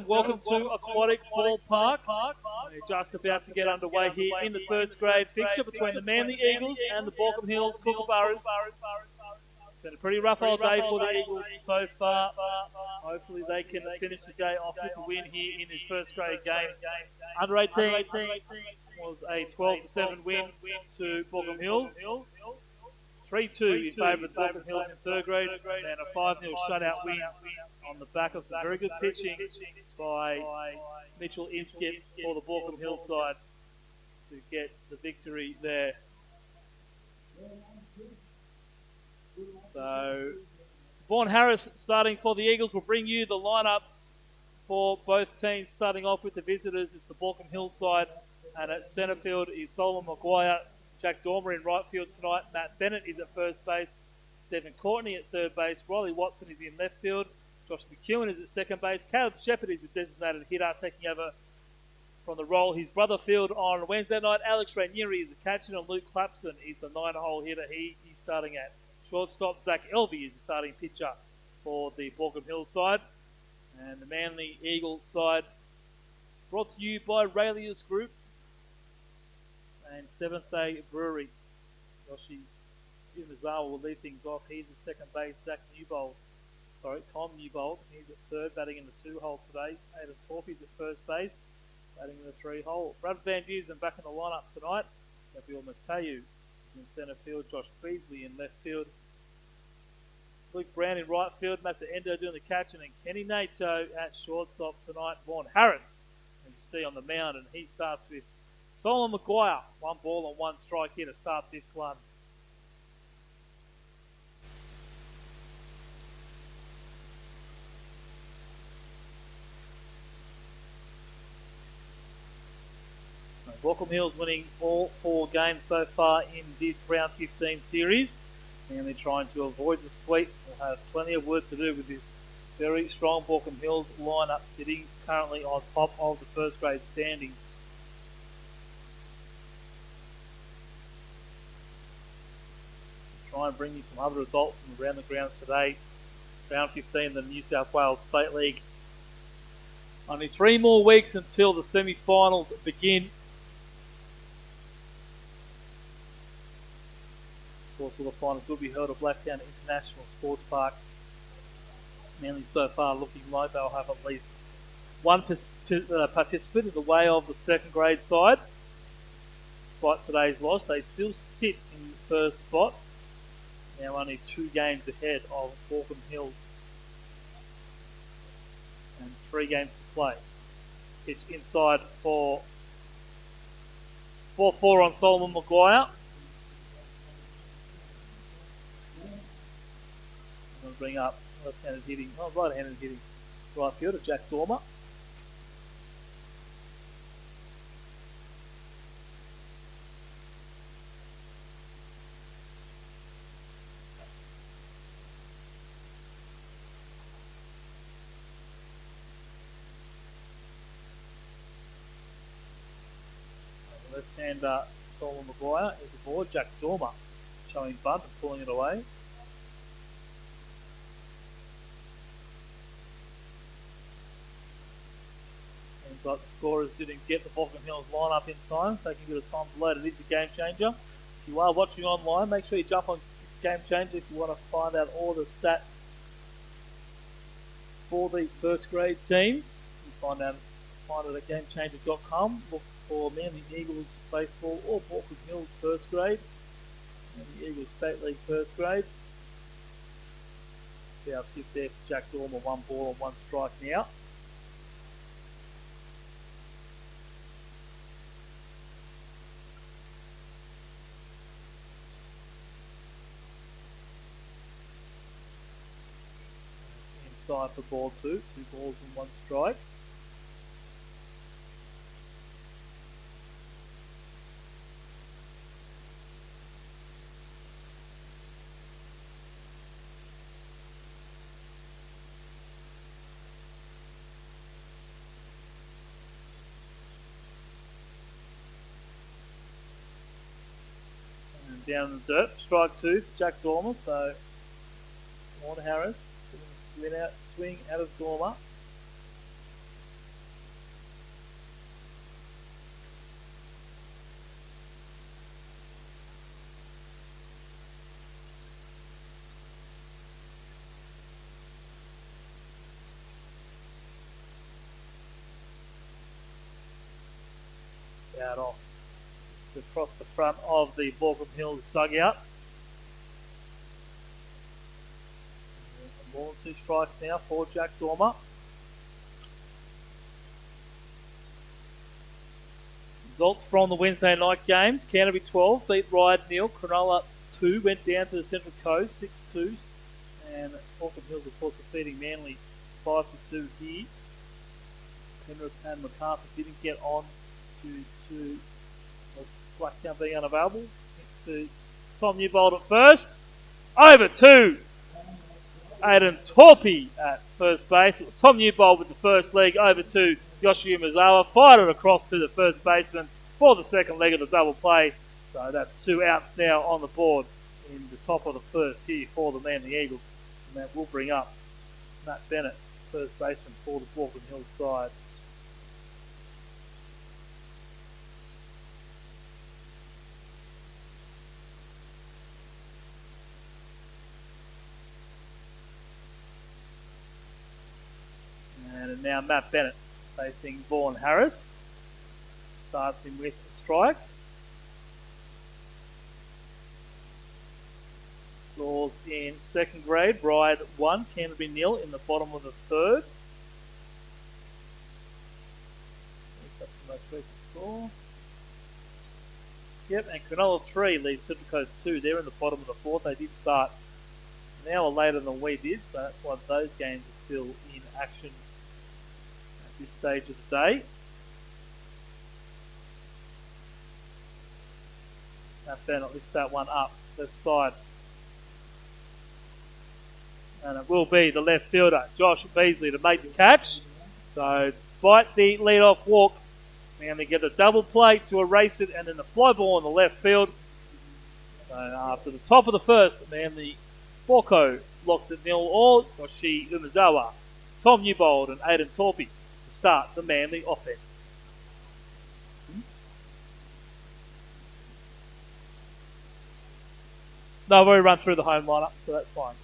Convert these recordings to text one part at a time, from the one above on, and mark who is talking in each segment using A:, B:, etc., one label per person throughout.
A: welcome to Aquatic Ballpark. We're just about to get underway here in the first grade fixture between the Manly Eagles and the Baulkham Hills Kookaburras. It's been a pretty rough old day for the Eagles so far. Hopefully they can finish the day off with a win here in this first grade game. Under 18 was a 12-7 win to Baulkham Hills. 3-2 in favour of the Baulkham Hills in third grade, and a 5-0 shutout win on the back of some very good pitching by Mitchell Inskip for the Baulkham Hills side to get the victory there. So, Vaughan Harris starting for the Eagles will bring you the lineups for both teams. Starting off with the visitors, it's the Baulkham Hills side, and at centre field is Solomon Maguire. Jack Dormer in right field tonight. Matt Bennett is at first base. Stephen Courtney at third base. Riley Watson is in left field. Josh McEwen is at second base. Caleb Shepherd is a designated hitter, taking over from the role his brother filled on Wednesday night. Alex Ranieri is a catcher, and Luke Clapson is the 9-hole hitter. He's starting at shortstop. Zach Elvey is the starting pitcher for the Baulkham Hills side. And the Manly Eagles side brought to you by Raelius Group and Seventh Day Brewery. Yoshi Umazawa will lead things off. He's at second base. Tom Newbold. He's at third, batting in the 2-hole today. Aidan Torpy's at first base, batting in the 3-hole. Brad Van Dusen back in the lineup tonight. Gabriel Mateu in centre field. Josh Beasley in left field. Luke Brown in right field. Massa Endo doing the catching, and Kenny Nato at shortstop tonight. Vaughan Harris, as you see on the mound, and he starts with Solomon Maguire, 1 ball and 1 strike here to start this one. Baulkham Hills winning all 4 games so far in this round 15 series. And they're trying to avoid the sweep. They'll have plenty of work to do with this very strong Baulkham Hills lineup sitting currently on top of the first grade standings. Try and bring you some other results from around the grounds today. Round 15 of the New South Wales State League. Only 3 more weeks until the semi-finals begin. Of course, all the finals will be held at Blacktown International Sports Park. Manly so far looking like they'll have at least one participant in the way of the second grade side. Despite today's loss, they still sit in the first spot. Now only 2 games ahead of Baulkham Hills. And 3 games to play. Pitch inside for 4-4 on Solomon Maguire. I'm going to bring up right-handed hitting right fielder Jack Dormer. Left-hander Solomon Maguire is aboard. Jack Dormer showing bunt and pulling it away. And but the scorers didn't get the Baulkham Hills lineup in time, taking a bit of time to load it into Game Changer. If you are watching online, make sure you jump on Game Changer if you want to find out all the stats for these first grade teams. You find it at gamechanger.com. Look for Manly Eagles baseball or Baulkham Hills first grade. Manly Eagles State League first grade. See our tip there for Jack Dormer, 1 ball and 1 strike now. Inside for ball 2, 2 balls and 1 strike. Down in the dirt, strike 2 for Jack Dormer. So Vaughan Harris swing out of Dormer. out off just across the front of the Baulkham Hills dugout. More than 2 strikes now for Jack Dormer. Results from the Wednesday night games. Canterbury 12 beat Ryde Neil. Cronulla 2 went down to the Central Coast 6-2. And Baulkham Hills, of course, defeating Manly 5-2 here. Penrith and MacArthur didn't get on due to Blacktown being unavailable. To Tom Newbold at first. Over to Aidan Torpy at first base. It was Tom Newbold with the first leg over to Yoshi Umezawa. Fired it across to the first baseman for the second leg of the double play. So that's 2 outs now on the board in the top of the first here for the Manly Eagles. And that will bring up Matt Bennett, first baseman for the Baulkham Hills side. And now Matt Bennett facing Vaughan Harris. Starts him with a strike. Scores in second grade. Ryde 1, Canterbury 0 in the bottom of the third. See if that's the most recent score. Yep, and Cronulla 3 leads Central Coast 2. They're in the bottom of the fourth. They did start an hour later than we did, so that's why those games are still in action at this stage of the day. Matt Bennett lifts that one up, left side. And it will be the left fielder, Josh Beasley, to make the catch. So despite the lead-off walk, Manly get a double play to erase it, and then the fly ball in the left field. So after the top of the first, Manly Borko locked at 0-all. Yoshi Umezawa, Tom Newbold and Aidan Torpy to start the Manly offense. No, I've already run through the home lineup, so that's fine.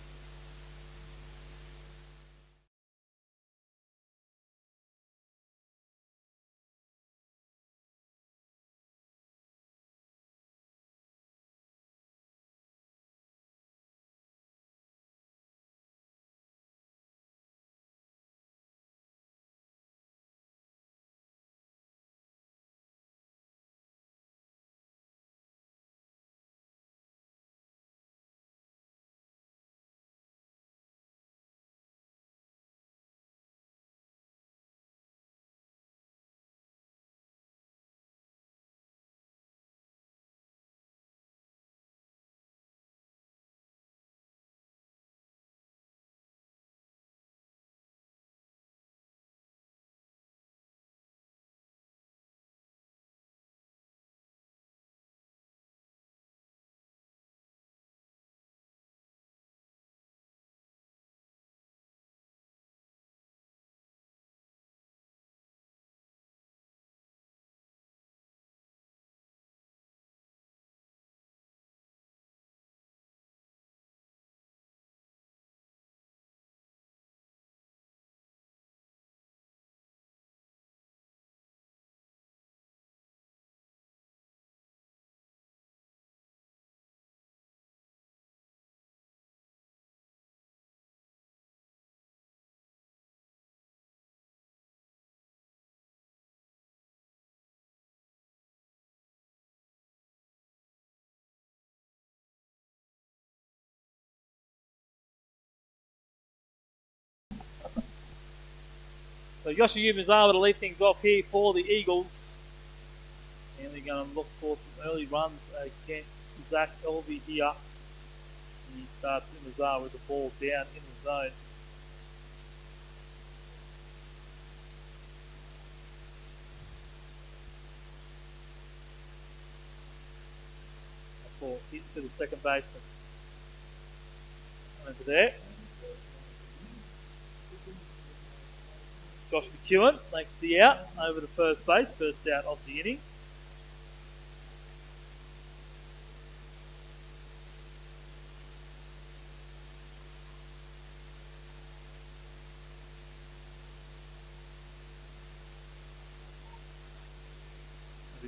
A: So Yoshi Umezawa to lead things off here for the Eagles. And they're going to look for some early runs against Zach Elvey here. And he starts Umezawa with the ball down in the zone. A ball hit to the second baseman. Over there. Josh McEwen makes the out over to first base, first out of the inning.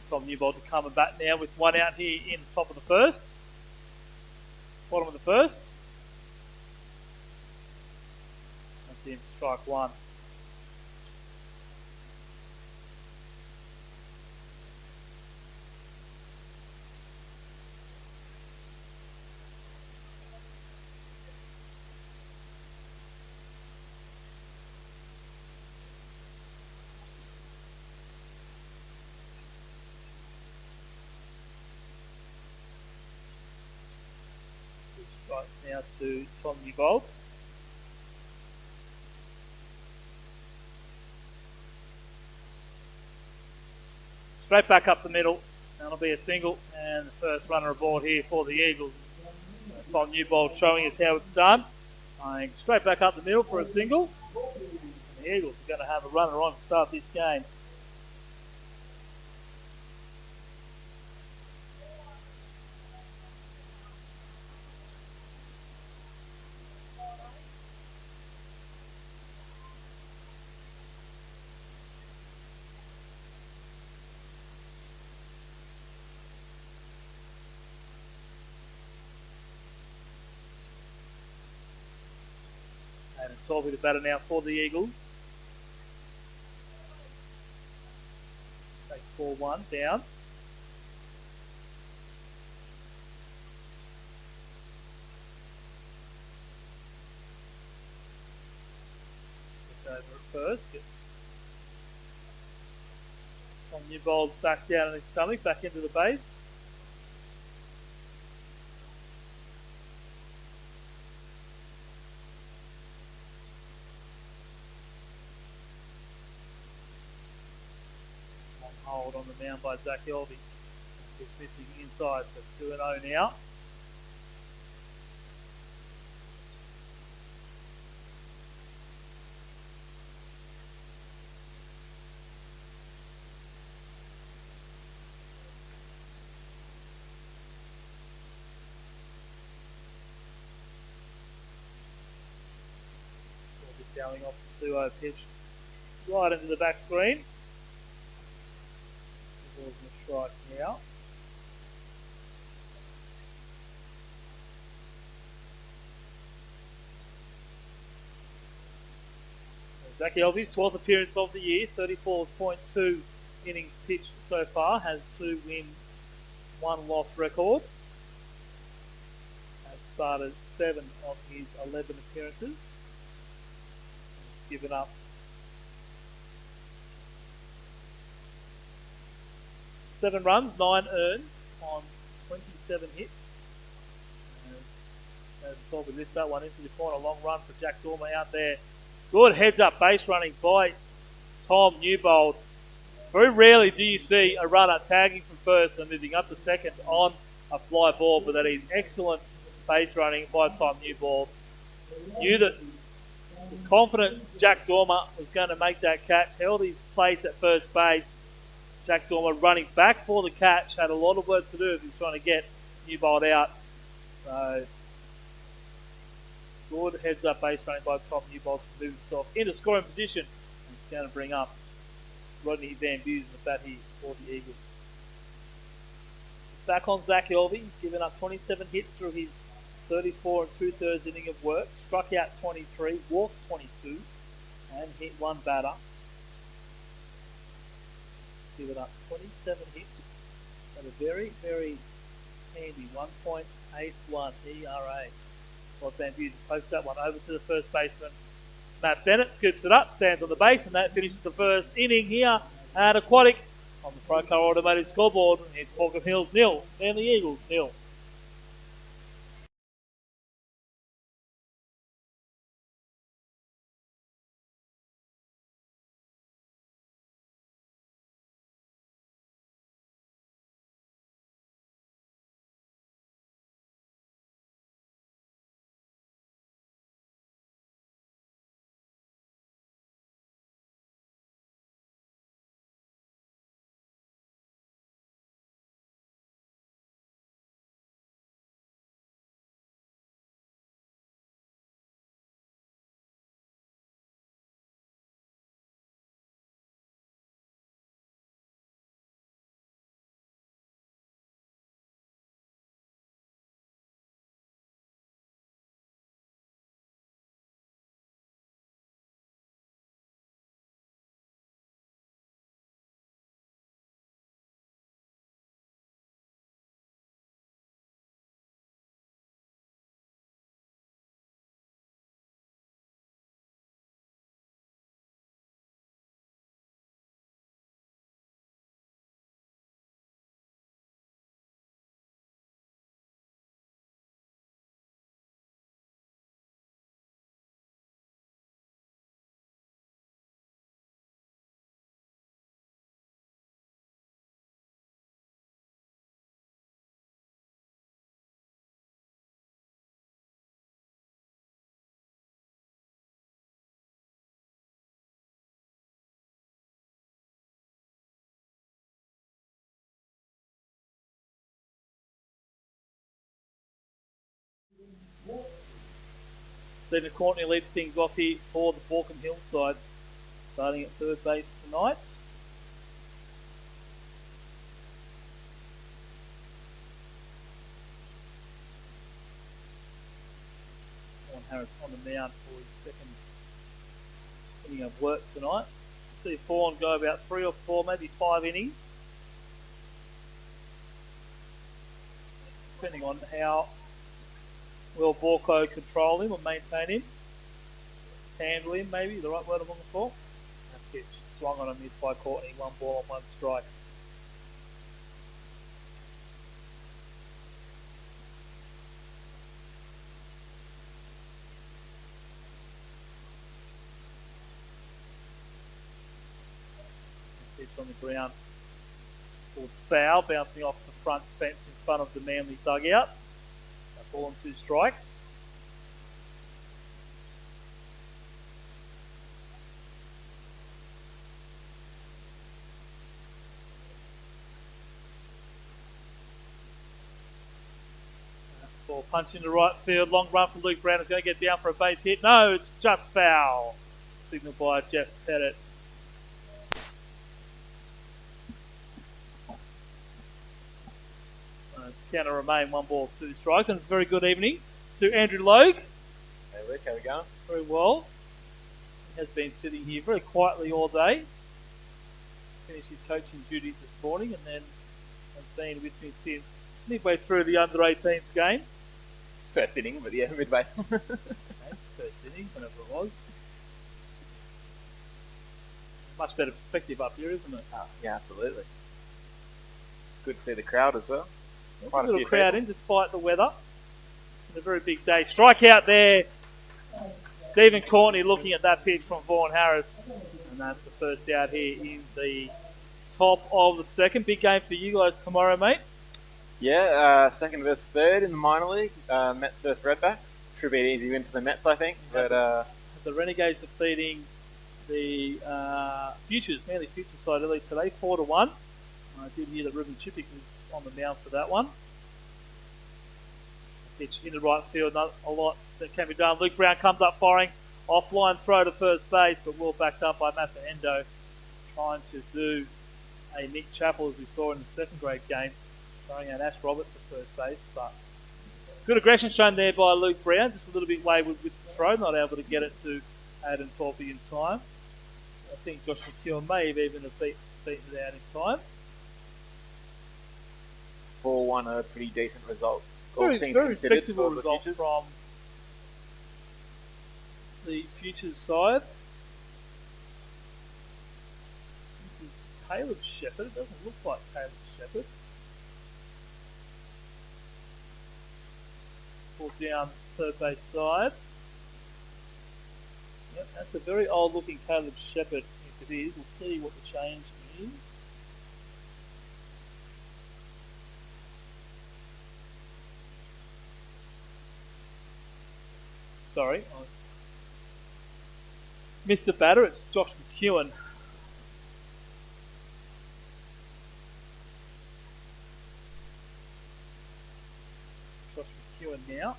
A: Tom Newbold to come and bat now with one out here in the top of the first. Bottom of the first. That's him, strike one. Strikes now to Tom Newbold. Straight back up the middle. That'll be a single, and the first runner aboard here for the Eagles. Tom Newbold showing us how it's done. Going straight back up the middle for a single. And the Eagles are going to have a runner on to start this game. And it's all the batter now for the Eagles. Takes 4-1 down. Over at first. Gets Tom Newbold back down on his stomach, back into the base. Hold on the mound by Zach Elvey. He's missing inside, so 2-0 now. Going off the 2-0 pitch right into the back screen. The strike now. Zachy Elvey's 12th appearance of the year, 34.2 innings pitched so far, has 2 win, 1 loss record. Has started 7 of his 11 appearances. Given up 7 runs, 9 earned on 27 hits. As probably missed that one into the corner, long run for Jack Dormer out there. Good heads up base running by Tom Newbold. Very rarely do you see a runner tagging from first and moving up to second on a fly ball, but that is excellent base running by Tom Newbold. Knew that, was confident Jack Dormer was going to make that catch, held his place at first base. Jack Dormer running back for the catch, had a lot of work to do if he was trying to get Newbold out. So, good heads up base running by Tom Newbold to move himself into scoring position. He's going to bring up Rodney Van Buren in the bat here for the Eagles. He's back on Zach Elvey. He's given up 27 hits through his 34 2/3 inning of work, struck out 23, walked 22, and hit 1 batter. Given up 27 hits at a very, very handy 1.81 ERA. Rod Van Buren posts that one over to the first baseman. Matt Bennett scoops it up, stands on the base, and that finishes the first inning here at Aquatic on the Pro Car Automotive scoreboard. It's Baulkham Hills 0 and the Eagles 0. Stephen Courtney lead things off here for the Baulkham Hills side, starting at third base tonight. Vaughan Harris on the mound for his second inning of work tonight. See Vaughan go about 3 or 4, maybe 5 innings, depending on how well Borco control him or maintain him. Handle him, maybe, the right word I'm looking for. That pitch swung on a miss by Courtney, 1 ball on 1 strike. Pitch on the ground. Called foul, bouncing off the front fence in front of the Manly dugout. A ball and 2 strikes. Ball punch into right field. Long run for Luke Brown. Is going to get down for a base hit. No, it's just foul. Signalled by Jeff Pettit. Counter remain 1 ball 2 strikes, and it's a very good evening to Andrew Logue.
B: Hey Rick, how we going?
A: Very well. He has been sitting here very quietly all day. Finished his coaching duties this morning, and then has been with me since midway through the under-18s game.
B: First inning, but yeah, midway.
A: Okay, first inning, whenever it was. Much better perspective up here, isn't it?
B: Oh, yeah, absolutely. Good to see the crowd as well.
A: Quite a little crowd in despite the weather. It's a very big day. Strikeout there. Stephen Courtney looking at that pitch from Vaughan Harris. And that's the first out here in the top of the second. Big game for you guys tomorrow, mate.
B: Yeah, second versus third in the minor league. Mets versus Redbacks. Should be an easy win for the Mets, I think. But
A: the Renegades defeating the Manly Futures side early today, 4-1. I did hear that Ruben Chippick was on the mound for that one. Pitch into right field, not a lot that can be done. Luke Brown comes up firing, offline throw to first base, but well backed up by Massa Endo, trying to do a Nick Chappell as we saw in the second grade game, throwing out Ash Roberts at first base. But good aggression shown there by Luke Brown, just a little bit wayward with the throw, not able to get it to Adam Torpy in time. I think Josh McEwen may have even beaten it out in time.
B: 4-1, a pretty decent result.
A: Very respectable result from the Futures side. This is Caleb Shepherd. It doesn't look like Caleb Shepherd. Ball down third base side. Yep, that's a very old looking Caleb Shepherd. If it is, we'll see what the change is. Sorry, Mr. Batter, it's Josh McEwen. Josh McEwen now.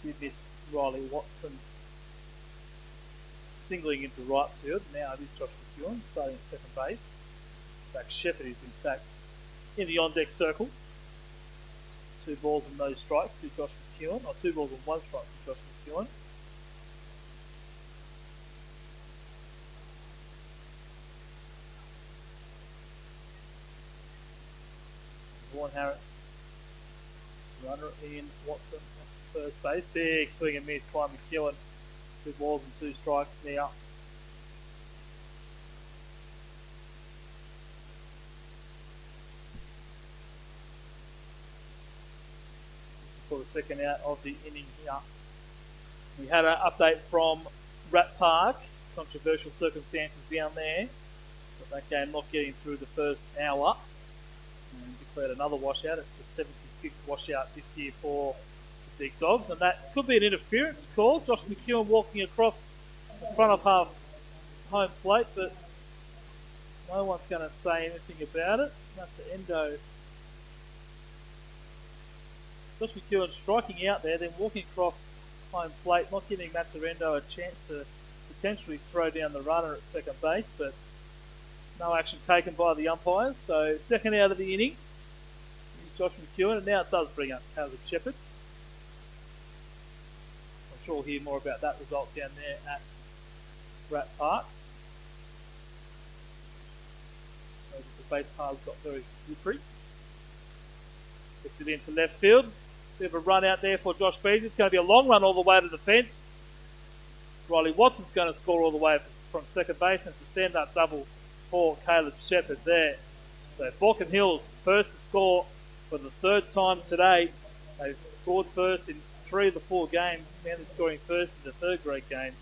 A: Did miss Riley Watson singling into right field. Now it is Josh McEwen starting at second base. In fact, Shepherd is in fact in the on-deck circle. 2 balls and no strikes to Josh McEwen, or 2 balls and 1 strike to Josh McEwen. Vaughan Harris, runner in Watson. First base, big swing and miss by McEwen. 2 balls and 2 strikes now. For the second out of the inning here. We had an update from Rat Park. Controversial circumstances down there. But that game not getting through the first hour. And declared another washout. It's the big washout this year for the big dogs, and that could be an interference call. Josh McEwen walking across in front of half home plate, but no one's going to say anything about it. That's the endo. Josh McEwen striking out there, then walking across home plate, not giving Mazzarendo a chance to potentially throw down the runner at second base, but no action taken by the umpires. So second out of the inning is Josh McEwen, and now it does bring up Caleb Shepherd. I'm sure we'll hear more about that result down there at Rat Park. The base paths got very slippery. Gets it into left field. Bit of a run out there for Josh Beasley. It's going to be a long run all the way to the fence. Riley Watson's going to score all the way from second base, and it's a stand-up double for Caleb Shepherd there. So Baulkham Hills first to score for the third time today. They've scored first in 3 of the 4 games, now they're scoring first in the third grade game.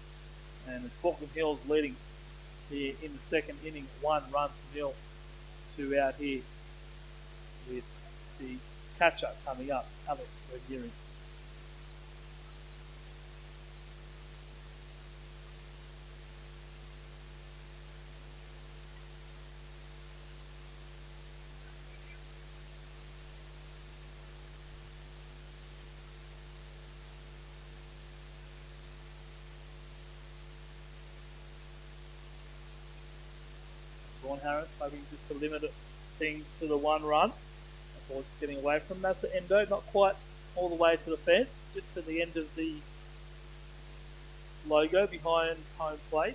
A: And it's Baulkham Hills leading here in the second inning, 1 run to 0. 2 out here with the catcher coming up, Alex Ranieri. Vaughan Harris hoping just to limit things to the 1 run. The ball's getting away from that's the endo, not quite all the way to the fence, just to the end of the logo behind home plate.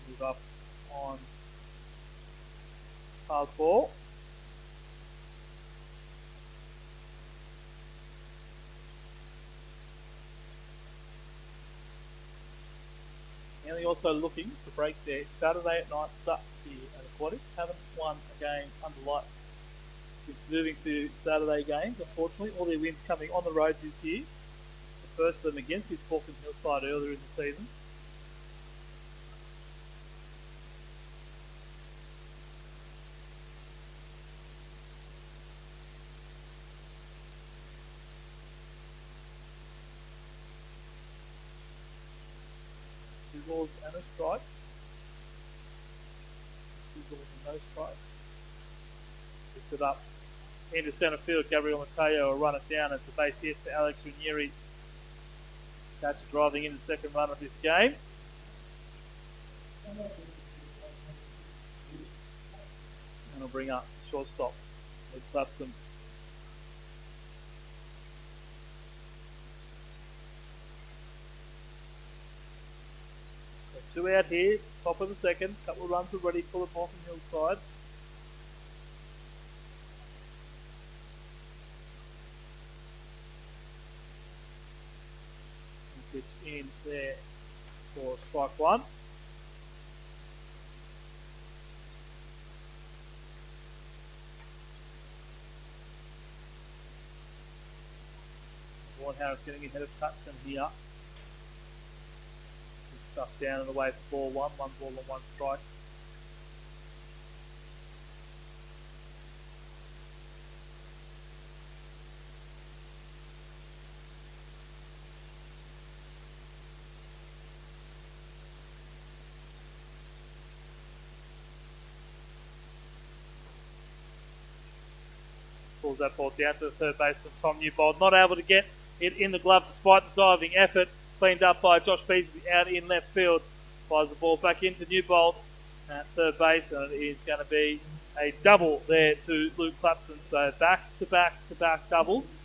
A: Move up on hard ball. And they're also looking to break their Saturday at night duck here at Aquatic. Haven't won a game under lights since moving to Saturday games. Unfortunately, all their wins coming on the road this year. The first of them against this Baulkham Hill side earlier in the season. Balls and a strike. 2 balls and no strikes. Picks it up into centre field. Gabriel Mateo will run it down as the base hit to Alex Ranieri. Catcher driving in the second run of this game. And will bring up shortstop. So Clapson. So 2 out here, top of the second. Couple of runs already for the Baulkham Hill side. Pitch in there for strike 1. Vaughan Harris getting ahead of Clapson here. Stuff down and away for ball 1, 1 ball and 1 strike. Pulls that ball down to the third baseman, Tom Newbold. Not able to get it in the glove despite the diving effort. Cleaned up by Josh Beasley out in left field. Fires the ball back into Newbold at third base, and it is going to be a double there to Luke Clapson. So back to back doubles.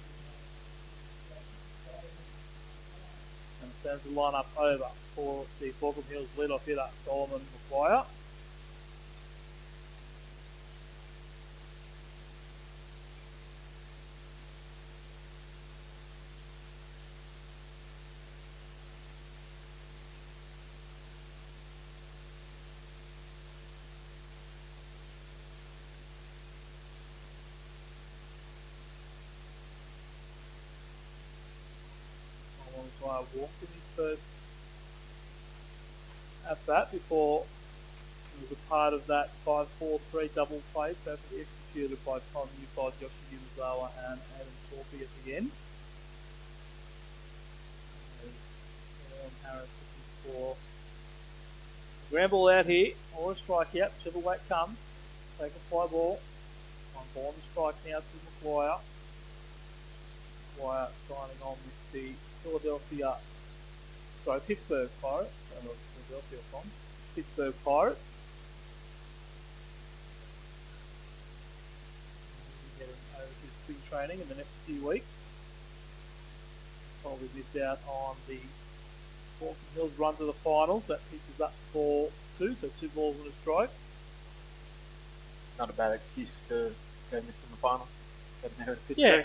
A: And it turns the lineup over for the Baulkham Hills leadoff hitter, Solomon Maguire. Walked in his first at bat before he was a part of that 5-4-3 double play perfectly executed. fielded by Tom Newpod, Yoshi Yumazawa, and Adam Torpy at the end. Warren Harris looking for a ground ball out here, or a strikeout, whichever way it comes. Take a fly ball. One ball on the strike now to Maguire. Maguire signing on with the Pittsburgh Pirates. I don't know where Philadelphia from. Pittsburgh Pirates. We'll be heading over to spring training in the next few weeks. Probably miss out on the Baulkham Hills run to the finals. That pitches up for 2, so 2 balls and a strike.
B: Not a bad excuse to go miss in the finals. Heading over to Pittsburgh.
A: Yeah,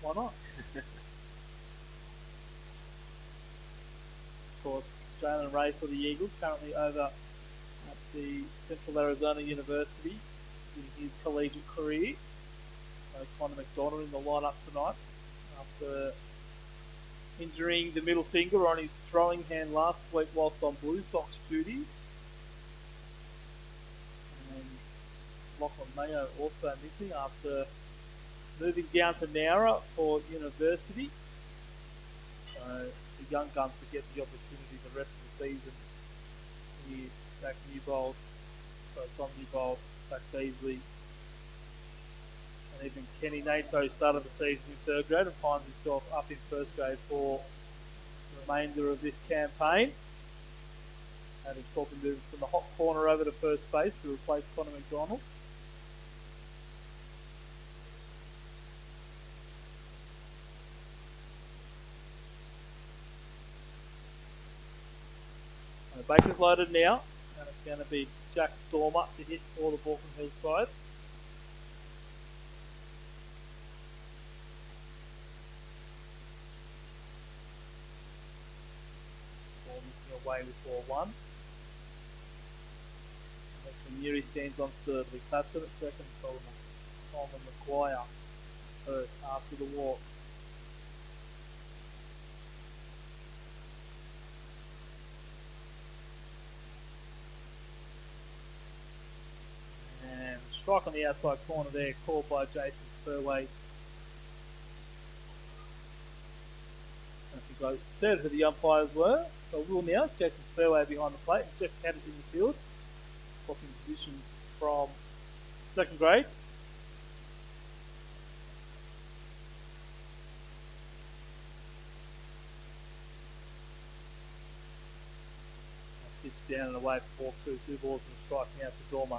A: why not? Of course, Jalen Ray for the Eagles, currently over at the Central Arizona University in his collegiate career. Connor McDonough in the lineup tonight after injuring the middle finger on his throwing hand last week whilst on Blue Sox duties. And Lachlan Mayo also missing after moving down to Nowra for university. So the young guns to get the opportunity the rest of the season. Here, Tom Newbold, Zach Beasley, and even Kenny Nato started the season in 3rd grade and finds himself up in 1st grade for the remainder of this campaign. And he's talking to from the hot corner over to first base to replace Connor McDonald. The bases loaded now, and it's going to be Jack Dormer to hit for the Baulkham Hills side. Ball missing away with ball 1. Next Neary stands on third. Lee Clapton at second. Solomon Maguire first after the walk. Strike on the outside corner there, called by Jason Spurway. I think I said who the umpires were. So we'll now, Jason Spurway behind the plate, and Jeff Caddis in the field, swapping positions from 2nd grade. Pitch down and away for 4-2, 2 balls and a strike now to Dormer.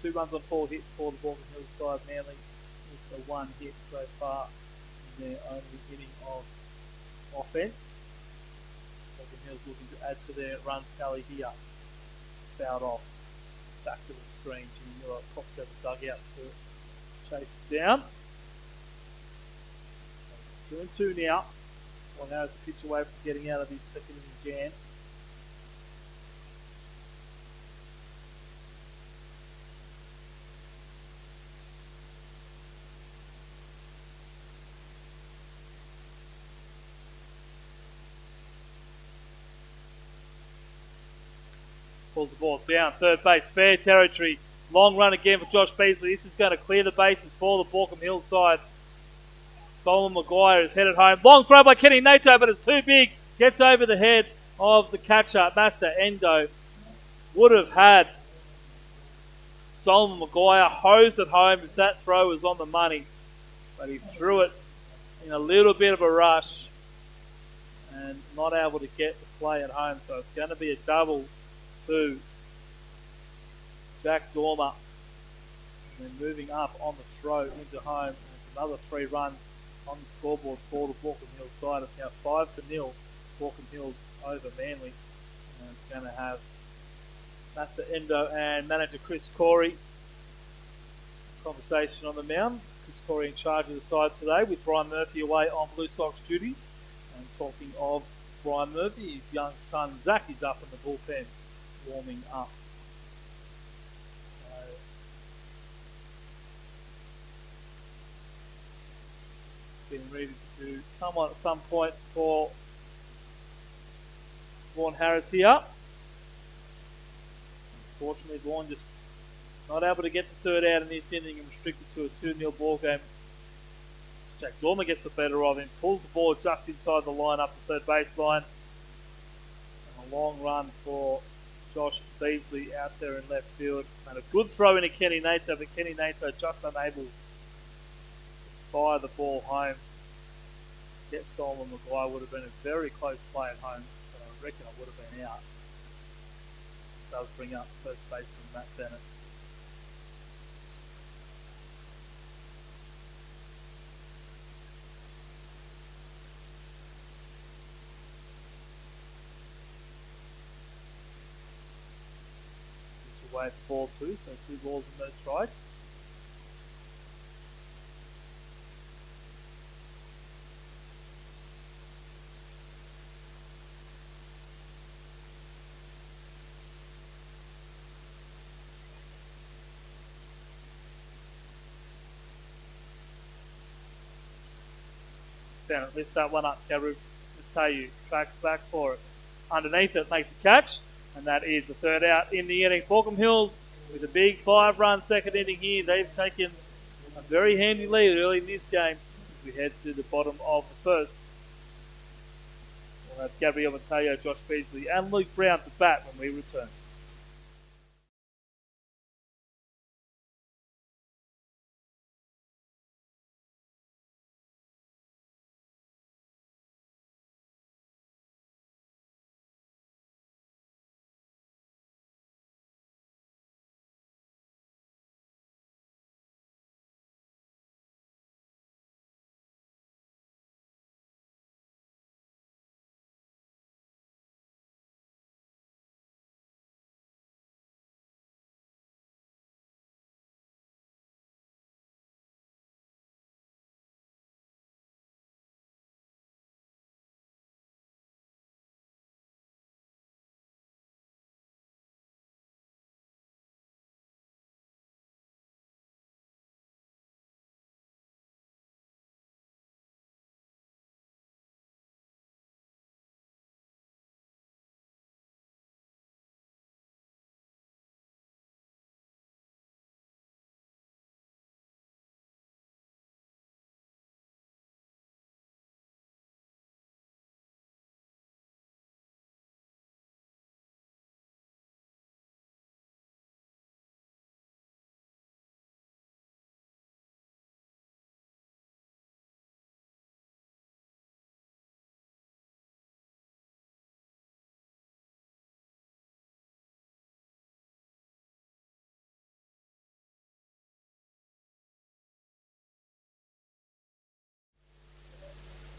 A: 2 runs on 4 hits for the Baulkham Hills side. Manly with the 1 hit so far in their only inning of offence. Baulkham Hills looking to add to their run tally here. Fouled off. Back to the screen. Jimmy Miller pops out the dugout to chase it down. 2-2 now. Well, now it's a pitch away from getting out of his 2nd inning jam. Pulls the ball down, 3rd base, fair territory. Long run again for Josh Beasley. This is going to clear the bases for the Baulkham Hills side. Solomon Maguire is headed home. Long throw by Kenny Nato, but it's too big. Gets over the head of the catcher, Master Endo. Would have had Solomon Maguire hosed it home if that throw was on the money. But he threw it in a little bit of a rush and not able to get the play at home. So it's going to be a double to Jack Dormer, and then moving up on the throw into home. And another 3 runs on the scoreboard for the Baulkham Hills side. It's now 5-0. Baulkham Hills over Manly, and it's going to have Master Endo and manager Chris Corey conversation on the mound. Chris Corey in charge of the side today, with Brian Murphy away on Blue Sox duties. And talking of Brian Murphy, his young son Zach is up in the bullpen, warming up. Getting ready to come on at some point for Vaughan Harris here. Unfortunately, Vaughan just not able to get the third out in this inning and restricted to a 2-0 ball game. Jack Dormer gets the better of him, pulls the ball just inside the line up the third baseline. And a long run for Josh Beasley out there in left field. And a good throw into Kenny Nato, but Kenny Nato just unable to fire the ball home. Get Solomon Maguire would have been a very close play at home, but I reckon it would have been out. Does bring up first baseman Matt Bennett. It's away for ball 2, so 2 balls and no strikes. Bennett lifts that one up. Gabriel Mateu tracks back for it. Underneath it, makes a catch, and that is the third out in the inning. Baulkham Hills with a big 5-run second inning here. They've taken a very handy lead early in this game as we head to the bottom of the first. We'll have Gabriel Mateo, Josh Beasley, and Luke Brown to bat when we return.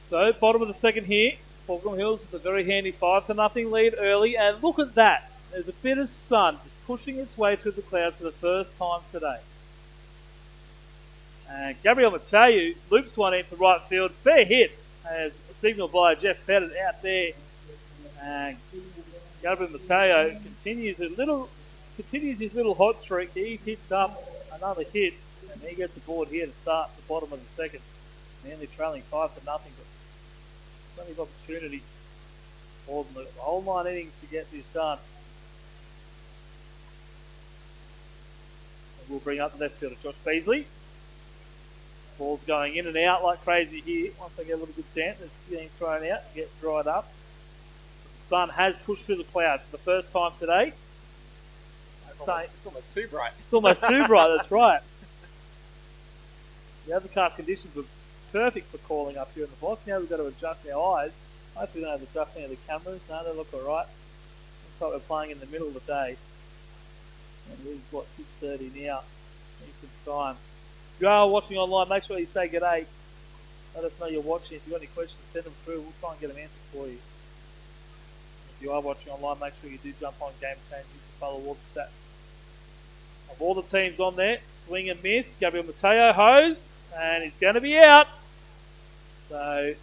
A: So, bottom of the second here. Baulkham Hills with a very handy 5-0 lead early. And look at that. There's a bit of sun just pushing its way through the clouds for the first time today. And Gabriel Mateu loops one into right field. Fair hit as signaled by Jeff Pettit out there. And Gabriel Mateu continues his little hot streak. He hits up another hit. And he gets the board here to start the bottom of the second. Manly trailing 5-0, but plenty of opportunity for them. The whole 9 innings to get this done. And we'll bring up the left fielder, Josh Beasley. Ball's going in and out like crazy here. Once they get a little bit damp, it's getting thrown out, get dried up. The sun has pushed through the clouds for the first time today.
B: It's almost too bright.
A: It's almost too bright, that's right. The overcast conditions were perfect for calling up here in the box. Now we've got to adjust our eyes. Hopefully we don't have to adjust any of the cameras. No, they look alright. Looks like we're playing in the middle of the day. And it is, 6:30 now. Need some time. If you are watching online, make sure you say g'day. Let us know you're watching. If you've got any questions, send them through. We'll try and get them answered for you. If you are watching online, make sure you do jump on Game Change to follow all the stats. Of all the teams on there, swing and miss. Gabriel Mateo hosed, and he's going to be out. So,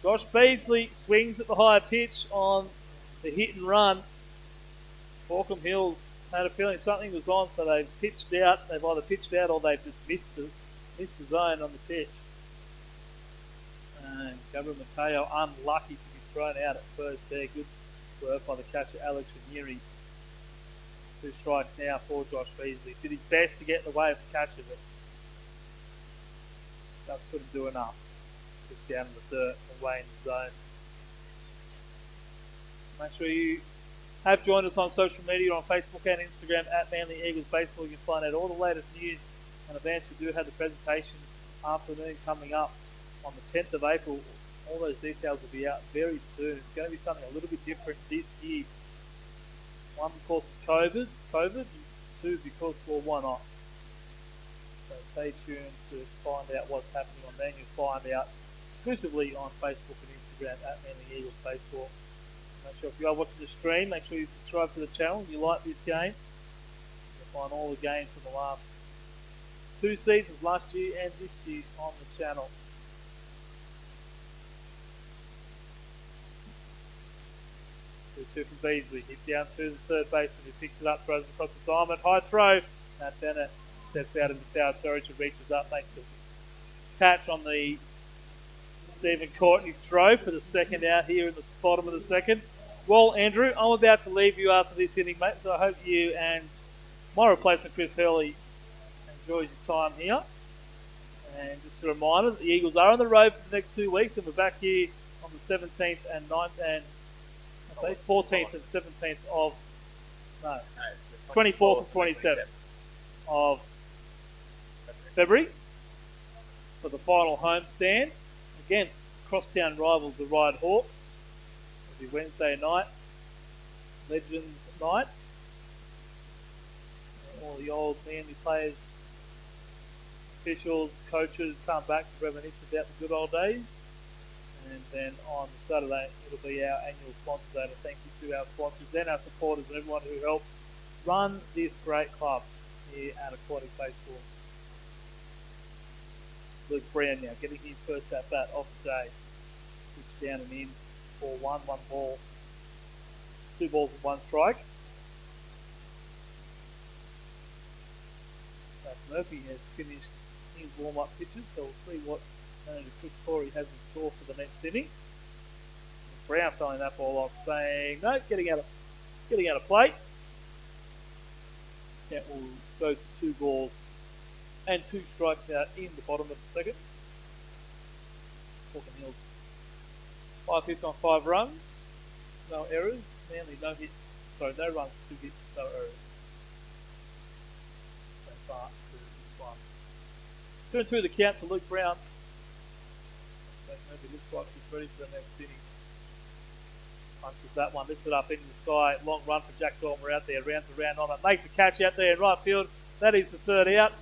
A: Josh Beasley swings at the higher pitch on the hit and run. Baulkham Hills had a feeling something was on, so they've pitched out. They've either pitched out or they've just missed the zone on the pitch. And Gabriel Mateo unlucky to be thrown out at first there. Work by the catcher Alex Ranieri. 2 strikes now for Josh Beasley. Did his best to get in the way of the catcher, but just couldn't do enough. Just down in the dirt away in the zone. Make sure you have joined us on social media on Facebook and Instagram at Manly Eagles Baseball. You can find out all the latest news and events. We do have the presentation afternoon coming up on the 10th of April. All those details will be out very soon. It's going to be something a little bit different this year. One, because of COVID, 2, because, well, why not? So stay tuned to find out what's happening on there. You'll find out exclusively on Facebook and Instagram at Manly Eagles Baseball. Make sure if you are watching the stream, make sure you subscribe to the channel. If you like this game, you'll find all the games from the last 2 seasons, last year and this year, on the channel. Two from Beasley. Hit down to the third baseman who picks it up, throws it across the diamond. High throw. Matt Bennett steps out into foul territory, reaches up, makes the catch on the Stephen Courtney throw for the second out here in the bottom of the second. Well, Andrew, I'm about to leave you after this inning, mate, so I hope you and my replacement, Chris Hurley, enjoys your time here. And just a reminder that the Eagles are on the road for the next 2 weeks, and we're back here on the 17th and 9th and 14th and 17th of, no, 24th and 27th of February for the final homestand against crosstown rivals, the Ride Hawks. It'll be Wednesday night, Legends night. And all the old Manly players, officials, coaches come back to reminisce about the good old days. And then on Saturday, it'll be our annual sponsor day. And thank you to our sponsors and our supporters and everyone who helps run this great club here at Aquatic Baseball. Luke Brown now getting his first at bat of the day. Pitch down and in for 1 ball, 2 balls and 1 strike. Zach Murphy has finished his warm-up pitches, so we'll see what manager Chris Corey has in store for the next inning. And Brown throwing that ball off, saying no, getting out of play. That will go to 2 balls and 2 strikes now in the bottom of the second. Baulkham Hills 5 hits on 5 runs, no errors. Manly no runs, 2 hits, no errors. So far through this one. 2-2 the count to Luke Brown. Maybe looks like he's ready for the next inning. Punches that one, lifted up into the sky. Long run for Jack Dormer out there, round to round on it. Makes a catch out there in right field. That is the 3rd out.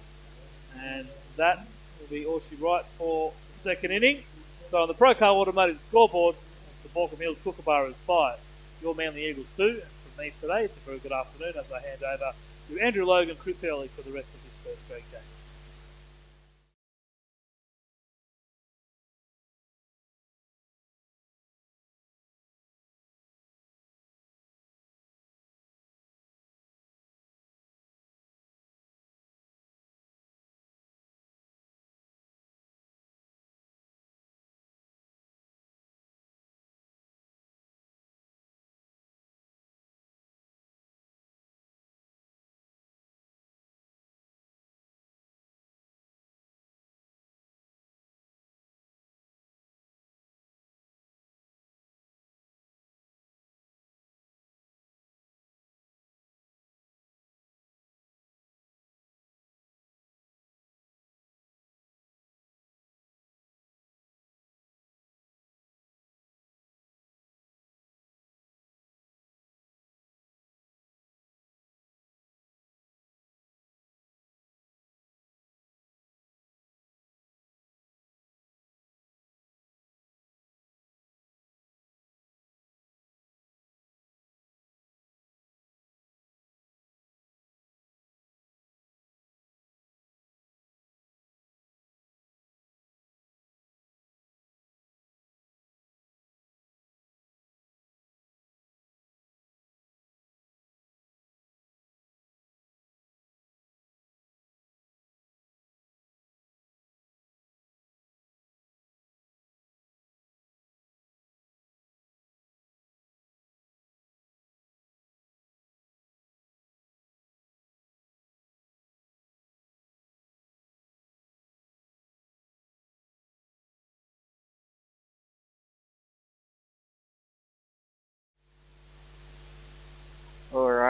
A: And that will be all she writes for the second inning. So on the Procar Automotive scoreboard, the Baulkham Hills Kookaburras 5, your Manly Eagles 2. And from me today, it's a very good afternoon as I hand over to Andrew Logan, Chris Hurley for the rest of this first grade game.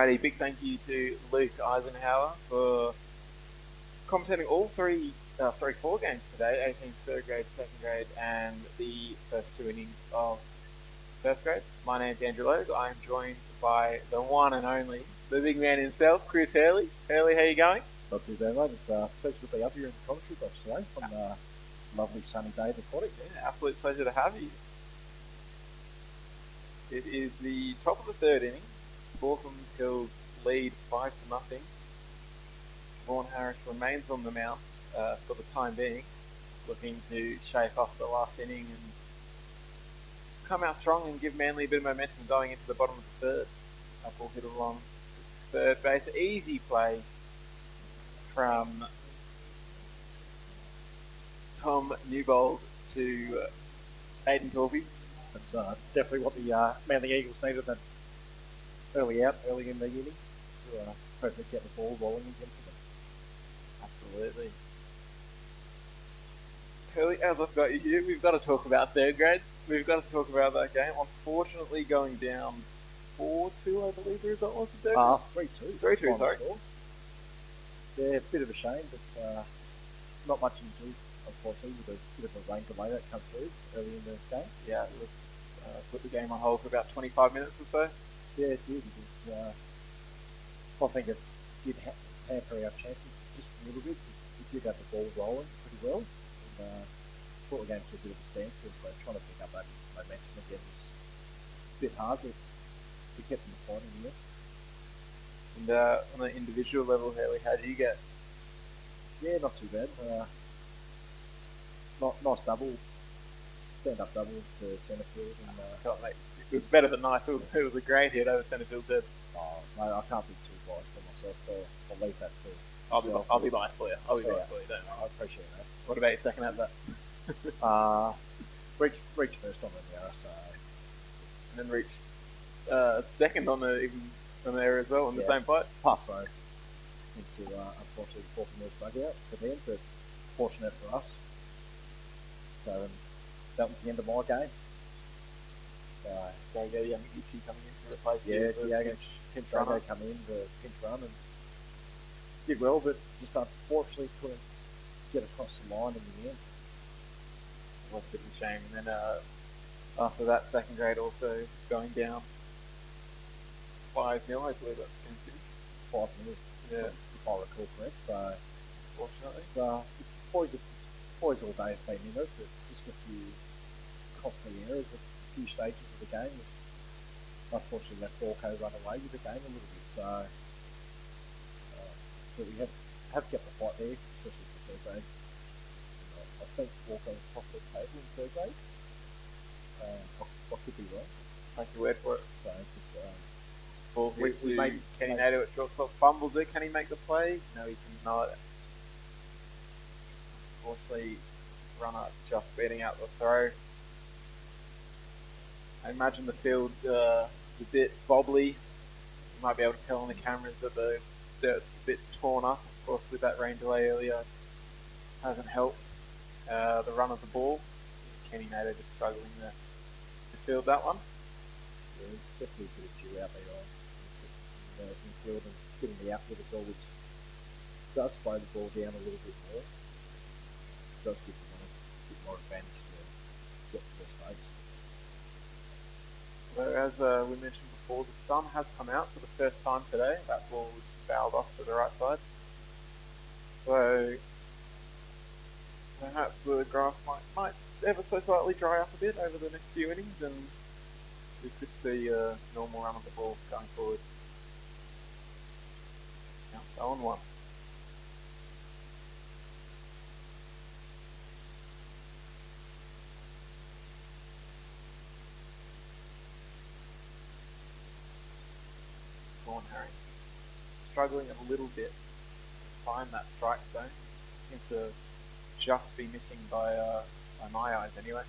B: Alrighty, big thank you to Luke Eisenhower for commentating all four games today, 18th third grade, second grade, and the first two innings of first grade. My name's Andrew Logue. I'm joined by the one and only, the big man himself, Chris Hurley. Hurley, how you going?
C: Not too bad, mate. It's a pleasure to be up here in the commentary box today on a lovely sunny day of aquatic.
B: Yeah, absolute pleasure to have you. It is the top of the third inning. Baulkham Hills lead 5-0. Vaughan Harris remains on the mount for the time being, looking to shake off the last inning and come out strong and give Manly a bit of momentum going into the bottom of the third. Apple hit along third base. Easy play from Tom Newbold to Aiden Torpy.
C: That's definitely what the Manly Eagles needed, that early in the innings to hopefully get the ball rolling again for them.
B: Absolutely. Hurley, as I've got you here, we've got to talk about third grade. We've got to talk about that game. Unfortunately, going down 4-2, I believe the result was the third.
C: 3-2.
B: 3-2, sorry.
C: Score. Yeah, a bit of a shame, but not much to do, unfortunately, with a bit of a rain delay that came through early in the game.
B: Yeah, it was put the game on hold for about 25 minutes or so.
C: Yeah, it did. I think it did hamper our chances just a little bit. We did have the ball rolling pretty well, and brought the game to a bit of a standstill. So trying to pick up that momentum again was a bit hard, but we kept them fighting in the end.
B: And on an individual level, Hurley, how did you get?
C: Yeah, not too bad. Nice double, stand-up double to centre field. And,
B: mate, it was better than nice. It was a great hit over centre field's head.
C: Oh, mate, I can't be too biased for myself, so I'll leave that to.
B: I'll be biased for you. Don't worry.
C: I appreciate that.
B: What about your second at that?
C: Reach first on the error, so.
B: And then reached second on the error as well in the same fight.
C: Pass throw into unfortunately the Baulkham Hills dugout for them, but fortunate for us. So that was the end of my game.
B: Diego Yamaguchi coming in to replace you.
C: Yeah, Diego come in the pinch run and did well, but just unfortunately couldn't get across the line in the end.
B: It was a bit of a shame. And then after that, second grade also going down 5-0, I believe that's going to finish.
C: 5-0,
B: yeah,
C: if I recall correct. So,
B: fortunately,
C: boys all day have been in it, but just a few costly errors at a few stages of the game. Unfortunately, let Baulkham run away with the game a little bit. So, but we have kept the fight there, especially for third grade. I think Baulkham is top of the table in third grade. I could be wrong.
B: Take your word for it.
C: So,
B: ball hit to Kenny Nato at shortstop, fumbles it. Can he make the play? No, he cannot. Unfortunately, runner just beating out the throw. I imagine the field is a bit wobbly. You might be able to tell on the cameras that the dirt's a bit torn up. Of course, with that rain delay earlier, hasn't helped the run of the ball. Kenny Nato just struggling to field that one.
C: Yeah, there's definitely a bit of dew out there on the infield and getting the outfield as well, which does slow the ball down a little bit more. It does give the runners a bit more advantage to get to first base.
B: Whereas we mentioned before, the sun has come out for the first time today. That ball was fouled off to the right side. So perhaps the grass might ever so slightly dry up a bit over the next few innings, and we could see a normal run of the ball going forward. Counts 0-1. Vaughan Harris struggling a little bit to find that strike zone. Seems to just be missing by my eyes anyway.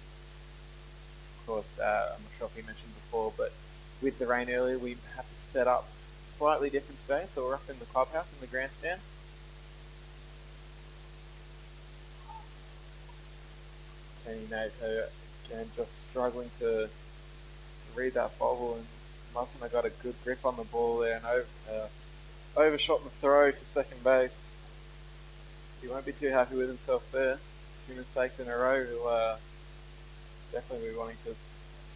B: Of course, I'm not sure if we mentioned before, but with the rain earlier, we have to set up slightly different today. So we're up in the clubhouse in the grandstand. Kenny Nato again just struggling to read that bobble and Mustn't have got a good grip on the ball there and overshot the throw to second base. He won't be too happy with himself there. 2 mistakes in a row. He'll definitely be wanting to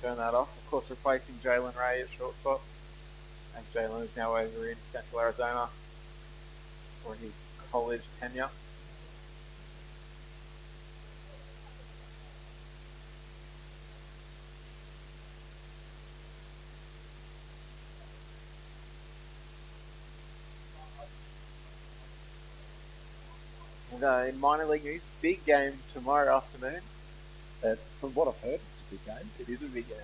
B: turn that off. Of course, replacing Jalen Ray at shortstop, as Jalen is now over in Central Arizona for his college tenure. And in minor league news, big game tomorrow afternoon.
C: From what I've heard, it's a big game.
B: It is a big game.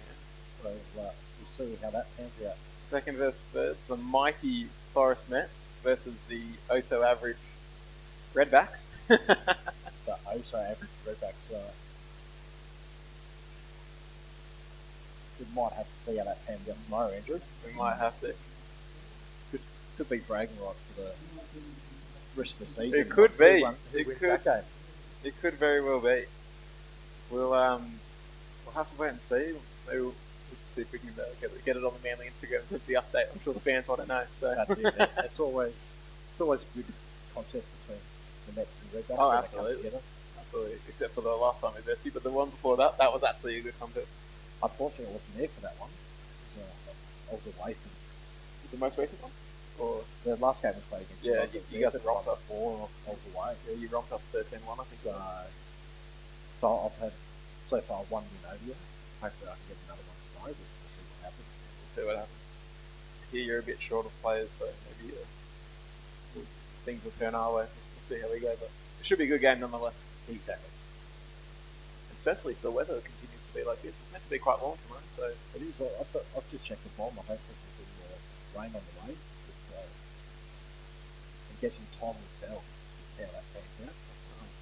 C: So we'll see how that pans out.
B: Second versus third, the mighty Forest Mets versus the oh-so-average Redbacks.
C: The average Redbacks. We might have to see how that pans out tomorrow, Andrew.
B: We might have to.
C: Could be bragging rights for the rest of the season.
B: It could be.
C: Who wins that game?
B: It could very well be. We'll have to wait and see. Maybe we'll see if we can get it on the Manly Instagram with the update. I'm sure the fans want to know. So
C: that's it. It's always a good contest between the Mets and Redbacks.
B: Oh, absolutely. Absolutely. Except for the last time we met you, but the one before that was actually a good contest.
C: Unfortunately, I wasn't there for that one. I was away from
B: the most recent one. Or
C: the last game was played against.
B: Yeah, you guys romped us.
C: Before I was away.
B: Yeah, you romped us 13-1, I think.
C: So I've had so far one win over you. Hopefully I can get another one tomorrow. We'll see what happens.
B: See what happens. Here you're a bit short of players, so maybe things will turn our way. We'll see how we go, but it should be a good game nonetheless.
C: Exactly.
B: Especially if the weather continues to be like this. It's meant to be quite warm tomorrow, so
C: it is. I've just checked the bomb. I hope there's some rain on the way. I'm guessing time will tell how that pans out.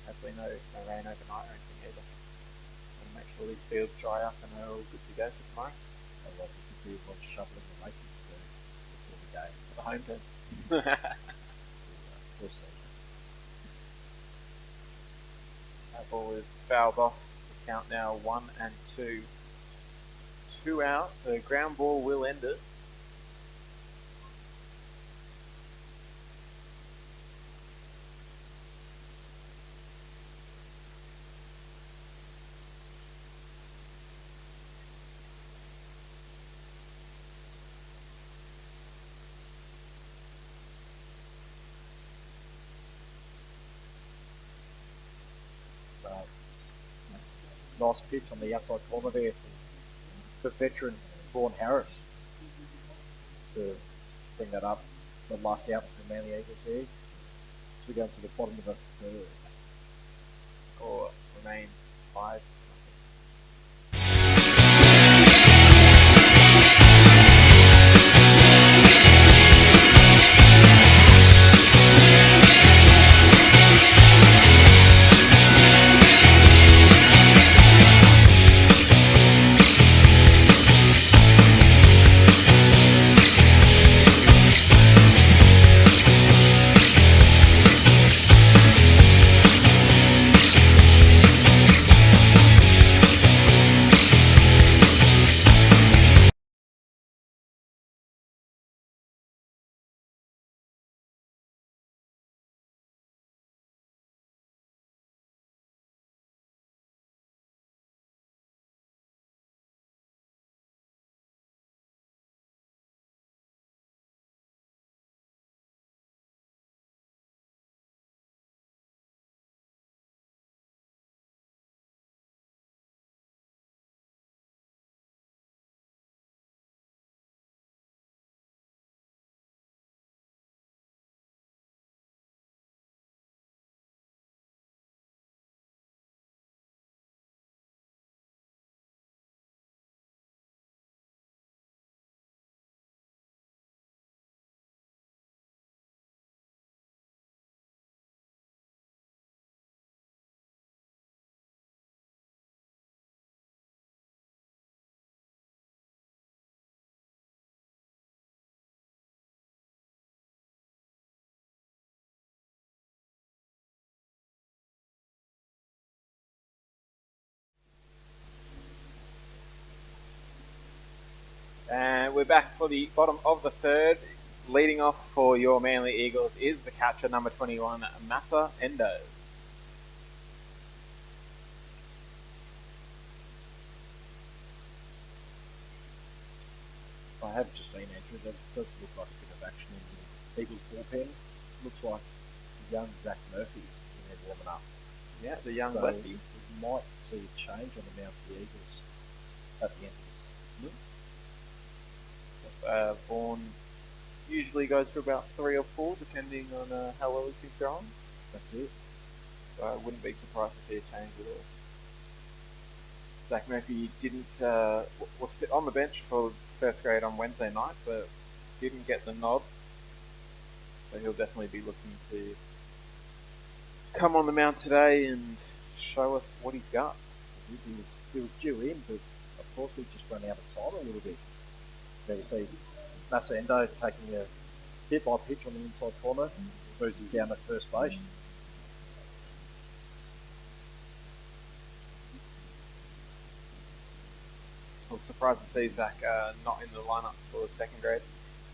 B: Hopefully no rain overnight or anything either. And make sure these fields dry up and they're all good to go for tomorrow.
C: Otherwise it could be everyone shoveling the races before the game.
B: For the home team.
C: We'll see.
B: That ball is fouled off. The count now 1-2. 2 out, so ground ball will end it.
C: Nice pitch on the outside corner there for veteran Vaughan Harris to bring that up. The last out for the Manly Eagles there. So we go to the bottom of the third.
B: Score remains 5. we're back for the bottom of the third. Leading off for your Manly Eagles is the catcher, number 21, Massa Endo.
C: I have just seen Andrew. That does look like a bit of action in the Eagles bullpen. Looks like young Zach Murphy in there warming up.
B: Yeah, the young
C: So
B: lefty.
C: we might see a change on the mound for the Eagles at the end of this.
B: Vaughan usually goes for about 3 or 4, depending on how well he's been throwing.
C: That's it.
B: So I wouldn't be surprised to see a change at all. Zach Murphy didn't was sit on the bench for first grade on Wednesday night, but didn't get the nod. So he'll definitely be looking to come on the mound today and show us what he's got.
C: He was due in, but of course we just run out of time a little bit. There you see Massa Endo taking a hit by pitch on the inside corner, moves him down at first base.
B: I was surprised to see Zach not in the lineup for second grade.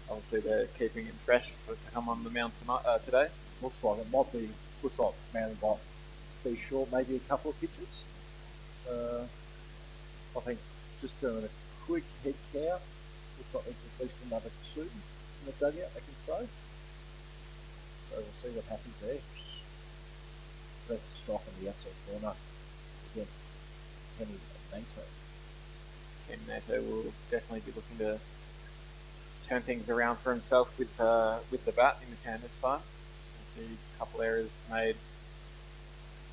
B: Obviously, they're keeping him fresh to come on the mound today.
C: Looks like Manly might be short, maybe a couple of pitches. I think just doing a quick head count, looks like there's at least another 2 in the dugout they can throw. So we'll see what happens there. That's a strike on the outside corner against Kenny Nato.
B: Ken Nato will definitely be looking to turn things around for himself with the bat in his hand this time. We'll see a couple errors made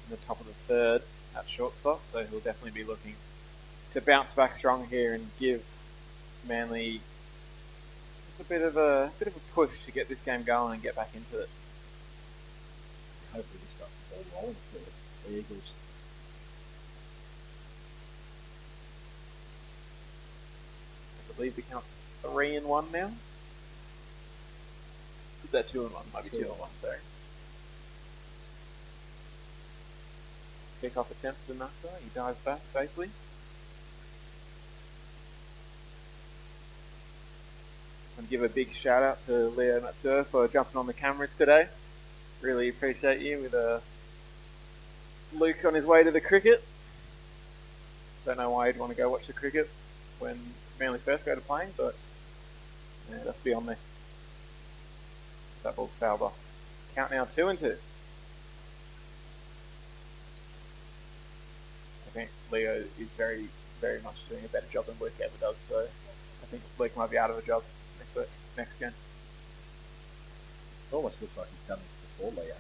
B: in the top of the third at shortstop, so he'll definitely be looking to bounce back strong here and give Manly just a bit of a push to get this game going and get back into it.
C: Hopefully he starts the ball rolling for the Eagles.
B: I believe the count's 3-1 now. Is that 2-1? Might be 2-1, sorry. Kick-off attempt to Massa. He dives back safely. Just want to give a big shout out to Leo Matsua for jumping on the cameras today. Really appreciate you with Luke on his way to the cricket. Don't know why you'd want to go watch the cricket when Manly first go to playing, but yeah, that's beyond me. That ball's fouled off. Count now 2-2. I think Leo is very, very much doing a better job than Luke ever does, so I think Luke might be out of a job next game.
C: It almost looks like he's done this before, Leo.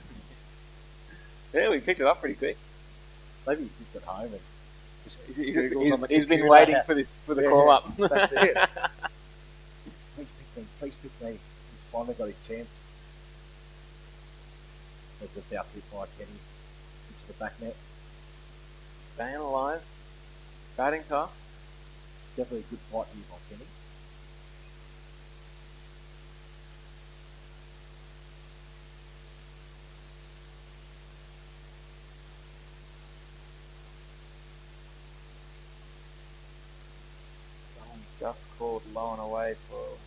B: Yeah, we picked it up pretty quick.
C: Maybe he sits at home and
B: he's been waiting for the call up.
C: That's it. Please pick me. He's finally got his chance. There's a bounce hit by Kenny into the back net.
B: Staying alive. Batting tough.
C: Definitely a good fight here by Kenny.
B: Just called low and away for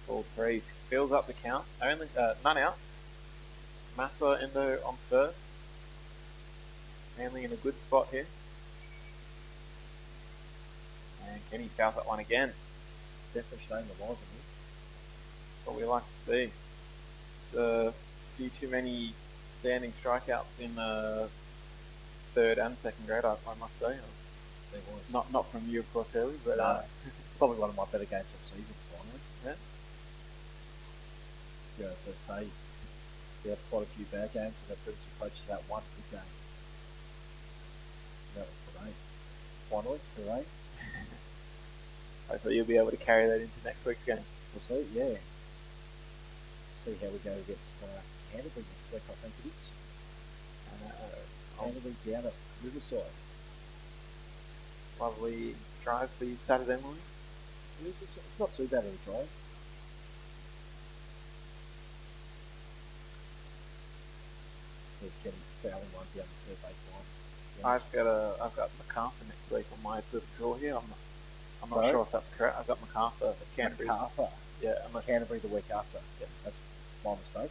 B: ball 3. Fills up the count. Only none out. Massa Endo on first. Manly in a good spot here. And Kenny fouls that one again.
C: Definitely staying alive in here.
B: That's what we like to see. It's a few too many standing strikeouts in third and second grade, I must say. Not from you, of course, Hurley, but
C: probably one of my better games of the season, finally.
B: Yeah.
C: Yeah, let's say we had quite a few bad games, and that brings you close to that one good game. That was today. Finally, hooray.
B: Hopefully you'll be able to carry that into next week's game.
C: We'll see, yeah. See how we go against Canterbury next week, I think it is. Canterbury down at Riverside.
B: Lovely drive for you Saturday morning.
C: It's not too bad of a drive. There's Kenny fouling one down the third baseline.
B: I've got MacArthur next week on my little draw here. I'm I'm not sure if that's correct. I've got MacArthur at Canterbury.
C: MacArthur.
B: Yeah, unless
C: Canterbury the week after.
B: Yes.
C: That's my mistake.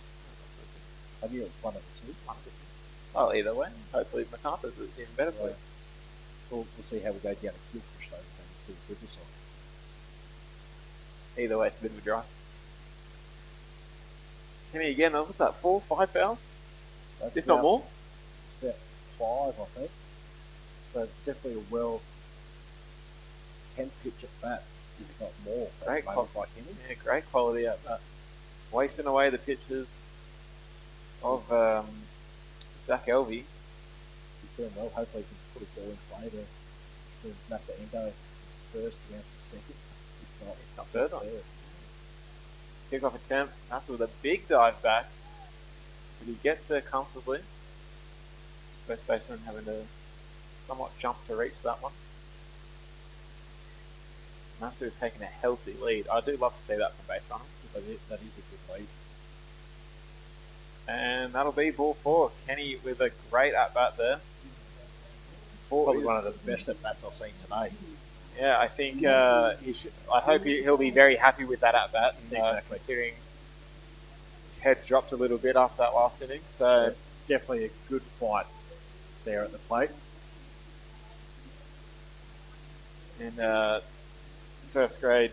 C: Have you one of the two?
B: One of the two. Well, either way, hopefully MacArthur's an even better play.
C: We'll see how we go down a kill push though, and see the good result.
B: Either way, it's a bit of a drive. Kenny again, what's that, 4, 5 fouls? If not more?
C: It's about 5, I think. So it's definitely a well 10 pitch at bat, if not more.
B: Great quality.
C: By Kenny.
B: Yeah, great quality at bat. Wasting away the pitches of Zach Elvey.
C: He's doing well. Hopefully he can put a ball in play to Massa Endo first, down to second. If not
B: Third on. Kick-off attempt. Massa with a big dive back. But he gets there comfortably. First baseman having to somewhat jump to reach that one. Massa is taking a healthy lead. I do love to see that from base runners.
C: That is a good lead.
B: And that'll be ball 4. Kenny with a great at-bat there.
C: Probably one of the best at-bats I've seen today.
B: Yeah, I think he should. I hope he'll be very happy with that at-bat.
C: Exactly.
B: Considering his head's dropped a little bit after that last inning. So
C: definitely a good fight there at the plate.
B: And first grade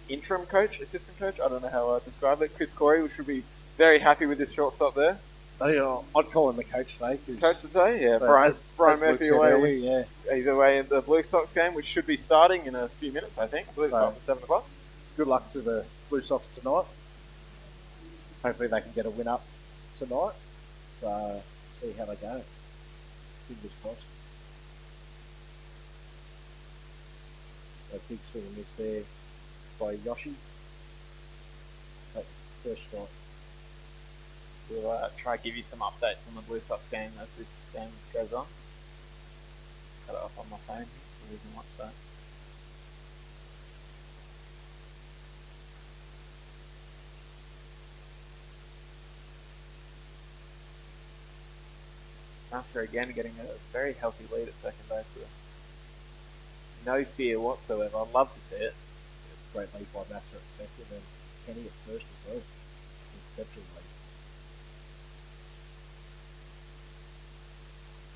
B: interim coach, assistant coach, I don't know how I describe it, Chris Corey, which should be very happy with this shortstop there.
C: I'd call him the coach today.
B: Coach today, yeah. Brian Murphy away.
C: Early, yeah.
B: He's away in the Blue Sox game, which should be starting in a few minutes, I think. Blue Sox at 7 o'clock.
C: Good luck to the Blue Sox tonight. Hopefully they can get a win up tonight. So, see how they go. Fingers crossed. A big swing and miss there by Yoshi. First strike.
B: We'll try to give you some updates on the Blue Sox game as this game goes on. Cut it off on my phone so we can watch that. Massa again getting a very healthy lead at second base. No fear whatsoever. I'd love to see it.
C: Great lead by Massa at second and Kenny at first as well. Exceptional lead.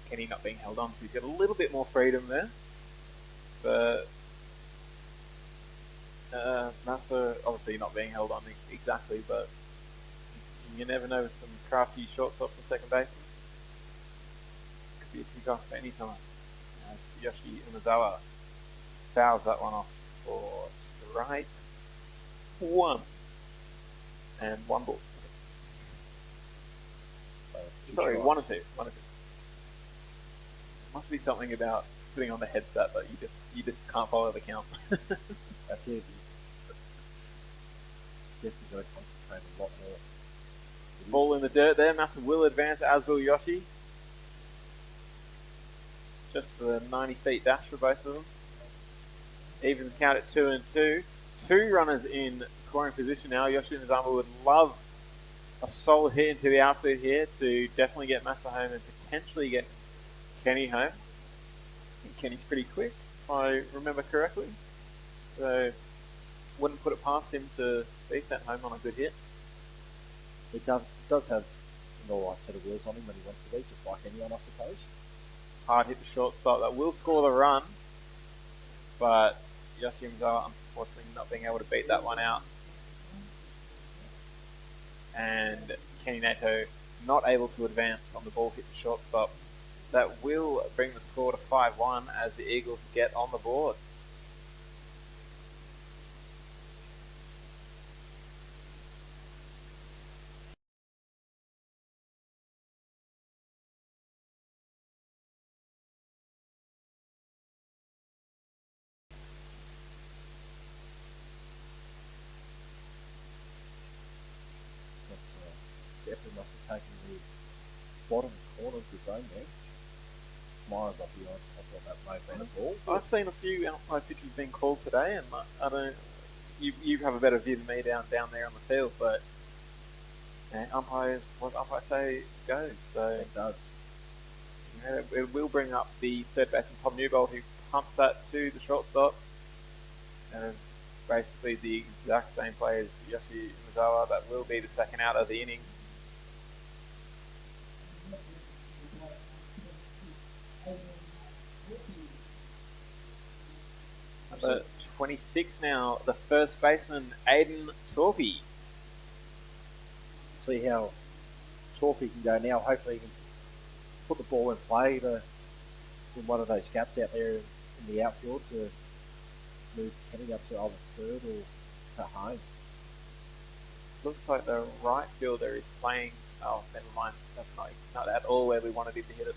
B: Kenny not being held on, so he's got a little bit more freedom there. But Massa obviously not being held on exactly, but you never know with some crafty shortstops and second baseman. Could be a kick-off at any time. As Yoshi Umezawa fouls that one off for strike 1. And 1 ball. Sorry, 1 and 2. 1 and 2. Must be something about putting on the headset that you just can't follow the count.
C: That's it. Definitely got to concentrate a lot more.
B: Ball in the dirt there. Massa will advance, as will Yoshi. Just the 90 feet dash for both of them. Evens count at 2 and 2. 2 runners in scoring position now. Yoshi Nizama would love a solid hit into the outfield here to definitely get Massa home and potentially get Kenny home. I think Kenny's pretty quick, if I remember correctly. So, wouldn't put it past him to be sent home on a good hit.
C: He does have an alright set of wheels on him when he wants to be, just like anyone, I suppose.
B: Hard hit to shortstop that will score the run, but Yoshi Mizawa unfortunately not being able to beat that one out. And Kenny Nato not able to advance on the ball hit to shortstop. That will bring the score to 5-1 as the Eagles get on the board.
C: Definitely must have taken the bottom corner of the zone there. Miles up beyond. I thought that may have been a ball.
B: I've seen a few outside pitches being called today, and I don't. You have a better view than me down there on the field, but umpires, what umpires say goes. So
C: It does.
B: It will bring up the third baseman Tom Newbold, who pumps that to the shortstop. And basically the exact same play as Yoshi Mizawa. That will be the second out of the inning. Number 26 now, the first baseman, Aiden Torpy.
C: See how Torpy can go now. Hopefully he can put the ball in play in one of those gaps out there in the outfield to move Kenny up to either third or to home.
B: Looks like the right fielder is playing. Oh, never mind. That's not at all where we wanted him to hit it.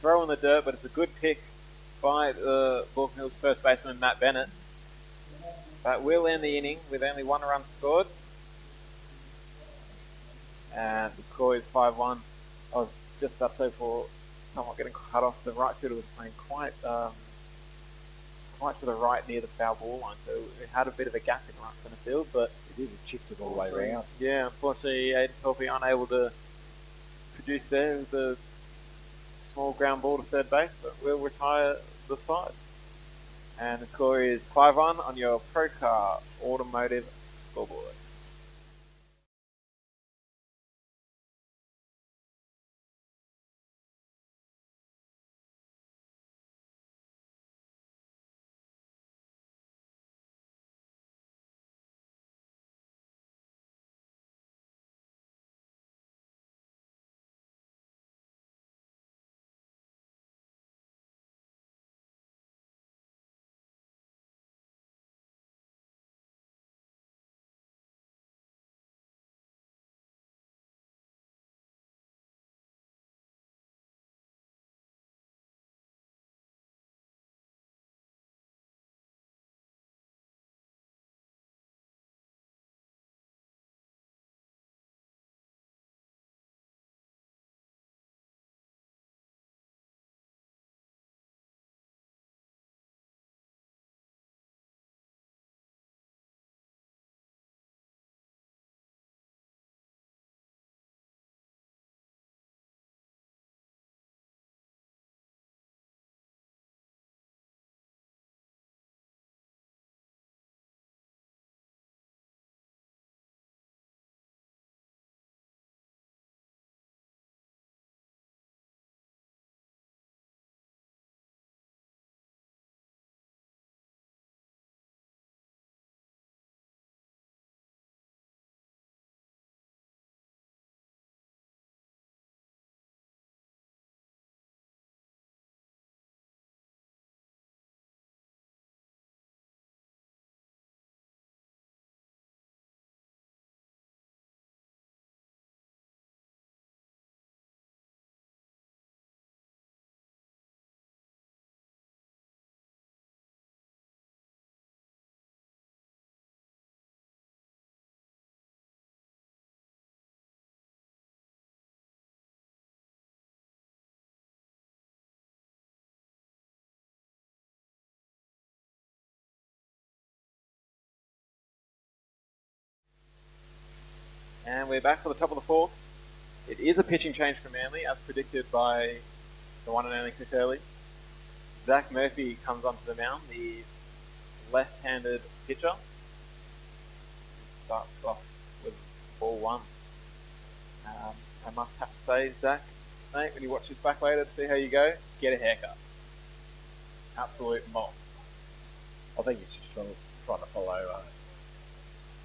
B: Throw in the dirt, but it's a good pick by the Baulkham Hills first baseman, Matt Bennett. That will end the inning with only 1 run scored. And the score is 5-1. I was just about to say for somewhat getting cut off, the right fielder was playing quite to the right near the foul ball line, so it had a bit of a gap in right centre field, but
C: it did shift it all the way around.
B: Yeah, unfortunately, Aiden Torpy unable to produce there with the small ground ball to third base, so we'll retire the side. And the score is 5-1 on your Procar Automotive scoreboard. And we're back for the top of the fourth. It is a pitching change for Manly, as predicted by the one and only Chris Early. Zach Murphy comes onto the mound, the left-handed pitcher. He starts off with ball 1. I must have to say, Zach, mate, when you watch this back later to see how you go, get a haircut. Absolute mop.
C: I think he's just trying to follow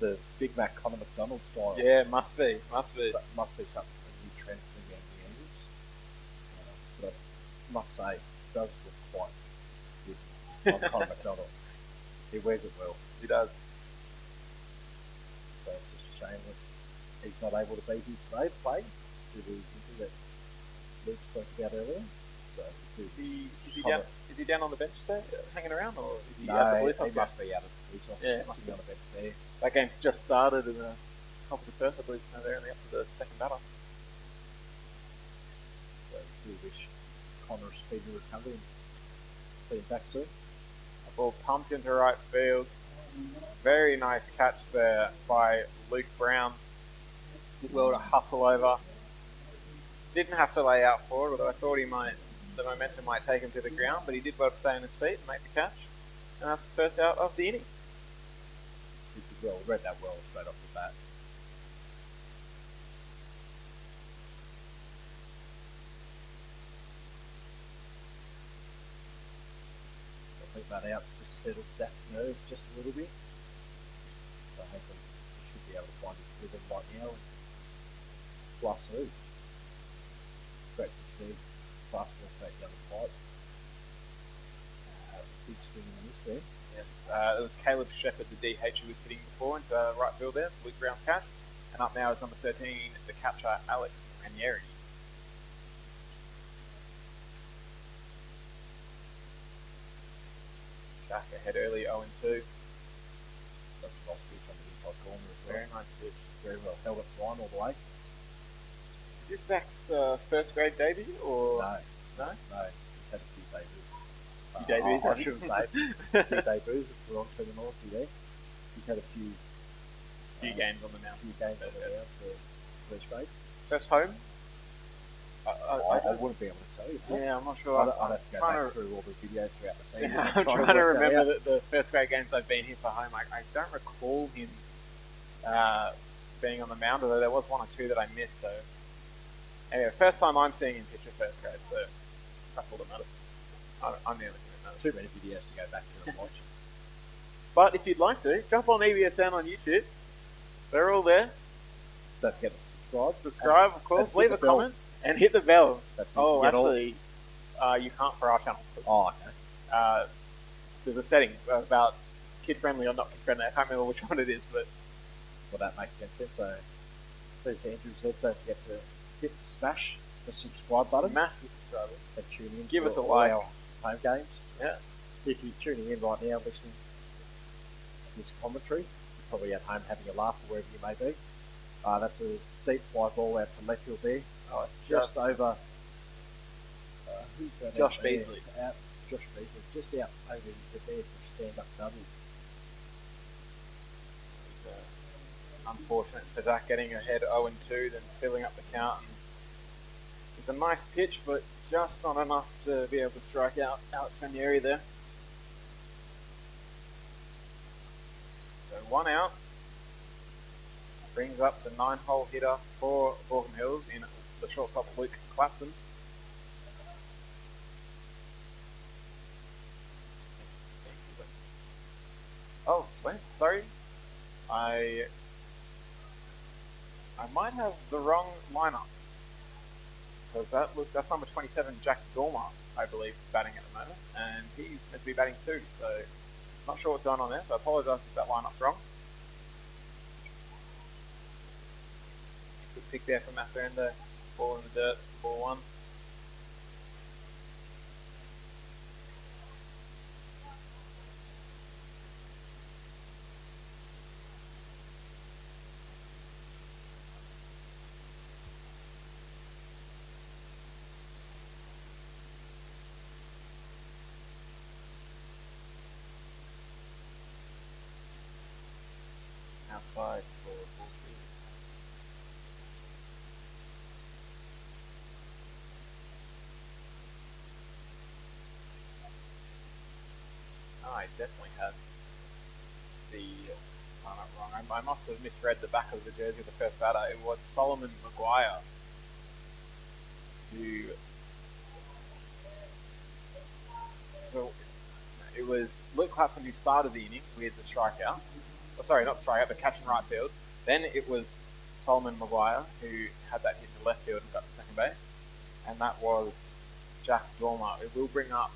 C: the Big Mac Conor McDonald style.
B: Yeah, must be.
C: Must be something, a new trend for the Eagles. But I must say, it does look quite good on Conor McDonald. He wears it well.
B: He does.
C: So it's just a shame that he's not able to be here today to play due to his injury that Luke spoke about earlier. So
B: is he down on the bench there, hanging around, or is he
C: no,
B: out the Blue Sox?
C: He must be out of the Blue Sox.
B: Yeah,
C: must be on the bench there.
B: That game's just started in the top of the first, I believe, so they're only up to the second batter.
C: So we wish Connor a speedy recovery and see him back soon.
B: A ball pumped into right field. Very nice catch there by Luke Brown. Did well to hustle over. Didn't have to lay out forward, although I thought the momentum might take him to the ground, but he did well to stay on his feet and make the catch. And that's the first out of the inning.
C: Did well, read that well straight off the bat. I think that out's just settled Zach's nerve just a little bit. So hopefully he should be able to find his rhythm right now and blast through. Great to see fastball straight down the pipe. Big swing and miss there.
B: Yes, it was Caleb Shepherd, the DH, who was hitting before into right field there, Luke Brown's catch. And up now is number 13, the catcher, Alex Ranieri. Jack ahead early, 0-2.
C: That's a nice pitch on the inside corner as well.
B: Very nice pitch.
C: Very well held its line all the way.
B: Is this Zach's first grade debut, or...?
C: No.
B: No?
C: No, he's had a few debuts.
B: Few debuts,
C: I shouldn't say few debuts, it's the wrong terminology there. He's had a few
B: games on the mound.
C: Few games on the mound for first grade.
B: First home?
C: I wouldn't be able to tell you.
B: Yeah, I'm not sure.
C: I'd have to go back through all the videos throughout the season.
B: Yeah, I'm trying to remember the first grade games I've been here for home. I don't recall him being on the mound, although there was one or two that I missed. So anyway, first time I'm seeing him pitch at first grade, so that's all that matters. I'm the only thing that matters.
C: Too many videos to go back to and watch.
B: But if you'd like to, jump on EBSN on YouTube. They're all there.
C: Don't forget to subscribe.
B: Subscribe, of course. Leave a comment and hit the bell. Actually, you can't for our channel.
C: Oh, okay.
B: There's a setting about kid-friendly or not kid-friendly. I can't remember which one it is, but...
C: Well, that makes sense then. So, as Andrew said, don't forget to hit the smash the subscribe button.
B: Smash the subscribe button.
C: And tune in.
B: Give us a like.
C: Our home games.
B: Yeah.
C: If you're tuning in right now, listening to this commentary, you're probably at home having a laugh or wherever you may be. That's a deep fly ball out to left field there.
B: Oh, it's
C: just over. Who's that?
B: Josh Beasley.
C: Josh Beasley, just out over his there for a stand-up double.
B: Unfortunate for Zach getting ahead 0-2, then filling up the count. It's a nice pitch, but just not enough to be able to strike out Alex Ranieri there. So 1 out. Brings up the 9-hole hitter for Baulkham Hills in the shortstop Luke Clapson. Oh, wait, sorry. I might have the wrong lineup. Because that's number 27, Jack Dormer, I believe, batting at the moment. And he's meant to be batting too, so not sure what's going on there, so I apologise if that lineup's wrong. Good pick there from Masterenda. Ball in the dirt, ball 1. Outside for ball 2. I definitely had the lineup wrong. I must have misread the back of the jersey of the first batter. It was Solomon Maguire who... So it was Luke Clapson who started the inning with the strikeout. Oh, sorry, not the strikeout, the catch in right field. Then it was Solomon Maguire who had that hit in left field and got to second base. And that was Jack Dormer. It will bring up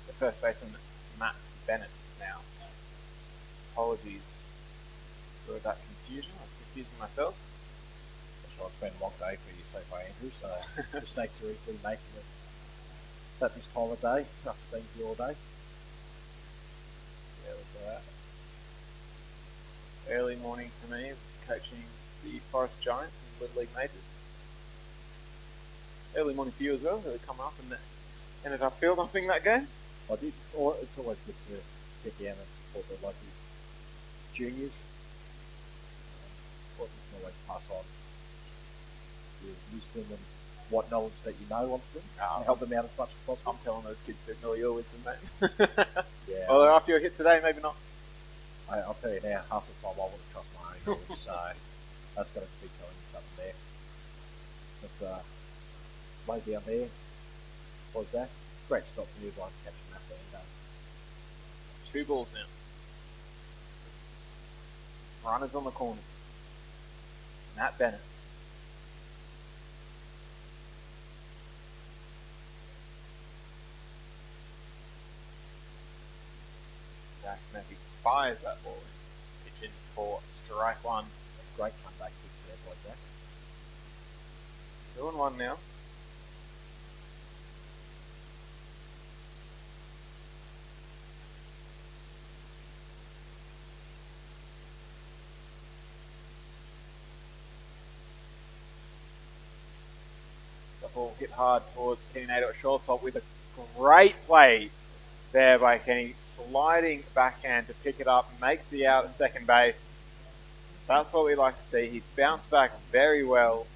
B: the first baseman, Matt Bennett, now. Apologies for that confusion. I was confusing myself.
C: That's right, it's been a long day for you so far, Andrew, so mistakes are easily making it at this time of day, after being here all day.
B: Yeah, it was early morning for me, coaching the Forest Giants in Little League Majors. Early morning for you as well, who come up and ended up field humping that game.
C: I did. It's always good to get down and support the local juniors. What you can always pass on your wisdom and what knowledge that you know onto them and help them out as much as possible.
B: I'm telling those kids to ignore your wisdom, mate.
C: Yeah.
B: Although after your hit today, maybe not.
C: I'll tell you now, half the time I wouldn't trust my own knowledge, so that's got to be telling you something there. Let's lay down there. What's that? Great stop for you, like catching that end.
B: 2 balls now. Runners on the corners. Matt Bennett. Zach Murphy fires that ball in. Pitch in for strike 1.
C: Great comeback kick there by Zach.
B: 2-1 now. The ball hit hard towards Kenny Nato at shortstop with a great play there by Kenny, sliding backhand to pick it up, makes the out at second base. That's what we like to see. He's bounced back very well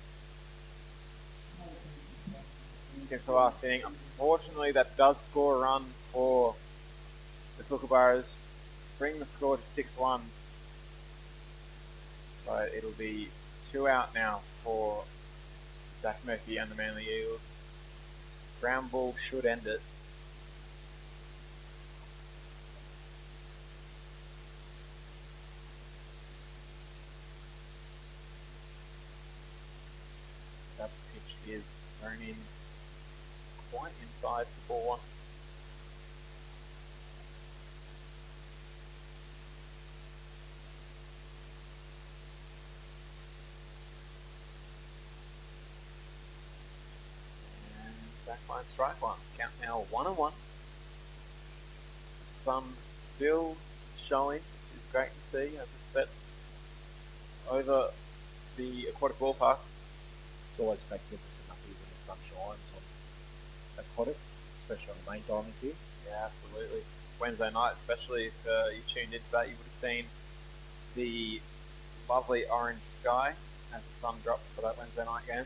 B: since the last inning. Unfortunately, that does score a run for the Kookaburras, bring the score to 6-1. But it'll be 2 out now for Zach Murphy and the Manly Eagles. Ground ball should end it. That pitch is thrown in quite inside for ball 1. And Zach finds strike 1. Count now 1-1. The sun still showing, which is great to see as it sets over the aquatic ballpark.
C: It's always magnificent up here when the sun shines on aquatic, especially on the main diamond here.
B: Yeah, absolutely. Wednesday night, especially if you tuned into that, you would have seen the lovely orange sky as the sun dropped for that Wednesday night game.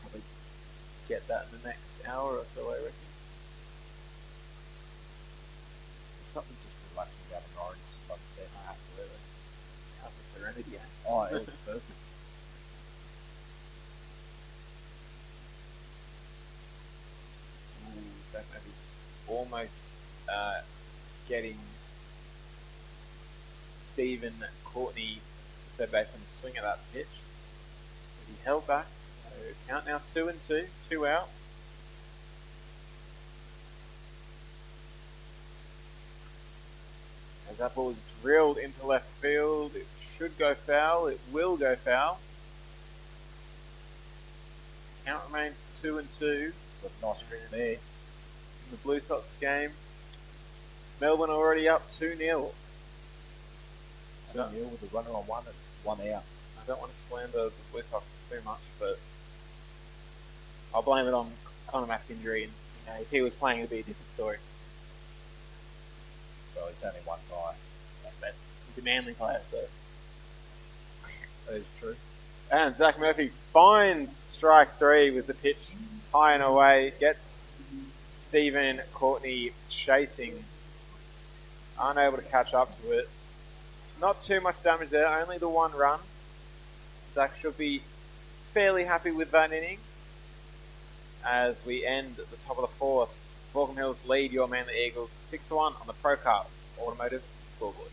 B: Probably get that in the next hour or so, I reckon.
C: There's something just relaxing about an orange sunset.
B: Oh, absolutely. How's the Serenity game?
C: Oh, it was perfect.
B: Zach Murphy almost getting Stephen Courtney, third baseman, to swing at that pitch. But he held back, so count now 2-2, 2 out. As that ball is drilled into left field, it should go foul, it will go foul. Count remains 2-2.
C: Got a nice string there.
B: In the Blue Sox game. Melbourne already up 2-0.
C: 2-0 with a runner on 1 and 1 out.
B: I don't want to slander the Blue Sox too much, but I'll blame it on Conor Mack's injury. And if he was playing, it'd be a different story.
C: Well, it's only one guy.
B: But he's a Manly player, so.
C: That is true.
B: And Zach Murphy finds strike 3 with the pitch high and away. Gets Stephen Courtney chasing. Unable to catch up to it. Not too much damage there, only the 1 run. Zach should be fairly happy with that inning. As we end at the top of the 4th, Baulkham Hills lead your Manly Eagles 6-1 on the Procar Automotive scoreboard.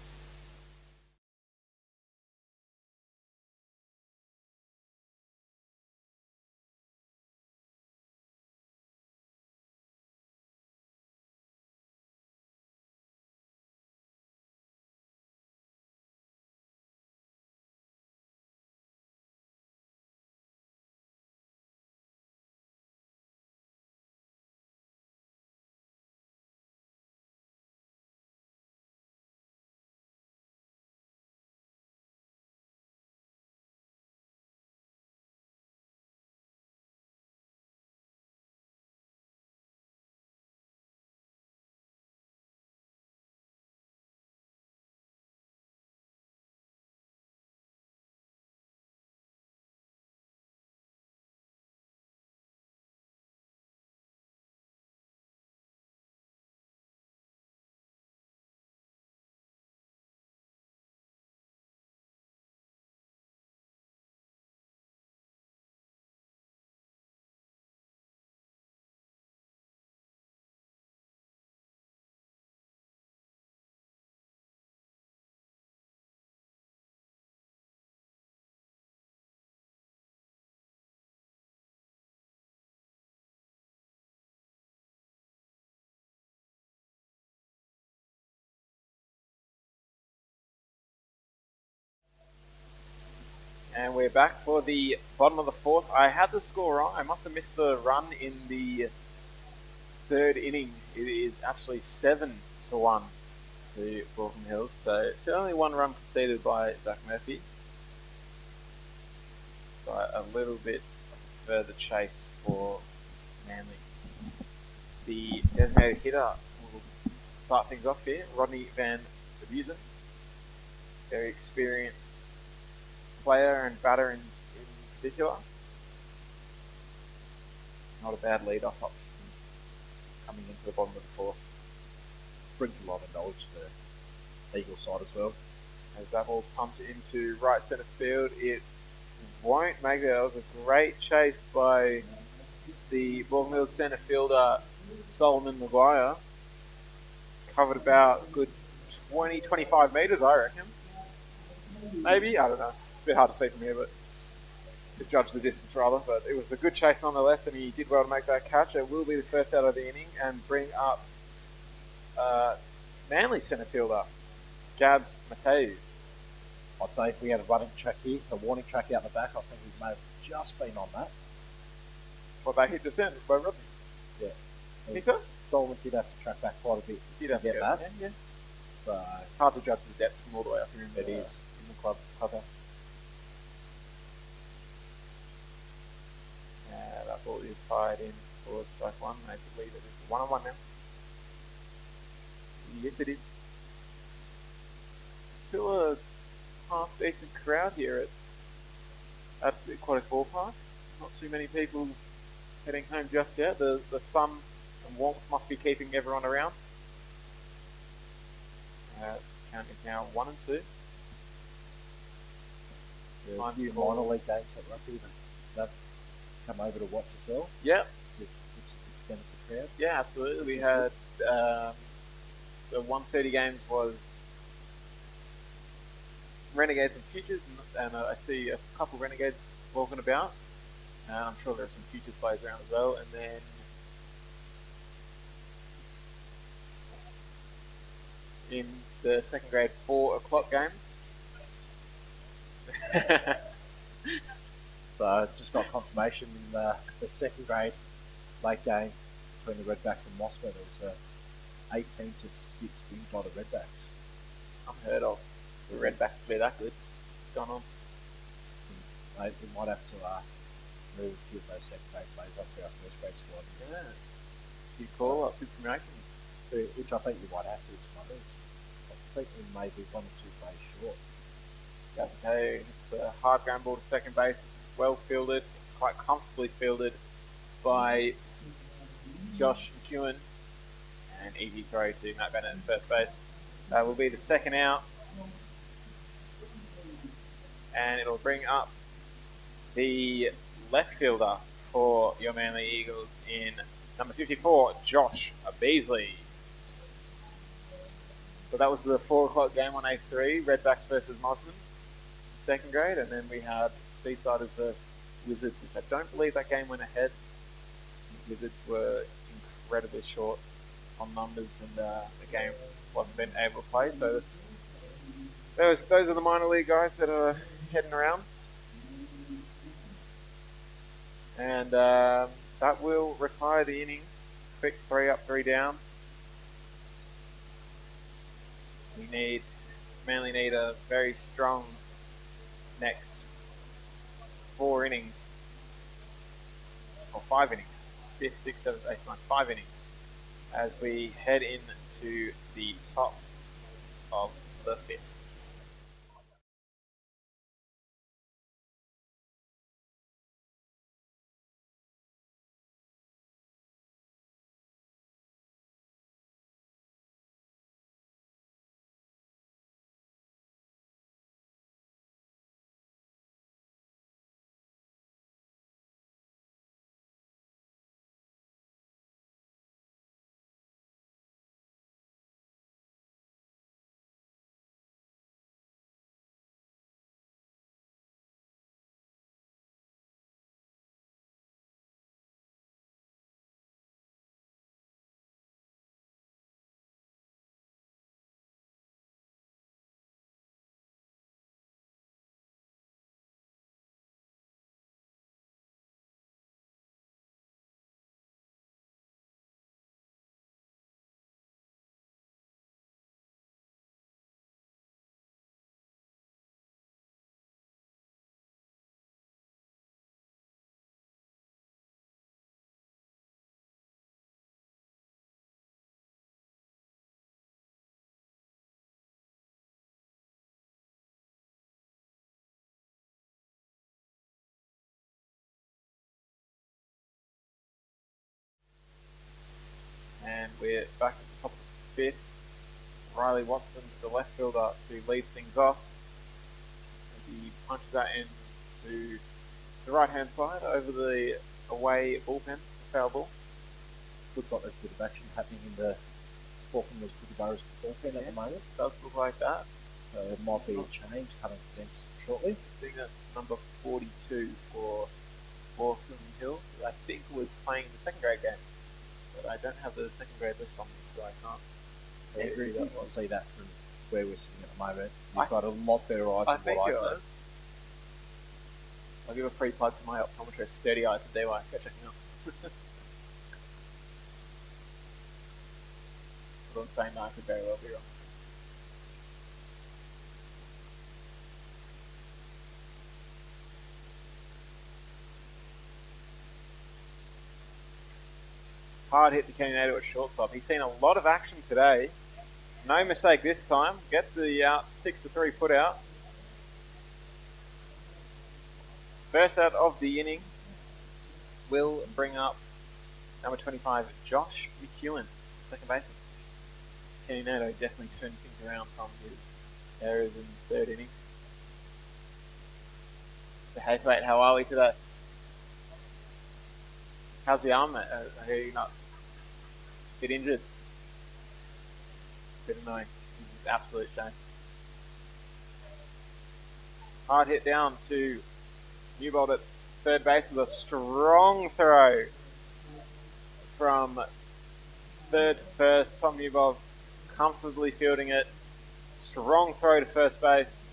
B: we're back for the bottom of the fourth. I had the score wrong. I must have missed the run in the third inning. It is actually 7-1 to Baulkham Hills. So it's only one run conceded by Zach Murphy. But a little bit further chase for Manly. The designated hitter will start things off here. Rodney Van Abusen. Very experienced player and batter in particular. Not a bad lead-off option coming into the bottom of the fourth.
C: Brings a lot of knowledge to the Eagles side as well.
B: As that ball's pumped into right centre field, it won't make it. That was a great chase by the Baulkham Hills centre fielder, Solomon Maguire. Covered about a good 20-25 metres, I reckon. Maybe, I don't know. It's a bit hard to see from here, but to judge the distance rather. But it was a good chase nonetheless, and he did well to make that catch. It will be the first out of the inning and bring up Manly centre fielder, Gabs Mateu.
C: I'd say if we had a running track here, a warning track out the back, I think we may have just been on that.
B: Well, they hit descent by Rodney.
C: Yeah.
B: Think so?
C: Solomon did have to track back quite a bit to get that.
B: Yeah.
C: But
B: It's hard to judge the depth from all the way up here in
C: It is.
B: in the clubhouse. That ball is fired in for strike one. I believe it is 1-on-1 now. Yes, it is. Still a half decent crowd here at the Aquatic Ballpark. Not too many people heading home just yet. The sun and warmth must be keeping everyone around. Counting now 1 and 2.
C: there are a few minor league games at rugby that come over to watch as well.
B: Yeah,
C: Which is extended the crowd.
B: yeah, absolutely. We had the 1:30 games was Renegades and Futures, and I see a couple of Renegades walking about, and I'm sure there are some Futures players around as well. And then in the second grade 4 o'clock games.
C: So I just got confirmation in the second grade late game between the Redbacks and Mossman. It was a 18-6 win by the Redbacks.
B: Unheard of. The Redbacks to be that good. What's going on?
C: We might have to move a few of those second grade players up to our first grade squad.
B: Yeah. Good call-ups, good promotions.
C: Which I think we might have to as mothers. I think we may be 1 or 2 plays short.
B: Okay, it's a hard ground ball to second base, well fielded, quite comfortably fielded by Josh McEwen, and easy throw to Matt Bennett at first base. That will be the second out, and it'll bring up the left fielder for your Manly Eagles in number 54, Josh Beasley. So that was the 4 o'clock game on A3, Redbacks versus Mosman, second grade, and then we had Seasiders versus Wizards, which I don't believe that game went ahead. The Wizards were incredibly short on numbers, and the game wasn't been able to play. So those are the minor league guys that are heading around, and that will retire the inning. Quick 3 up, 3 down. Manly need a very strong next 4 innings, or 5 innings, 5th, 6th, 7th, 8th, 9th, 5 innings, as we head into the top of the 5th. We're back at the top of the fifth. Riley Watson, the left fielder, to lead things off. He punches that into the right-hand side over the away bullpen, the foul ball.
C: Looks like there's a bit of action happening in the Baulkham Kookaburras bullpen at the moment.
B: Does look like that.
C: So there might be a change coming to them shortly.
B: I think that's number 42 for Baulkham Hills. I think was playing the second grade game, but I don't have the second grade list on me, so I can't.
C: I'll see that from where we're sitting at the moment. You've got a lot better eyes
B: I
C: than
B: think
C: what
B: it
C: I do.
B: was. I'll give a free plug to my optometrist, Sturdy Eyes at DY. Go check him out. But I'm saying that I could very well be wrong. Hard hit to Kenny Nato at shortstop. He's seen a lot of action today. No mistake this time. Gets the out 6-3 put out. First out of the inning will bring up number 25, Josh McEwen, second baseman. Kenny Nato definitely turned things around from his errors in the third inning. Mr. Haythwaite, how are we today? How's the arm, mate? Are you not a bit injured? Bit annoying. This is an absolute shame. Hard hit down to Newbold at third base with a strong throw from third to first. Tom Newbold comfortably fielding it. Strong throw to first base.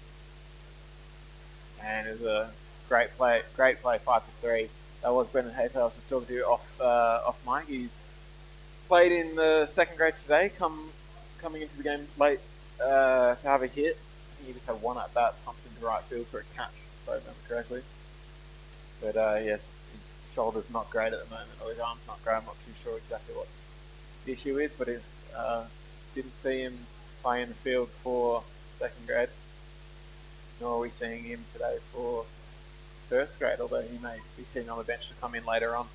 B: And it was a great play, 5-3. That was Brendan Haythell. I was just talking to you off mic. He's played in the second grade today, coming into the game late to have a hit. I think he just had one at bat, pumped into right field for a catch, if I remember correctly. But yes, his shoulder's not great at the moment, or his arm's not great. I'm not too sure exactly what the issue is, but it didn't see him play in the field for second grade, nor are we seeing him today for first grade, although he may be sitting on the bench to come in later on.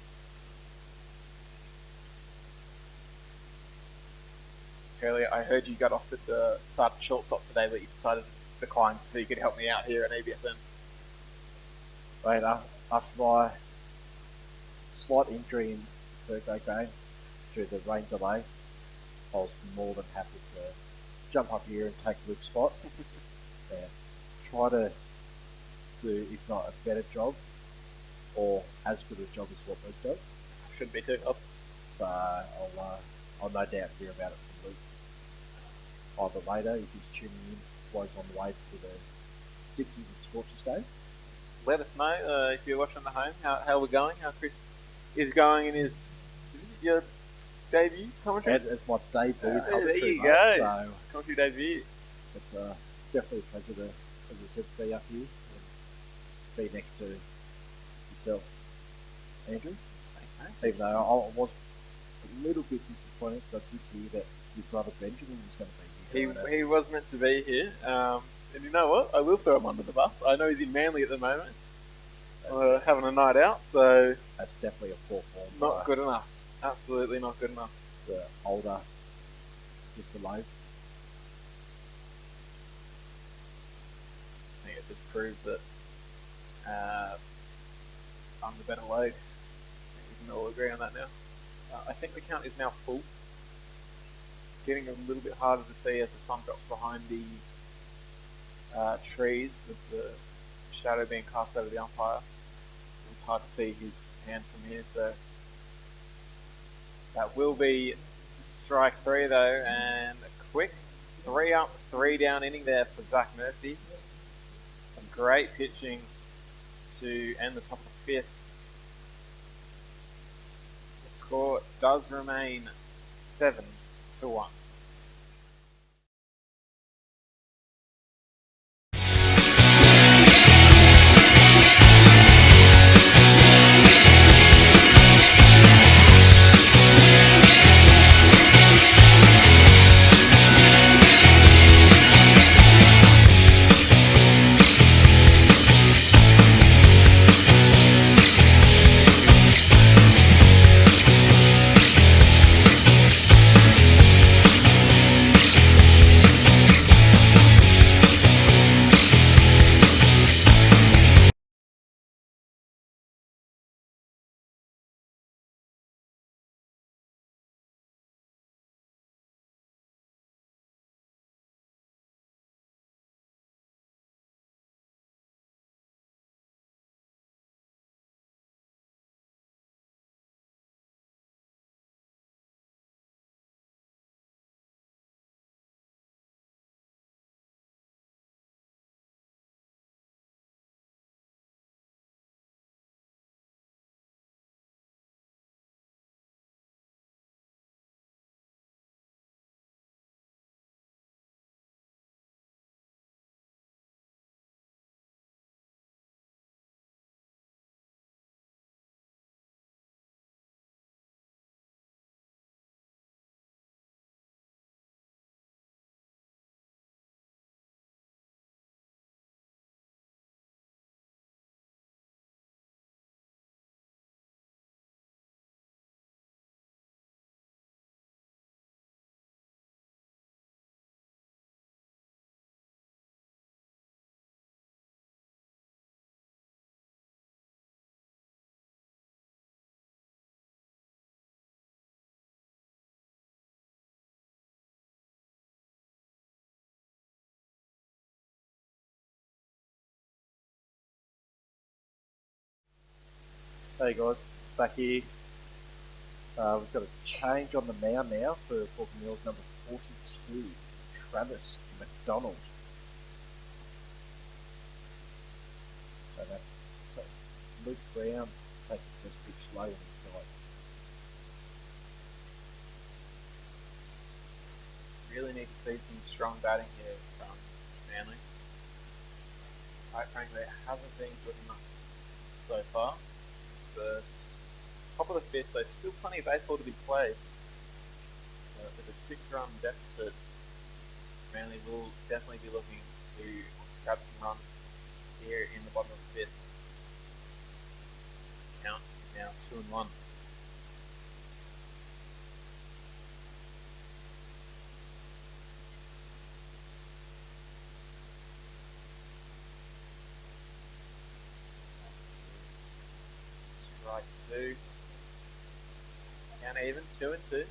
B: Earlier, I heard you got offered the start shortstop today, but you decided to decline so you could help me out here at ABSN.
C: Right, after my slight injury in the third grade game due to the rain delay, I was more than happy to jump up here and take Luke's spot and try to do, if not a better job, or as good a job as what Luke does.
B: Should be too.
C: So I'll no doubt hear about it from Luke either later if he's tuning in while he's on the way to the Sixers and Scorchers game.
B: Let us know if you're watching at home how we're going, how Chris is going in his. Is this your debut commentary?
C: It's my debut commentary.
B: There you
C: mate,
B: go.
C: So
B: Commentary debut.
C: it's definitely a pleasure to, as I said, be up here and be next to yourself, Andrew.
B: Thanks, mate.
C: Even though I was a little bit disappointed, so I did hear that your brother Benjamin was going to be here.
B: He was meant to be here. And you know what? I will throw him under the bus. I know he's in Manly at the moment, having a night out, so
C: That's definitely a poor form.
B: not good enough. Absolutely not good enough.
C: The older Mr. Lowe.
B: I think it just proves that I'm the better load. I think we can all agree on that now. I think the count is now full. It's getting a little bit harder to see as the sun drops behind the trees, with the shadow being cast over the umpire. It's hard to see his hands from here, so that will be strike three though, and a quick 3 up, 3 down inning there for Zach Murphy. Some great pitching to end the top of the fifth. The score does remain 7-1.
C: Hey guys, back here. We've got a change on the mound now for Baulkham Hills number 42, Travis McDonald. So Luke Brown takes the first pitch low and inside.
B: Really need to see some strong batting here from Manly. Quite frankly, it hasn't been good enough so far. It's the top of the fifth, so still plenty of baseball to be played. With a 6-run deficit, Manly will definitely be looking to grab some runs here in the bottom of the fifth. Count is now 2-1. Strike 2. Count even, 2-2.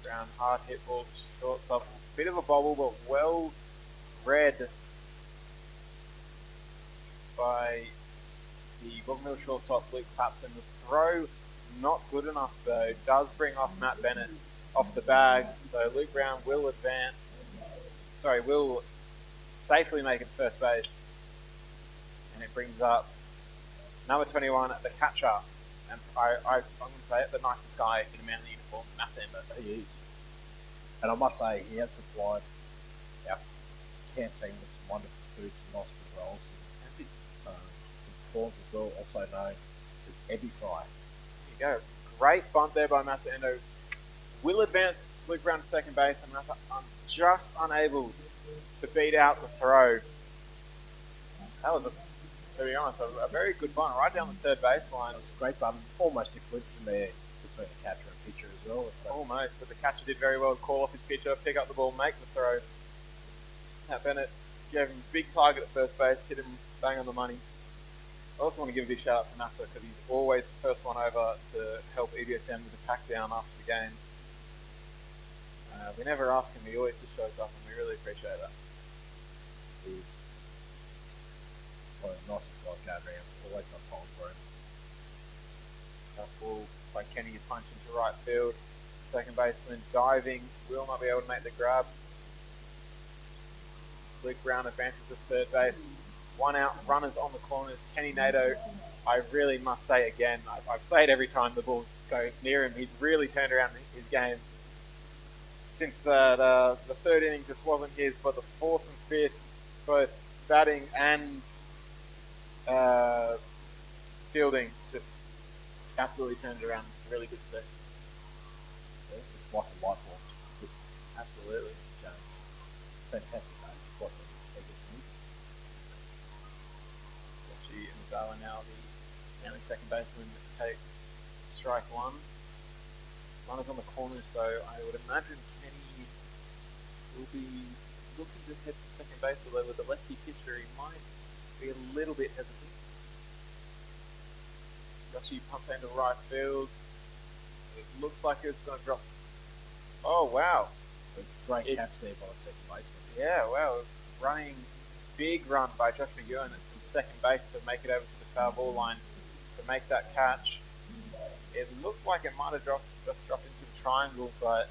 B: Brown, hard hit ball, shortstop. Bit of a bobble, but well read by the Baulkham Hills shortstop, Luke Clapson. The throw not good enough though. Does bring off Matt Bennett off the bag. So Luke Brown will will safely make it to first base. And it brings up number 21, the catcher. And I'm going to say it, the nicest guy in a Manly uniform, Massamba.
C: He is. And I must say, he has supplied our camp team with some wonderful foods and nice good rolls. And, some prawns as well, also known as Ebby Fry.
B: There you go. Great bunt there by Massamba. Will advance Luke Brown to second base, and I'm just unable to beat out the throw. That was, to be honest, a very good bunt right down the third baseline.
C: It was a great bunt, almost a clip from there between the catcher and pitcher as well. So
B: almost, but the catcher did very well to call off his pitcher, pick up the ball, make the throw. Matt Bennett gave him a big target at first base, hit him bang on the money. I also want to give a big shout out to Massa because he's always the first one over to help EBSM with the pack down after the games. We never ask him, he always just shows up, and we really appreciate that.
C: He's one of the nicest guys going around, always got time for him.
B: Tough ball by Kenny is punched into right field. Second baseman diving, will not be able to make the grab. Luke Brown advances to third base. One out, runners on the corners. Kenny Nato, I really must say again, I say it every time the ball goes near him, he's really turned around his game. Since the third inning just wasn't his, but the fourth and fifth, both batting and fielding, just absolutely turned around. Really good to see.
C: Yeah, it's like a light bulb.
B: Absolutely.
C: Fantastic. What
B: Yoshi Mizawa now the Manly second baseman takes strike 1. Runners on the corners, so I would imagine Kenny will be looking to head to second base, although with the lefty pitcher he might be a little bit hesitant. Yoshi pumps into right field. It looks like it's going to drop. Oh, wow.
C: Great catch there by the second baseman.
B: Yeah, wow. Running big run by Josh McEwen from second base to make it over to the foul ball line to make that catch. It looked like it might have just dropped into the triangle, but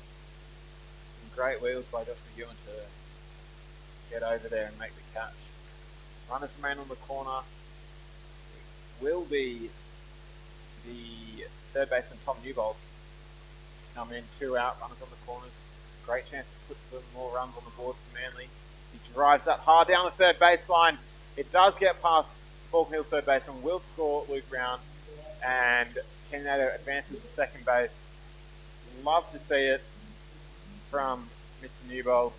B: some great wheels by Josh McEwen to get over there and make the catch. Runners remain on the corner. It will be the third baseman Tom Newbold coming in, 2 out, runners on the corners. Great chance to put some more runs on the board for Manly. He drives that hard down the third baseline. It does get past Baulkham Hills third baseman, will score Luke Brown, and Kenny Nato advances to second base. Love to see it from Mr. Newbold.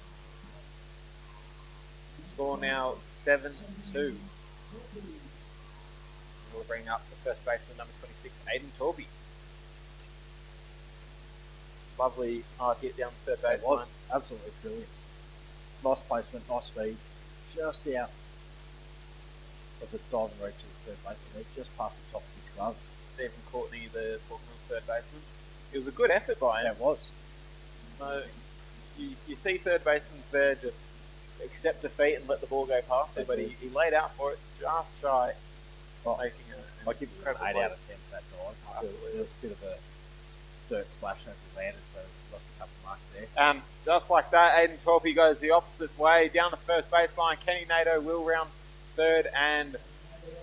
B: Score now 7-2. We'll bring up the first baseman, number 26, Aidan Torby. Lovely hard hit down the third baseline.
C: Absolutely brilliant. Nice placement, nice speed. Just out of the diving reach of the third baseman. Just past the top of his glove.
B: Stephen Courtney, the Baulkham Hills third baseman. It was a good effort by him.
C: Yeah, it was.
B: No, you see third baseman's there just accept defeat and let the ball go past him, but he laid out for it just shy,
C: Well,
B: making
C: I'll give you an 8
B: incredible
C: out of 10 for that drive. There was a bit of a dirt splash as he landed, so lost a couple of marks there.
B: And just like that, Aiden Torpey goes the opposite way down the first baseline. Kenny Nato will round third and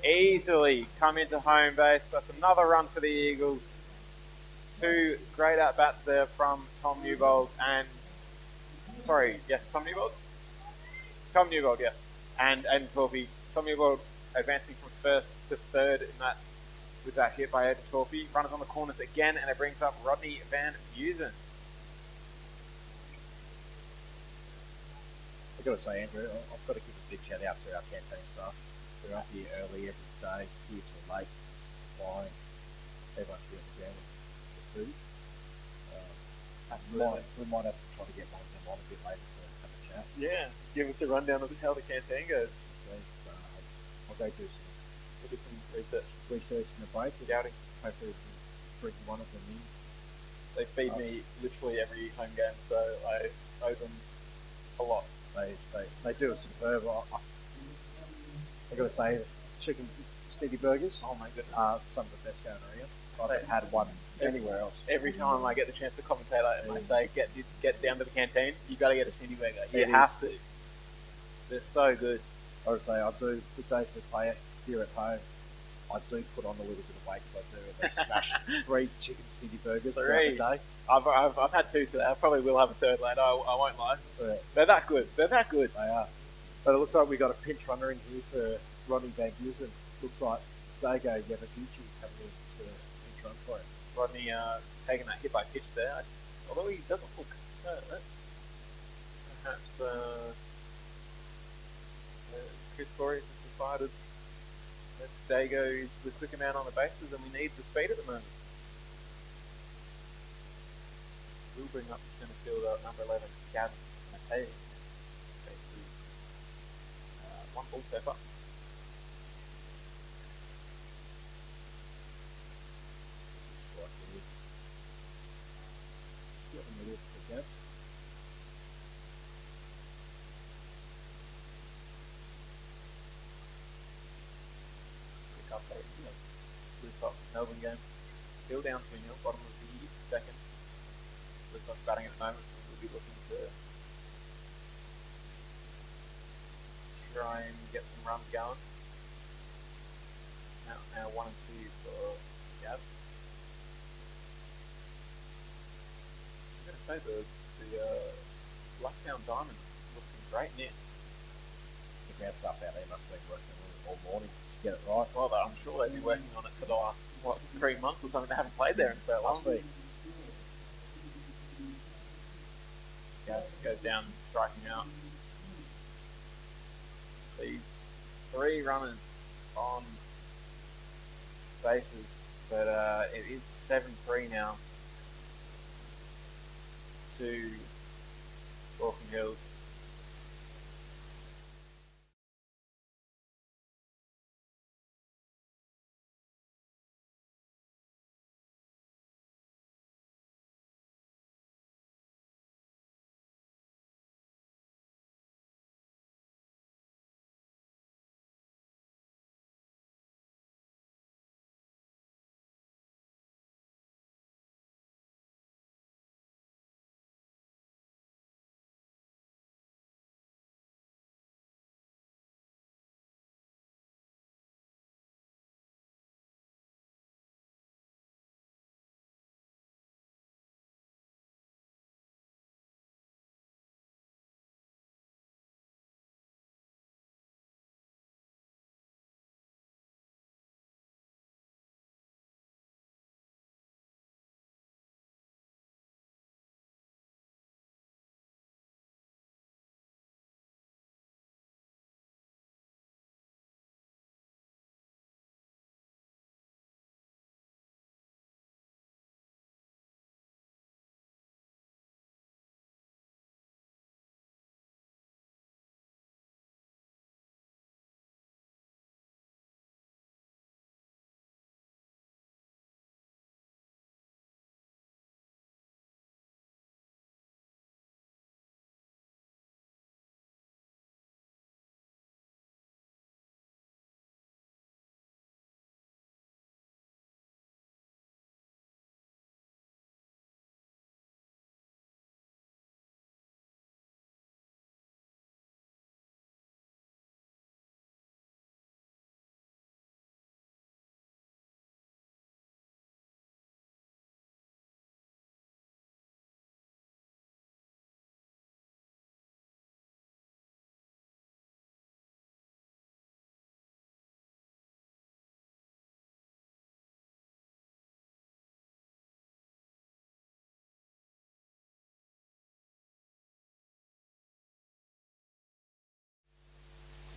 B: easily come into home base. That's another run for the Eagles. Two great at bats there from Tom Newbold and Tom Newbold, yes, and Torpey. Tom Newbold advancing from first to third in that with that hit by Aiden Torpey. Runners on the corners again, and it brings up Rodney Van Busen.
C: I've got to say, Andrew, I've got to give a big shout out to our campaign staff. They're up here early every day, here till late, supplying. Everyone's here on the ground with food.
B: Absolutely.
C: We might have to try to get one of them on a bit later to have a chat.
B: Yeah, give us a rundown of how the campaign goes.
C: So, I'll go do some
B: Research
C: in the break.
B: scouting.
C: Hopefully we can bring one of them in.
B: They feed me literally every home game, so I owe them a lot.
C: They do a superb. I've got to say, chicken sticky burgers.
B: Oh my goodness.
C: Some of the best going around. I haven't had one anywhere else.
B: Every time I get the chance to commentate, I say, get down to the canteen. You got to get a Cindy burger. You
C: It
B: have to. They're so good.
C: I would say I do the days we play it here at home. I do put on a little bit of weight because I do. And I smash 3 chicken sticky burgers throughout the day.
B: I've had 2 today. I probably will have a third later. I won't lie.
C: But
B: They're that good. They
C: are. But it looks like we got a pinch runner in here for Rodney Van Busen. Looks like Dago Yamaguchi coming in to pinch run for him.
B: Rodney taking that hit by pitch there. Although he doesn't look hurt. Perhaps Chris Corey has just decided that Dago is the quicker man on the bases and we need the speed at the moment. We'll bring up the centre fielder at number 11, Gabs Matei. Faces 1 ball so far. Quick update. Blue Sox Melbourne game. Still down 2-0, bottom of the second. Blue Sox batting at the moment, so we'll be looking to try and get some runs going. Now 1 and 2 for Gabs. I'm going to say the Blackdown Diamond looks in great nick.
C: The ground staff out there must have been working all morning to get it right.
B: Well, I'm sure they've been working on it for the last 3 months or something. They haven't played there in so long.
C: Must be.
B: Gabs goes down, striking out. These 3 runners on bases, but it is 7-3 now to Baulkham Hills.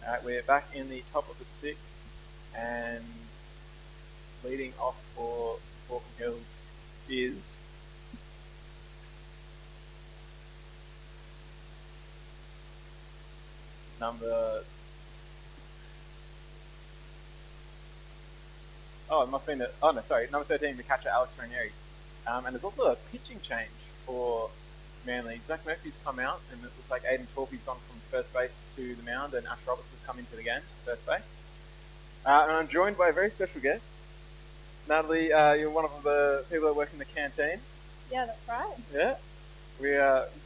B: Alright, we're back in the top of the sixth, and leading off for Baulkham Hills is number... Oh, it must have been number 13, the catcher Alex Ranieri. And there's also a pitching change for Manly. Zach Murphy's come out, and it looks like Aidan Torpey's gone from first base to the mound, and Ash Roberts has come into the game, first base. And I'm joined by a very special guest. Natalie, you're one of the people that work in the canteen.
D: Yeah, that's right.
B: Yeah. We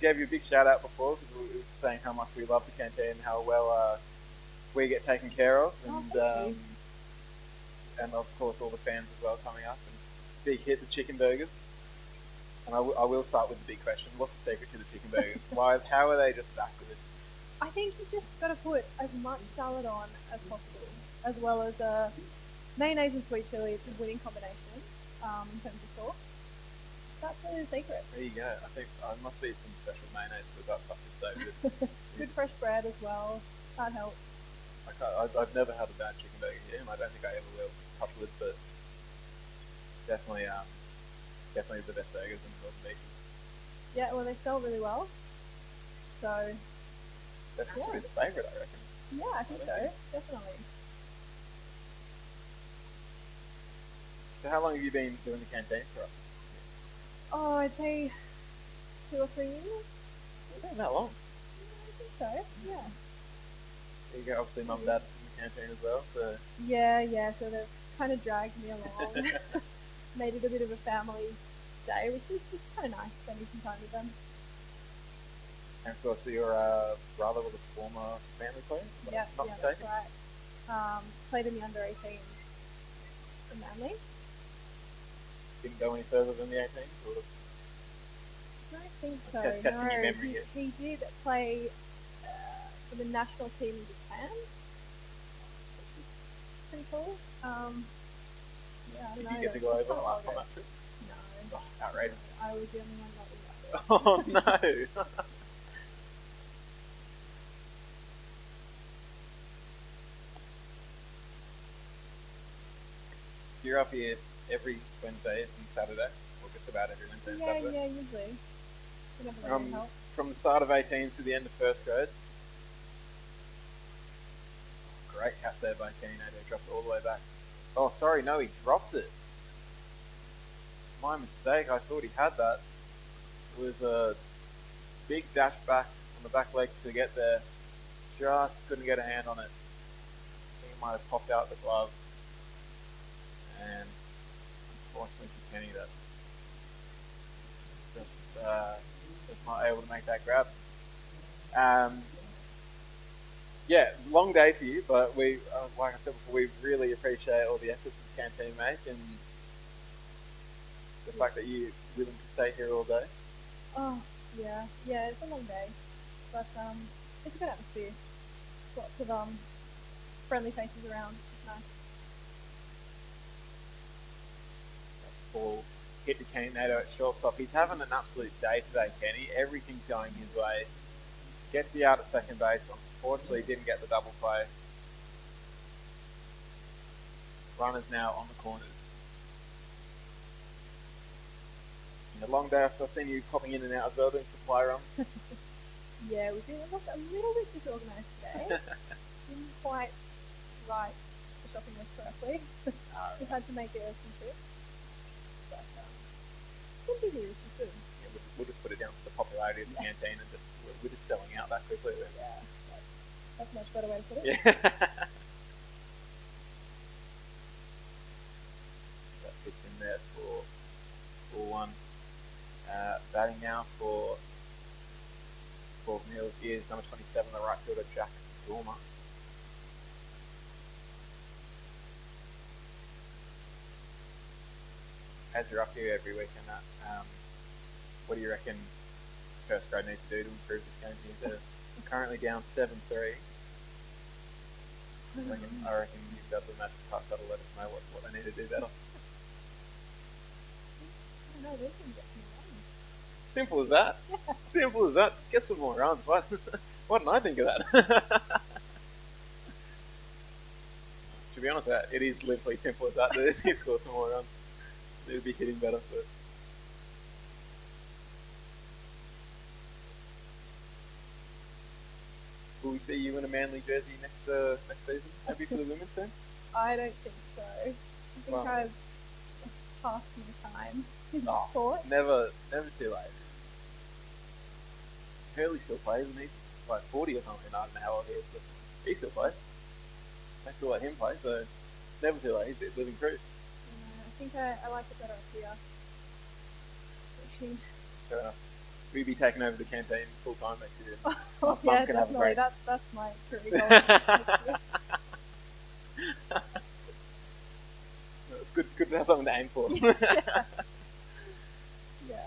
B: gave you a big shout out before because we were saying how much we love the canteen, how well we get taken care of, and of course all the fans as well coming up. And big hit, the chicken burgers. And I will start with the big question. What's the secret to the chicken burgers? How are they just that good?
D: I think you just got to put as much salad on as possible, as well as mayonnaise and sweet chili. It's a winning combination in terms of sauce. That's really the secret.
B: There you go. I think there must be some special mayonnaise because that stuff is so good.
D: Good fresh bread as well. Can't help.
B: I've never had a bad chicken burger here, and I don't think I ever will. Touch wood, but definitely the best burgers in the Northern Beaches.
D: Yeah, well, they sell really well. So.
B: That has to be the favourite, I reckon.
D: Yeah, I think so. Definitely.
B: So how long have you been doing the canteen for us?
D: Oh, I'd say 2 or 3 years.
B: It's been that long.
D: I think so, yeah.
B: There you go, obviously mum and dad in the canteen as well, so...
D: Yeah, so they've kind of dragged me along. Made it a bit of a family day, which was just kind of nice, spending some time with them.
B: And of course, your brother was a former Manly player?
D: Yeah,
B: not
D: that's
B: mistaken?
D: right. Played in the under-18s for Manly.
B: Didn't go any further than the 18s? Or...
D: I don't think so.
B: Testing your memory here.
D: He did play for the national team in Japan, which is pretty cool. Yeah, I don't know.
B: Did you get to go over on that trip?
D: No.
B: Oh, outrageous.
D: I was the only one not in that.
B: Oh no! So you're up here every Wednesday and Saturday, or just about every Wednesday and Saturday?
D: Yeah, usually. Whenever they help.
B: From the start of 18s to the end of first grade. Great catch there by Kenny Nato, dropped it all the way back. Oh, sorry, no, he dropped it. My mistake, I thought he had that. It was a big dash back on the back leg to get there. Just couldn't get a hand on it. I think it might have popped out the glove. And unfortunately for Kenny, that just not able to make that grab. Yeah, long day for you, but we, like I said before, we really appreciate all the efforts the canteen make and the fact that you're willing to stay here all day.
D: Oh, yeah, it's a long day, but it's a good atmosphere. Lots of friendly faces around, which is nice.
B: Ball hit to Kenny Nato at shortstop. He's having an absolute day today, Kenny. Everything's going his way. Gets you out at second base. Unfortunately, didn't get the double play. Runners now on the corners. In a long day, I've seen you popping in and out as well, doing supply runs.
D: Yeah, we've been a little bit disorganised today. Didn't quite write the shopping list correctly. We've had to make it a few trips. But it's been busy, which is good.
B: Yeah, we'll just put it down to the popularity of the canteen and we're just selling out that quickly.
D: Yeah, that's a much better way to put it.
B: Yeah. That fits in there for one. Batting now for Mills is number 27, the right fielder, Jack Dormer. As you're up here every week and that, what do you reckon first grade needs to do to improve this game here? They're currently down 7-3. I reckon you've got the magic touch that'll let us know what they need to do better.
D: I don't know, they can get some runs.
B: Simple as that.
D: Yeah.
B: Simple as that. Just get some more runs. Why didn't I think of that? to be honest, it is literally simple as that. He scores some more runs. They would be hitting better, but will we see you in a Manly jersey next season? Maybe for the women's team?
D: I don't think so. I think
B: Well.
D: I've passed my time in sport.
B: Never too late. Hurley still plays, and he's like 40 or something. I don't know how old he is, but he still plays. They still let him play, so never too late. He's living proof.
D: I think I like it better up here.
B: Fair enough. We'll be taking over the canteen full time next year.
D: Oh,
C: Mum
D: yeah,
C: can have a
D: definitely.
C: break.
D: That's my career goal. next year.
B: Good to have something to aim for.
D: Yeah,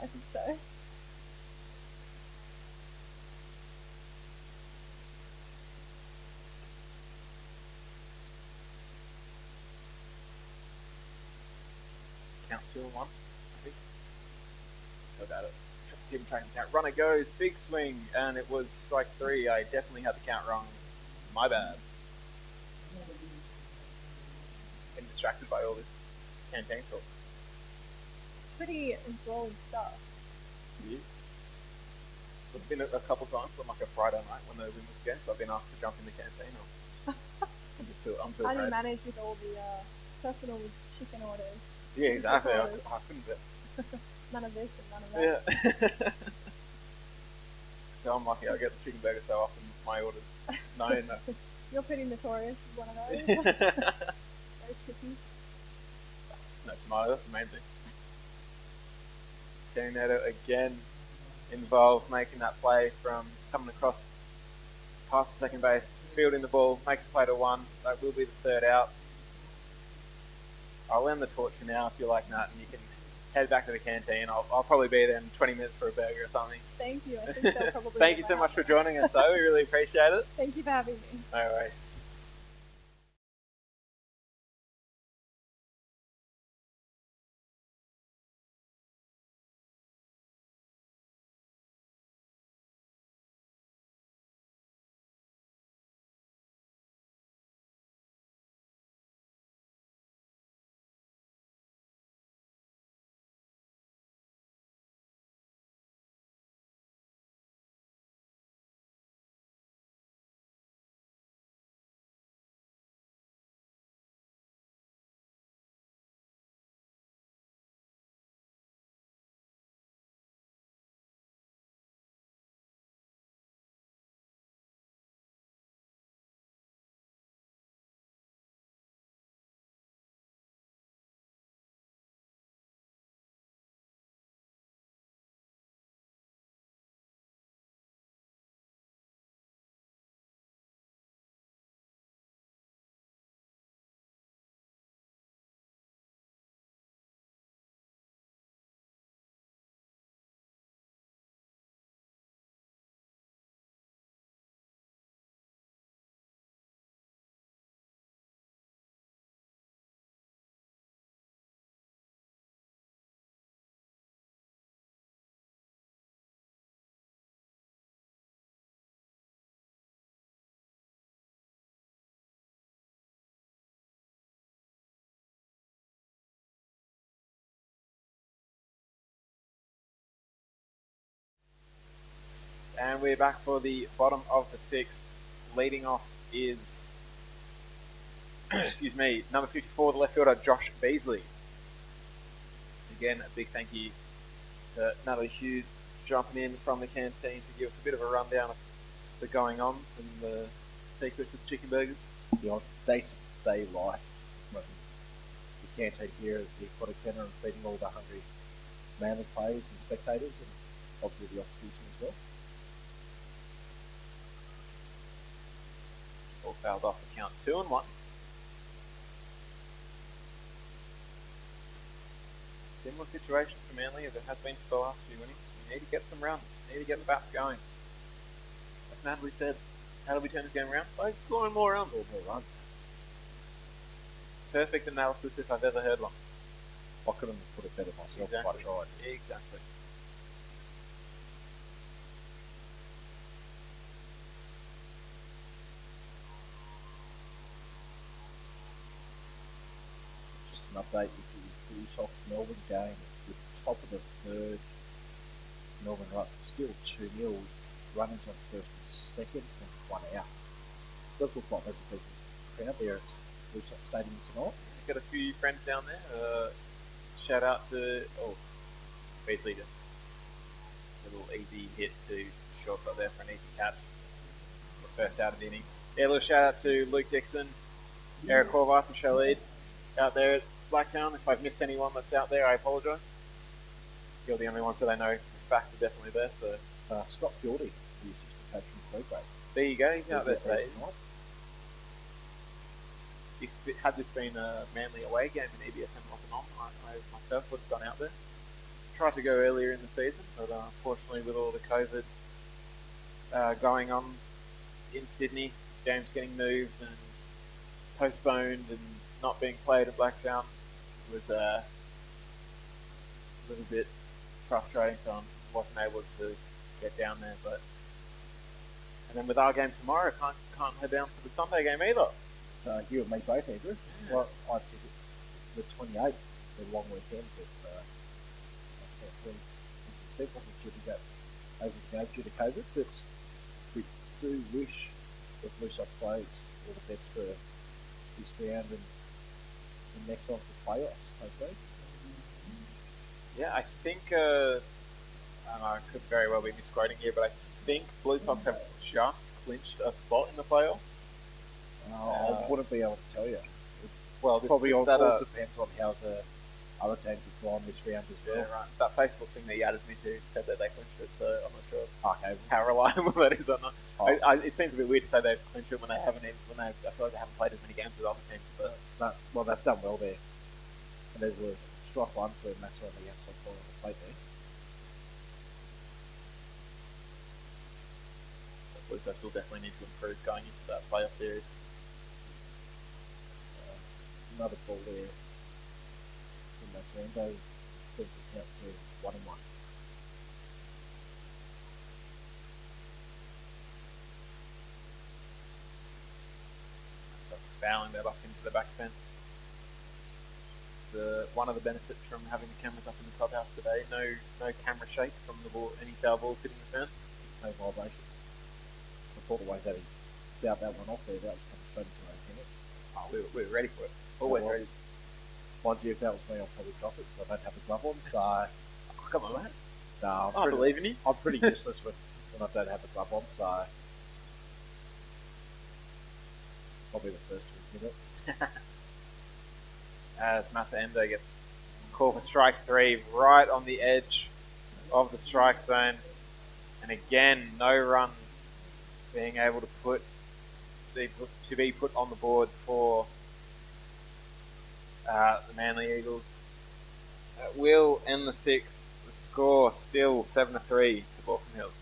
D: I think so.
B: Count 2-1, I think. So about it. Didn't try and count. Runner goes, big swing, and it was strike 3. I definitely had the count wrong. My bad. Getting distracted by all this canteen talk.
D: Pretty enthralling stuff.
B: Yeah. I've been a couple times on like a Friday night when the women's game, so I've been asked to jump in the canteen. I'm too
D: How do you
B: afraid.
D: manage with all the personal chicken orders?
B: Yeah, exactly. I
D: Orders.
B: couldn't do it.
D: None of this and none of that.
B: Yeah. So I'm lucky I get the chicken burger so often. My orders known.
D: You're pretty notorious as one of those. Very tricky.
B: No tomato, that's the main thing. Neto again involved, making that play from coming across past the second base, fielding the ball, makes the play to 1. That will be the third out. I'll end the torch for now if you like, Nat, and you can head back to the canteen. I'll probably be there in 20 minutes for a burger or something.
D: Thank you. I think they'll probably
B: Thank you so much for joining us, though. We really appreciate it.
D: Thank you for having me.
B: No worries. And we're back for the bottom of the 6th. Leading off is, excuse me, number 54, the left fielder, Josh Beasley. Again, a big thank you to Natalie Hughes jumping in from the canteen to give us a bit of a rundown of the going-ons and the secrets of the chicken burgers.
C: The odd day-to-day life running the canteen here at the Aquatic Centre and feeding all the hungry Manly players and spectators and obviously the opposition as well.
B: All fouled off the count 2-1. Similar situation for Manly as it has been for the last few innings. We need to get some runs. We need to get the bats going. As Natalie said, how do we turn this game around? By scoring more runs.
C: Score more runs.
B: Perfect analysis if I've ever heard one.
C: I couldn't have put it better myself if I tried.
B: Exactly.
C: update with the Blue Sox Melbourne game. It's the top of the third. Melbourne are up still 2-0. Runners on first and second, and one out. Does look like there's a decent crowd there at Blue Sox Stadium tonight.
B: Got a few friends down there. Shout out to Beasley, just a little easy hit to shortstop there for an easy catch. The first out of the inning. Yeah, a little shout out to Luke Dixon, Eric Horvath, and Shalid out there at Blacktown. If I've missed anyone that's out there, I apologise. You're the only ones that I know for fact are definitely there. So
C: Scott Geordie, the assistant coach from Fleetway.
B: there you go. He's out there today.
C: tonight.
B: Had this been a Manly away game and EBSN wasn't on, I myself would have gone out there. Tried to go earlier in the season, but unfortunately with all the COVID going on in Sydney, games getting moved and postponed and not being played at Blacktown, was a little bit frustrating, so I wasn't able to get down there. And then with our game tomorrow, can't head down for the Sunday game either.
C: You and me both, Andrew.
B: Yeah.
C: Well, I think it's the 28th, the long weekend, but unfortunately, as you said, wasn't due to go over the game due to COVID, but we do wish the Blue Sox players all the best for this round and next on for playoffs, hopefully.
B: Yeah, I think, and I could very well be misquoting here, but I think Blue Sox have just clinched a spot in the playoffs.
C: I wouldn't be able to tell you.
B: Well,
C: Probably all depends on how the other teams have gone this round as well.
B: Yeah, right. That Facebook thing that you added me to said that they clinched it, so I'm not sure
C: Okay.
B: how reliable that is or not.
C: Oh.
B: It seems a bit weird to say they've clinched it when they haven't. I feel like they haven't played as many games as other teams, but
C: Well, they've done well there. And there's a strike one for Massa on the outside corner of the plate there.
B: Blue Sox will definitely need to improve going into that playoff series.
C: Another ball there from Massando sends the count to 1-1.
B: So fouling that off into the back fence. One of the benefits from having the cameras up in the clubhouse today, no camera shake from the ball, any foul balls hitting the fence.
C: No vibrations. I thought the way that he fouled that one off there, that was coming straight into our tennis.
B: Oh, we were ready for it. Always ready.
C: Mind you, if that was me, I'd probably drop it, so I don't have a glove on, so...
B: Oh, come on, mate.
C: No,
B: I believe in you.
C: I'm pretty useless when I don't have a glove on, so... Probably the first to admit it.
B: As Masaendo gets called for strike 3 right on the edge of the strike zone. And again, no runs being able to be put on the board for the Manly Eagles. Will end the 6th. The score still 7-3 to Baulkham Hills.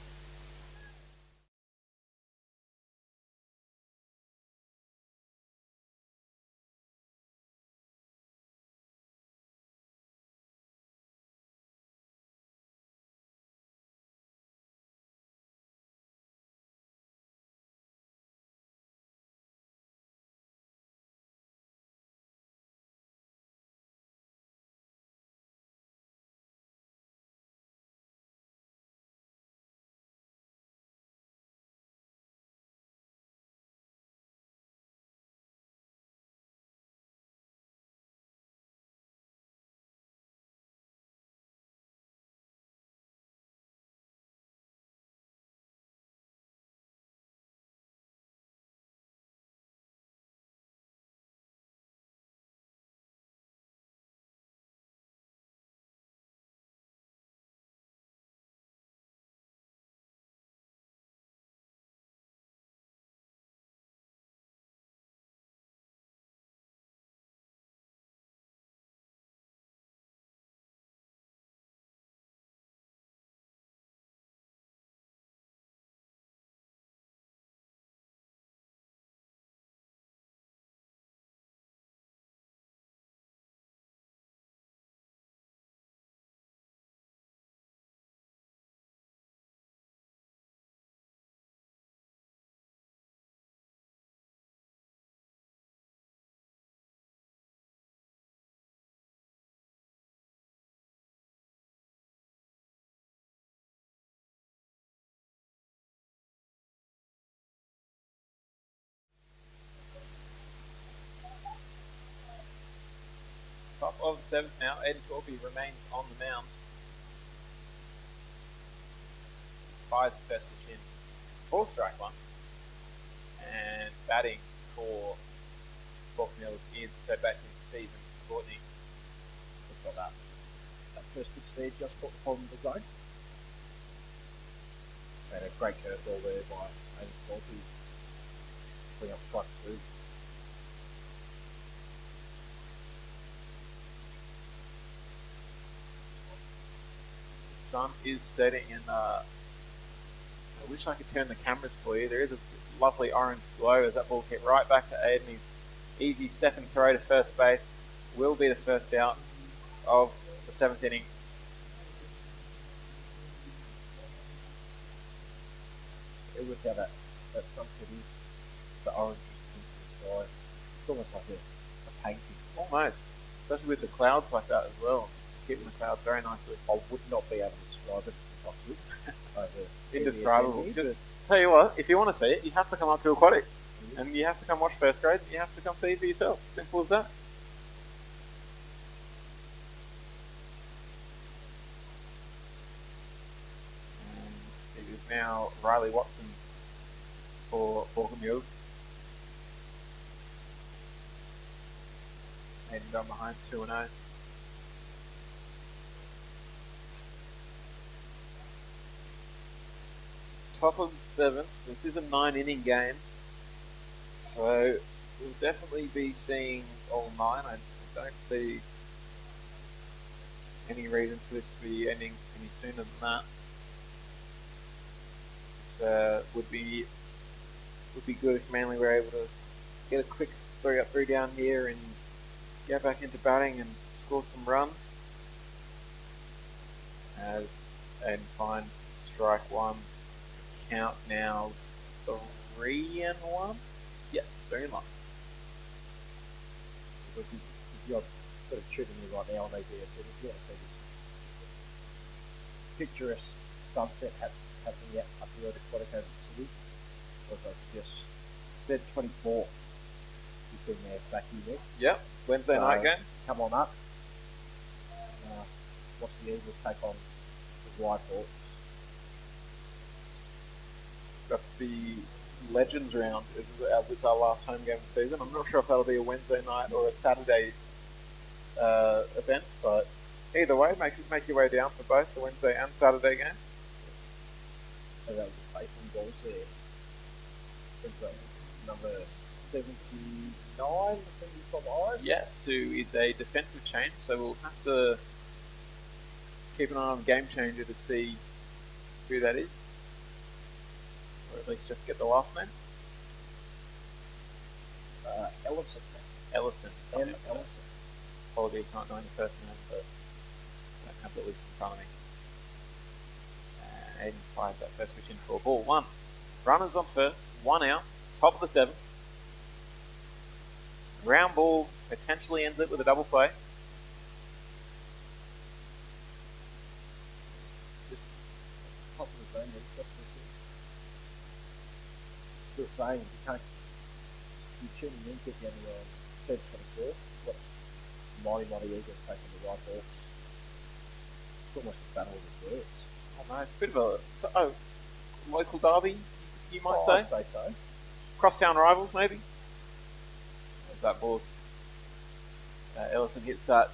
B: of the seventh now. Aiden Torpy remains on the mound. Fires the first pitch in for strike one. And batting for Baulkham Hills is third baseman Stephen Courtney.
C: We've got that first pitch there just put the bottom of the zone. And a great curveball there by Aiden Torpy. Bring up strike two.
B: The sun is setting, and I wish I could turn the cameras for you. There is a lovely orange glow as that ball's hit right back to Aiden. His easy step and throw to first base will be the first out of the seventh inning.
C: With how that sunset is, the orange into the sky, it's almost like a painting.
B: Almost, especially with the clouds like that as well. Keeping the clouds very nicely.
C: I would not be able to describe it if I could.
B: Indescribable. Just tell you what, if you want to see it, you have to come up to Aquatic. And you have to come watch first grade, and you have to come see it for yourself. Simple as that. And it is now Riley Watson for Baulkham Hills. Heading down behind 2-0. Top of the seventh. This is a 9-inning game. So we'll definitely be seeing all 9. I don't see any reason for this to be ending any sooner than that. This would be good if Manly were able to get a quick 3 up, 3 down here and get back into batting and score some runs. As Aiden finds strike one. Count now 3-1. Yes, 3-1.
C: If you're sort of shooting me right now on ABS, if you want to see this picturesque sunset happening up here at Aquatic over the city, I suggest bed 24. You've been there back here.
B: Yep, Wednesday night game.
C: Come on up. Watch the Eagles take on the White Hawks.
B: That's the Legends round, as it's our last home game of the season. I'm not sure if that'll be a Wednesday night or a Saturday event, but either way, make your way down for both the Wednesday and Saturday games.
C: So that was the baseball balls there. We've got number 79, I think he's from Irish.
B: Yes, who is a defensive change, so we'll have to keep an eye on Game Changer to see who that is. Or at least just get the last name.
C: Ellison.
B: Ellison.
C: Ellison.
B: Apologies not knowing the first name, but I don't have the list in front of me. And Aiden fires that first pitch in for a ball. 1. Runners on first, 1 out, top of the 7th. Ground ball potentially ends it with a double play.
C: Just top of the zone, just missing. Still saying, you can't. You tuning in, get down to 24. What Mighty Eagles taking the White Hawks. It's almost a battle of the birds.
B: Oh no, it's a bit of a local derby, you might
C: I'd
B: say.
C: say so.
B: Crosstown rivals, maybe. As that ball's Ellison hits that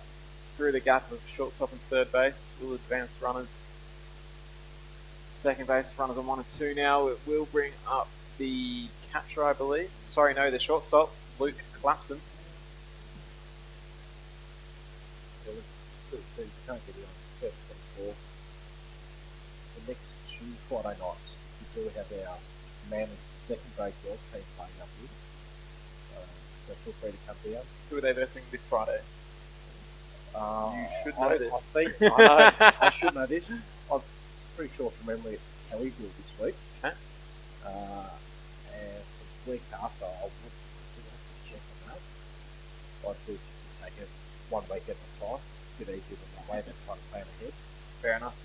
B: through the gap of shortstop and third base. Will advance runners. Second base, runners on 1 and 2 now. It will bring up the catcher, I believe. Sorry, no, the shortstop, Luke Clapson.
C: So you can't get it on 24. The next 2 Friday nights, we do have our Manly second grade girls team playing up here. So feel free to come down.
B: Who are they versing this Friday? You should know this.
C: I should know this. I'm pretty sure from memory it's Kellyville this week.
B: Okay.
C: And the week after, I would have to check on that. I could take it 1 week at a time. A bit easier than that way than trying to plan ahead.
B: Fair enough.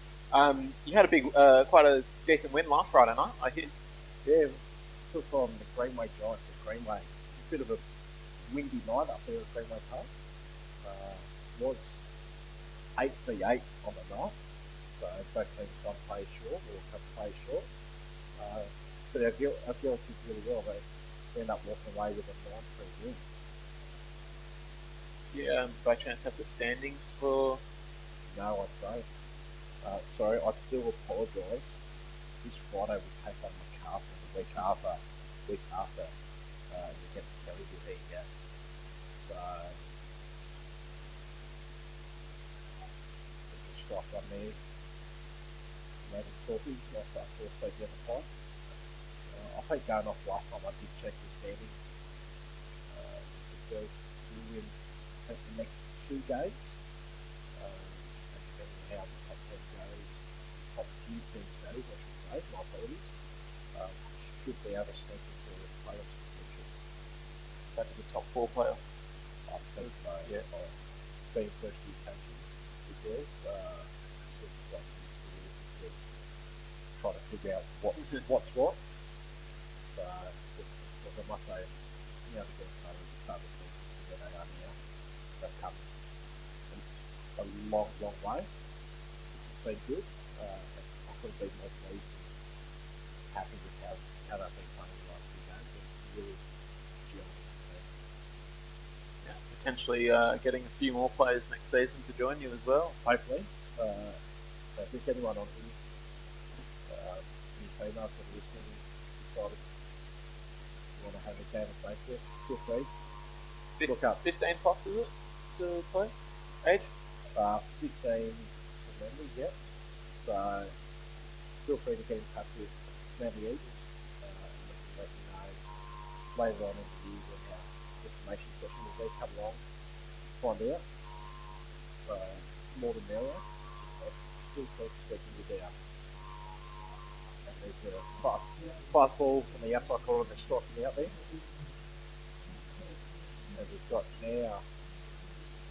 B: You had a big, quite a decent win last Friday night, I hear.
C: Yeah, took on the Greenway Giants at Greenway. A bit of a windy night up there at Greenway Park. was 8v8 on the night, so both teams got play short or cut play short. But our girls did really well. They end up walking away with a 9-3 win.
B: Yeah, by chance have the standings for.
C: No, I don't. Sorry, I do apologise. This Friday we take on Newcastle. The week after against Kelly. There you go. So there's a strike on there. Maybe talking like that also identified. I think going off last time I did check the standings. The girls will win the next 2 games. And depending on how the top 10 goes, top few teams goes, I should say, my apologies, should be able to sneak into the playoffs potential.
B: Such as a top 4 player.
C: I think so. Yeah. Being first year coaching the girls, sort of like to try to figure out what's what. So, look, I must say, the girls started at the start of the season to where they are now. They've come a long, long way, which has been good. I couldn't be more pleased and happy with how they've been playing the last 2 games. It's really gelling.
B: Yeah, potentially getting a few more players next season to join you as well.
C: Hopefully. So if there's anyone on here, any females that are listening, decided you want to have a game of baseball, feel free. Look up.
B: 15 plus, is it, to play? Age?
C: 15 members, yeah. So feel free to get in touch with Manly Eagles and we can let you know later on in the year when our information session will be. Come along, find out. So more than merrier. Feel free to speak with our. And there's a fast ball on the outside corner that's striking out there. And we've got now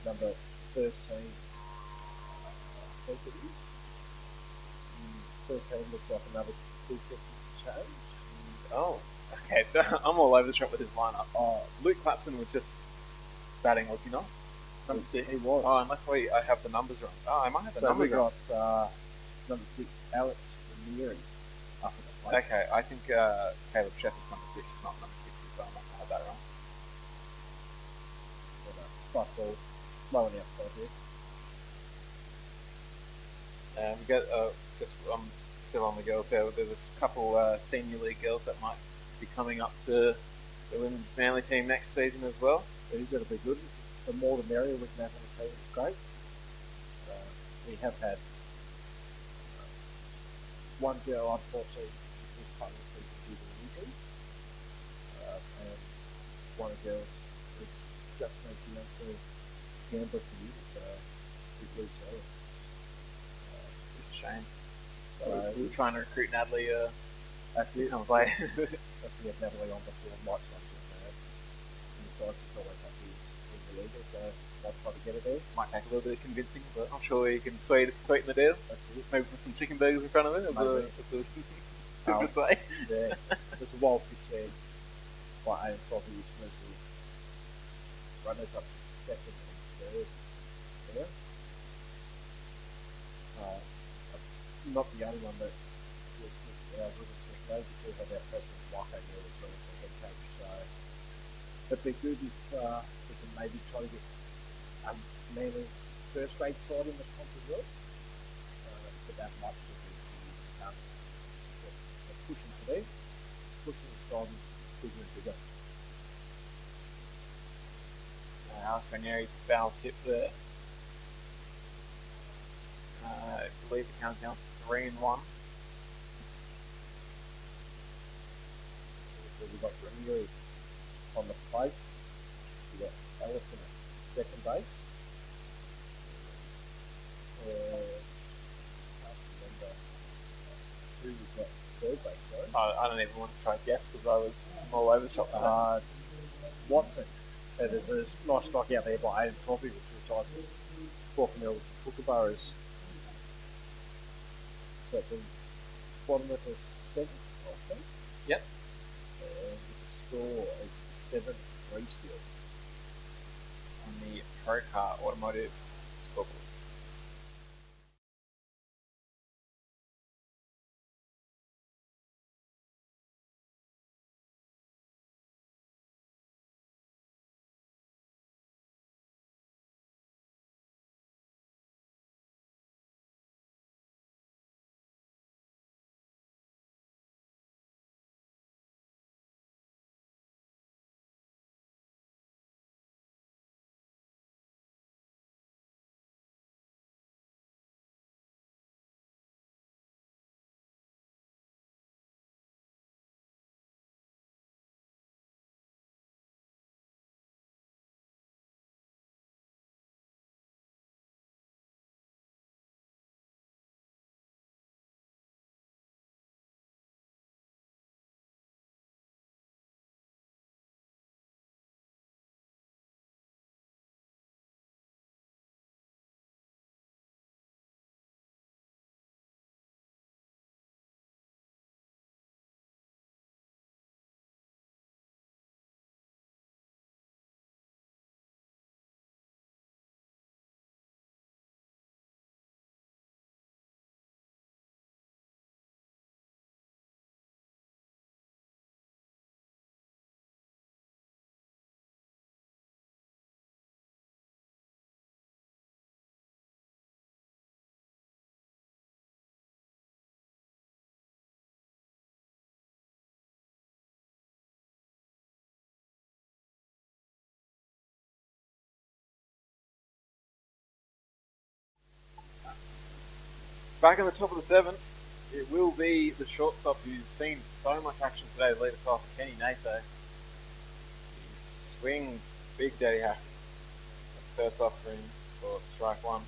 C: number 13. I think it is. 13 looks like another defensive change.
B: Oh, okay. I'm all over the shop with his lineup. Luke Clapson was just batting, was he not? Number 6.
C: He was.
B: Oh, unless I have the numbers wrong. Oh, I might have the numbers wrong.
C: So we got number 6, Alex Ramirez, up at the plate.
B: Okay, I think Caleb Shepard's number 6, not number 60, so I must have had that wrong.
C: Fast ball, low on the outside here.
B: And we got just still on the girls there. There's a couple senior league girls that might be coming up to the women's Manly team next season as well.
C: These going to be good. The more the merrier we can have on the team is great. We have had one girl, unfortunately, this part of the season due to an injury, and one of the girls is just making up to Canberra for you, so we lose her.
B: It's a shame.
C: So
B: We're trying to recruit Natalie
C: that's
B: to
C: it.
B: come play.
C: That's we have Natalie on before Mike's on in the side. She's always happy in the league, so I'll try to get her there.
B: Might take a little bit of convincing, but I'm sure you can sweeten the deal.
C: That's it.
B: Maybe put some chicken burgers in front of it. Super say.
C: Yeah, there's a wild pitch there by Ian Toffee, which moves the runners up to second and third. Yeah. Not the only one that was our women's second grade. We do have our president Waka there as well as the head coach. So it'd be good if we can maybe try to get Manly first grade side in the comp as well. But that might be pushing for them, pushing the side bigger and bigger.
B: Alice Ranieri foul tip there. I believe it counts down 3-1.
C: So we've got Ramirez on the plate. We've got Ellison at second base. I can't remember who was at third base, right?
B: I don't even want to try to guess because I was all over the shop for that.
C: Watson. There's a nice strike out there by Aiden Toffee, which retires Baulkham Kookaburras. That was bottom of the 7th, I think.
B: Yep.
C: And the score is 7-3 still.
B: On the Pro Car Automotive Back in the top of the 7th, it will be the shortstop who's seen so much action today to lead us off, Kenny Nato. He swings big daddy hack. First offering for strike one.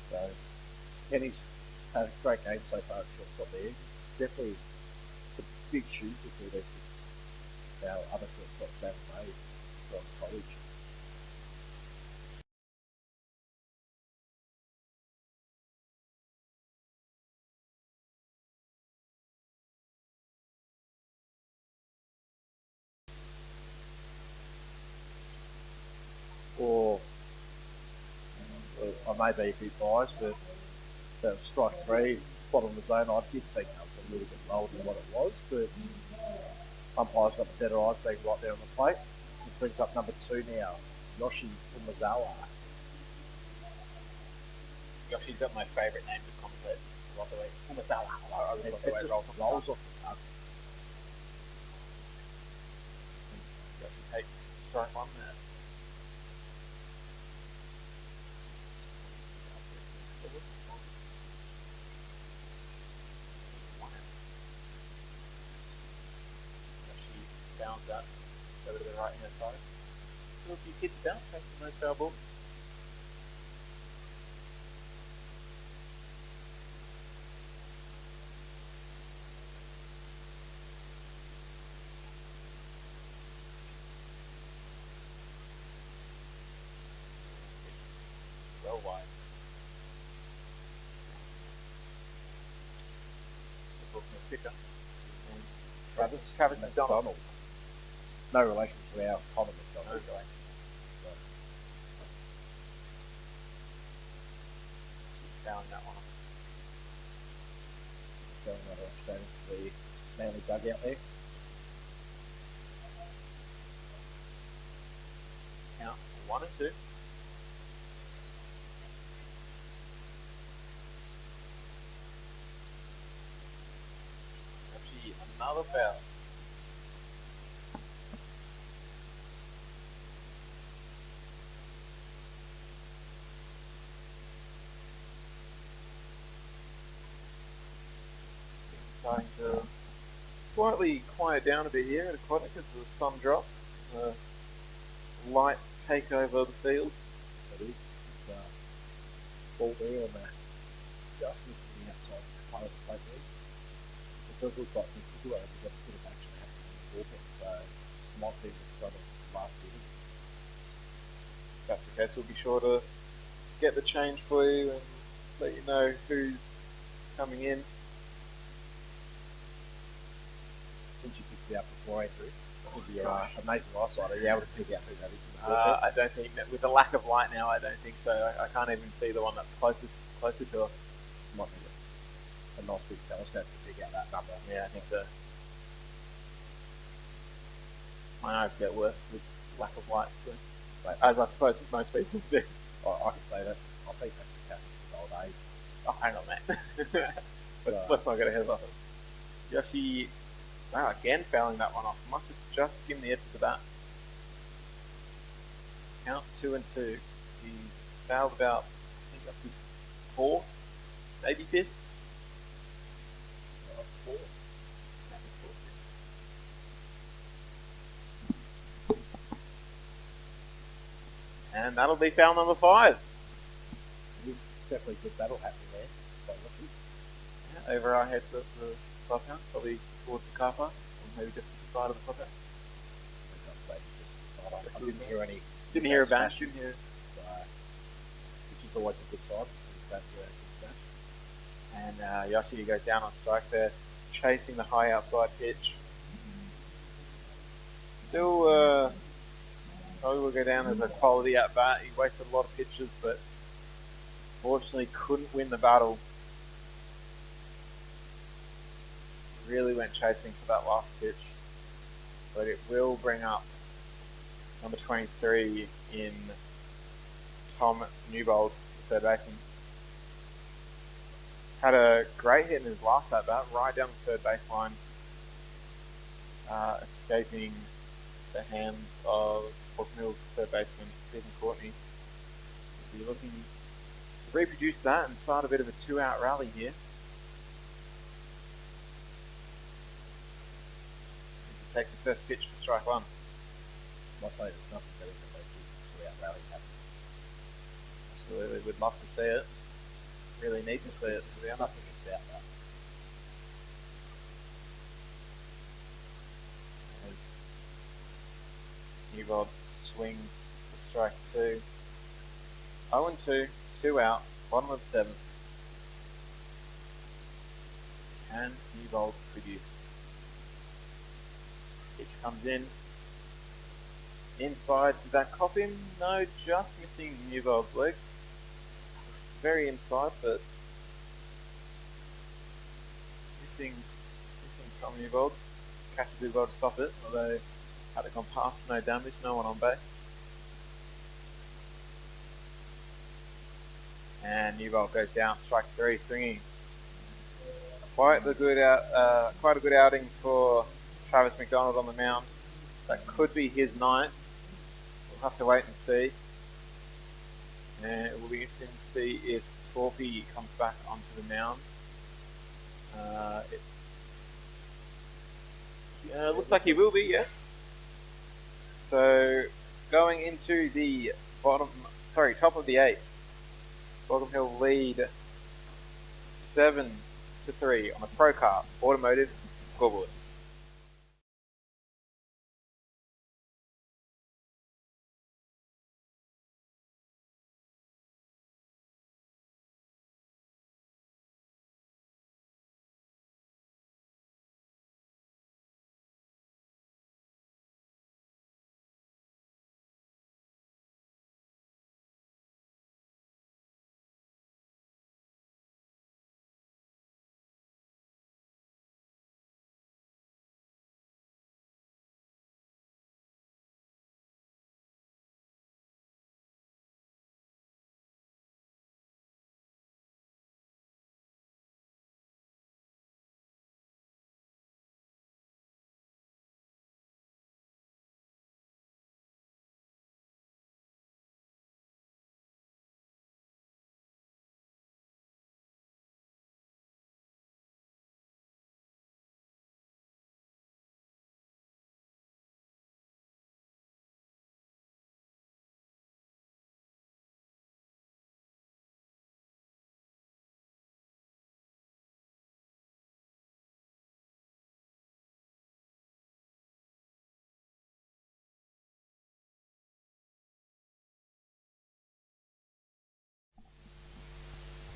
C: So Kenny's had a great game so far at shortstop there. Definitely some big shoes to fill there since our other shortstops haven't made from college. Or I may be a bit biased, but that strike three, bottom of the zone, I did think that was a little bit lower than what it was, but umpires got the better eyes being right there on the plate. It brings up number 2 now, Yoshi Umazawa.
B: Yoshi's got my favourite name to commentate. I love the way Umazawa. I just love the way it rolls off the tongue. Yoshi takes strike one there. Bounce that over to the right hand side. So a few kids down, facing those foul balls. Well wide. The Brookman's kicker. Travis McDonald.
C: No relation to our Connor McDonald.
B: No relation. Down that one.
C: Going right straight into the Manly dugout there.
B: Count 1 and 2. Actually, another foul. Starting to slightly quiet down a bit here at Aquatic as the sun drops. Lights take over the field.
C: That is. It's ball there on that. Just missing the outside part of the plate there. It does look like the Kookaburras have got a bit of action happening in the bullpen, so it might be McDonald's last inning.
B: If that's the case, we'll be sure to get the change for you and let you know who's coming in.
C: Since you picked it out before, Andrew, with your amazing eyesight, are you able to pick out who that is?
B: I don't think that with the lack of light now, I don't think so. I can't even see the one that's closer to us.
C: Might be a nice big telescope to pick out that number.
B: Yeah, I think so. My eyes get worse with lack of light, so, as I suppose most people do.
C: I can say that. I think that's the case with old age.
B: Oh, hang on, mate. let's not get ahead of ourselves. Yossi, wow, again fouling that one off. Must have just skimmed the edge of the bat. Count 2 and 2. He's fouled about, I think that's his 4th, maybe 5th. 4. And that'll be foul number 5.
C: It's definitely a good battle happening there. Quite lucky.
B: Yeah, over our heads at the clubhouse, probably towards the car park, or maybe just to the side of the clubhouse.
C: I didn't hear any.
B: Didn't hear a bash. Didn't hear.
C: So, which is always a good sign.
B: And Yoshi goes down on strikes there, chasing the high outside pitch. Still, probably will go down as a quality at bat. He wasted a lot of pitches, but fortunately couldn't win the battle. Really went chasing for that last pitch, but it will bring up number 23 in Tom Newbold, the third baseman. Had a great hit in his last at bat, right down the third baseline. escaping the hands of Baulkham Hills third baseman Stephen Courtney. We'll be looking to reproduce that and start a bit of a 2-out rally here. As he takes the first pitch for strike one.
C: I must say there's nothing better than they do 2-out rally happen.
B: Absolutely, would love to see it. Really need to see it, to be
C: There's
B: honest.
C: nothing about that.
B: As Newbold swings for strike two. 0-2, 2 out, bottom of the seventh. Can Newbold produce? Pitch comes in. Inside, did that cop him? No, just missing Newbold's legs. Very inside, but missing Tom Newbold. Catch a good well to stop it, although had it gone past, no damage, no one on base. And Newbold goes down, strike three, swinging. Quite a good outing for Travis McDonald on the mound. That could be his night. We'll have to wait and see. And it will be interesting to see if Torpy comes back onto the mound. It looks like he will be, yes. So going into the top of the eighth. Baulkham Hill lead 7-3 on the Procar Automotive scoreboard.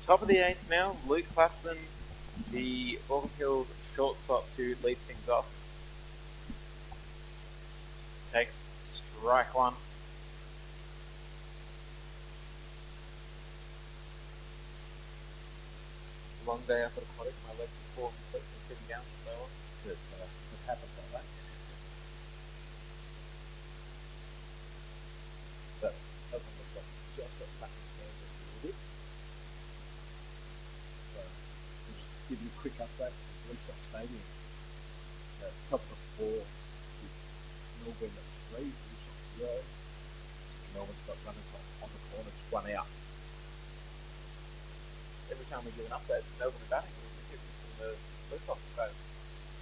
B: Top of the eighth now, Luke Clapson, the Baulkham Hills shortstop, to lead things off. Takes strike one. Long day up at Aquatic, my legs are falling asleep from sitting down for so long.
C: It happens like that. But Elton looks like just got stuck in his hands just a little bit. So, I'll just give you a quick update from Leafstock Stadium. Top of the four with Melbourne at 3, Leafstock 0. Melbourne's got runners on the corners, 1 out.
B: Every time we give an update, Melbourne are batting, we hit this in the Blue Sox space.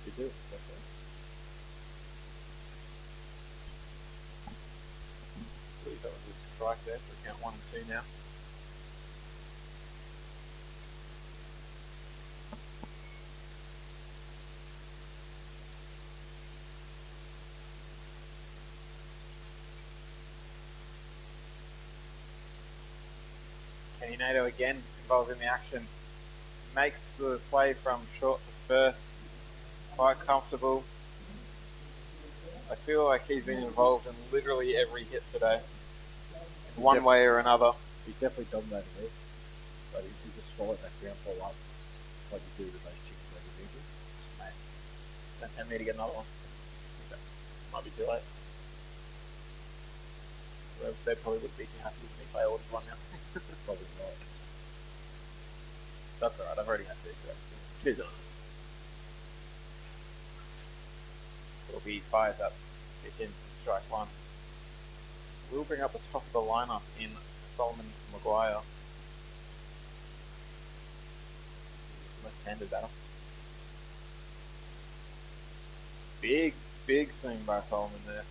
C: They do, definitely.
B: I believe that was a strike there, so count 1 and 2 now. Kenny Nato again involved in the action. Makes the play from short to first. Quite comfortable. I feel like he's been involved in literally every hit today. In one way or another.
C: He's definitely dominated there. But he just swallowed that ground ball up like you do with those chickens every weekend.
B: Mate, don't tell me to get another one. That might be too late. They probably would be too happy with me if I ordered one now.
C: Probably not.
B: That's alright, I've already had 2 today, so 2's enough. It'll be he fires that pitch in for strike one. We'll bring up the top of the lineup in Solomon Maguire. Left-handed batter. Big swing by Solomon there.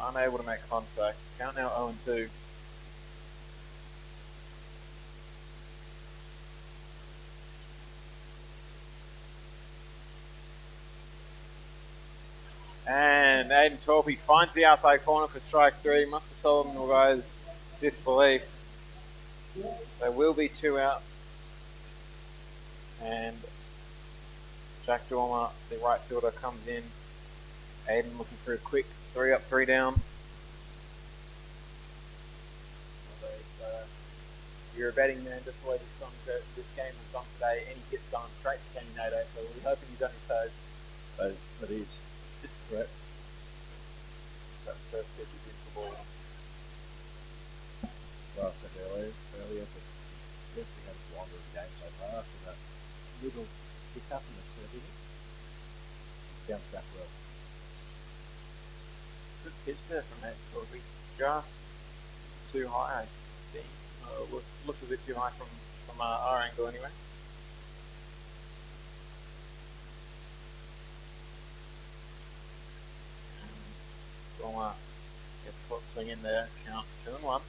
B: Unable to make contact. Count now 0-2. And Aiden Torpy finds the outside corner for strike three, much to Solomon Maguire's disbelief. There will be 2 out. And Jack Dormer, the right fielder, comes in. Aiden looking for a quick 3 up, 3 down. You're a betting man, just the way this game has gone today. Any hits going straight to Kenny Nato, so we're hoping he's on his toes.
C: That is. It's correct.
B: That first pitch is in for ball.
C: Well, I said earlier, but he's definitely had a longer game so far after that little hiccup in the third inning. Bounced back well.
B: Good pitch there from Aiden Torpy. Just too high, I think. Looks a bit too high from our angle anyway. Dormer gets caught swinging there. Count 2-1.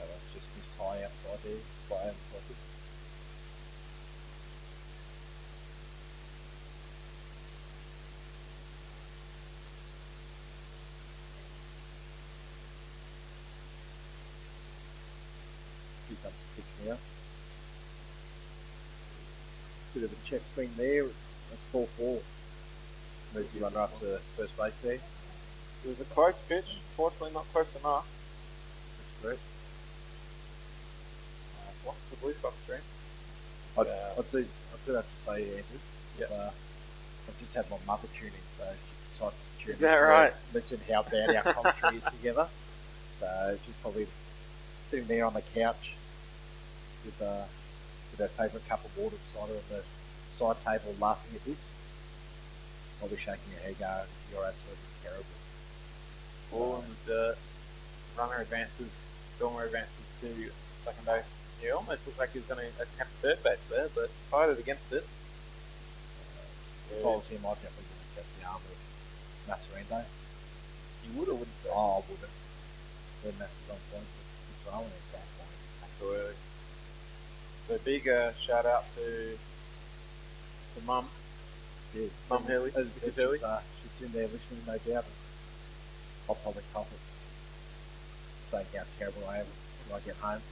C: That's just missed high outside there by Adam Topic. He's done the pitch now. Bit of a check swing there. That's 4-4. Moves the runner up to first base there.
B: It was a close pitch. Fortunately, not close enough.
C: That's correct.
B: What's the Blue Sox stream?
C: I do have to say, Andrew.
B: Yeah.
C: I've just had my mother tune in, so she's decided to tune
B: Is
C: in
B: that
C: to
B: right?
C: listen how bad our commentary is together. So she's probably sitting there on the couch with her favourite cup of water beside her on the side table laughing at this. Probably shaking her head going, "You're absolutely terrible."
B: Ball in the dirt. Runner advances. Dormer advances to second base. He almost looked like he was going to attempt third base there, but decided against it.
C: If I was him, I'd definitely want to test the arm of Masserendo.
B: You would or wouldn't say?
C: Oh, I wouldn't. When Mass is on point, he's throwing at some point.
B: Absolutely. So big shout out to Mum.
C: Yeah.
B: Mum Hurley.
C: As I
B: Mrs.
C: said,
B: Hurley.
C: she's sitting there listening, no doubt. I'll probably cop it. Saying how terrible I am when I get home.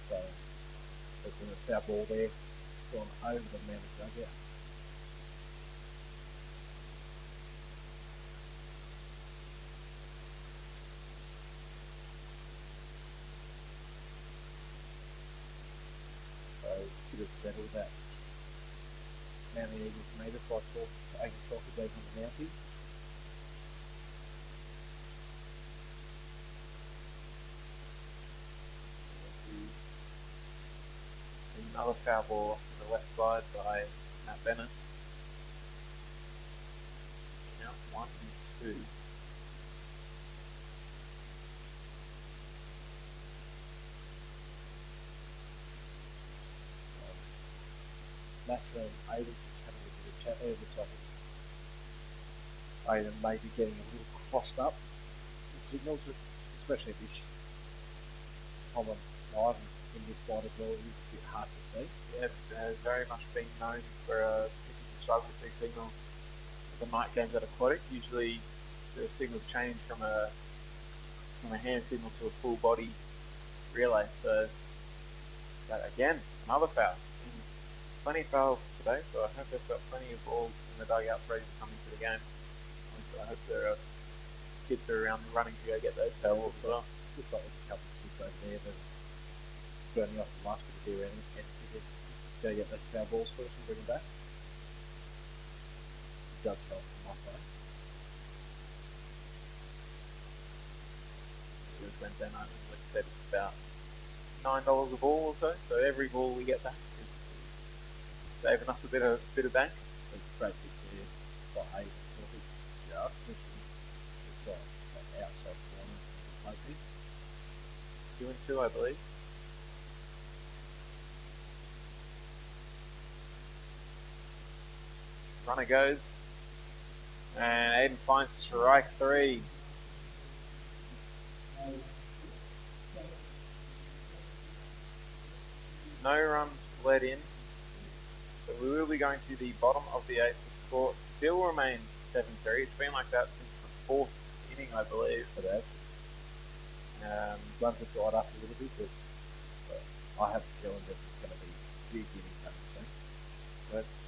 C: So, there's been a foul ball there. It's gone over the man of dugout. So, should have settled that. Now the Eagles made it by 8 o'clock a day on the Mountie.
B: Another foul ball off to the left side by Matt Bennett. Count 1-2.
C: Maxwell able to have a bit of chat there. Looks like Aiden may be getting a little crossed up. The signals, especially if he's Tom and live in this light as well, it is a bit hard to see.
B: Yeah, very much been known for pitchers to struggle to see signals. The night games at Aquatic, usually the signals change from a hand signal to a full body relay. So that again, another foul. plenty of fouls today, so I hope they've got plenty of balls in the dugouts ready to come into the game. And so I hope there are kids are around running to go get those foul balls as well.
C: Looks like there's a couple of kids over there that are burning off the last bit of their energy to go get those foul balls for us and bring them back. It does help from my side.
B: It was Wednesday night, and like I said, it's about $9 a ball or so. So every ball we get back is saving us a bit of bank.
C: It's great to see it by 8 or just missing the outside corner of the
B: 2-2, I believe. Runner goes, and Aiden finds strike 3. No runs let in, so we will be going to the bottom of the 8th. The score still remains 7-3. It's been like that since the 4th inning, I believe.
C: For that. Runs have dried up a little bit, but I have a feeling that it's going to be big innings coming soon.
B: Let's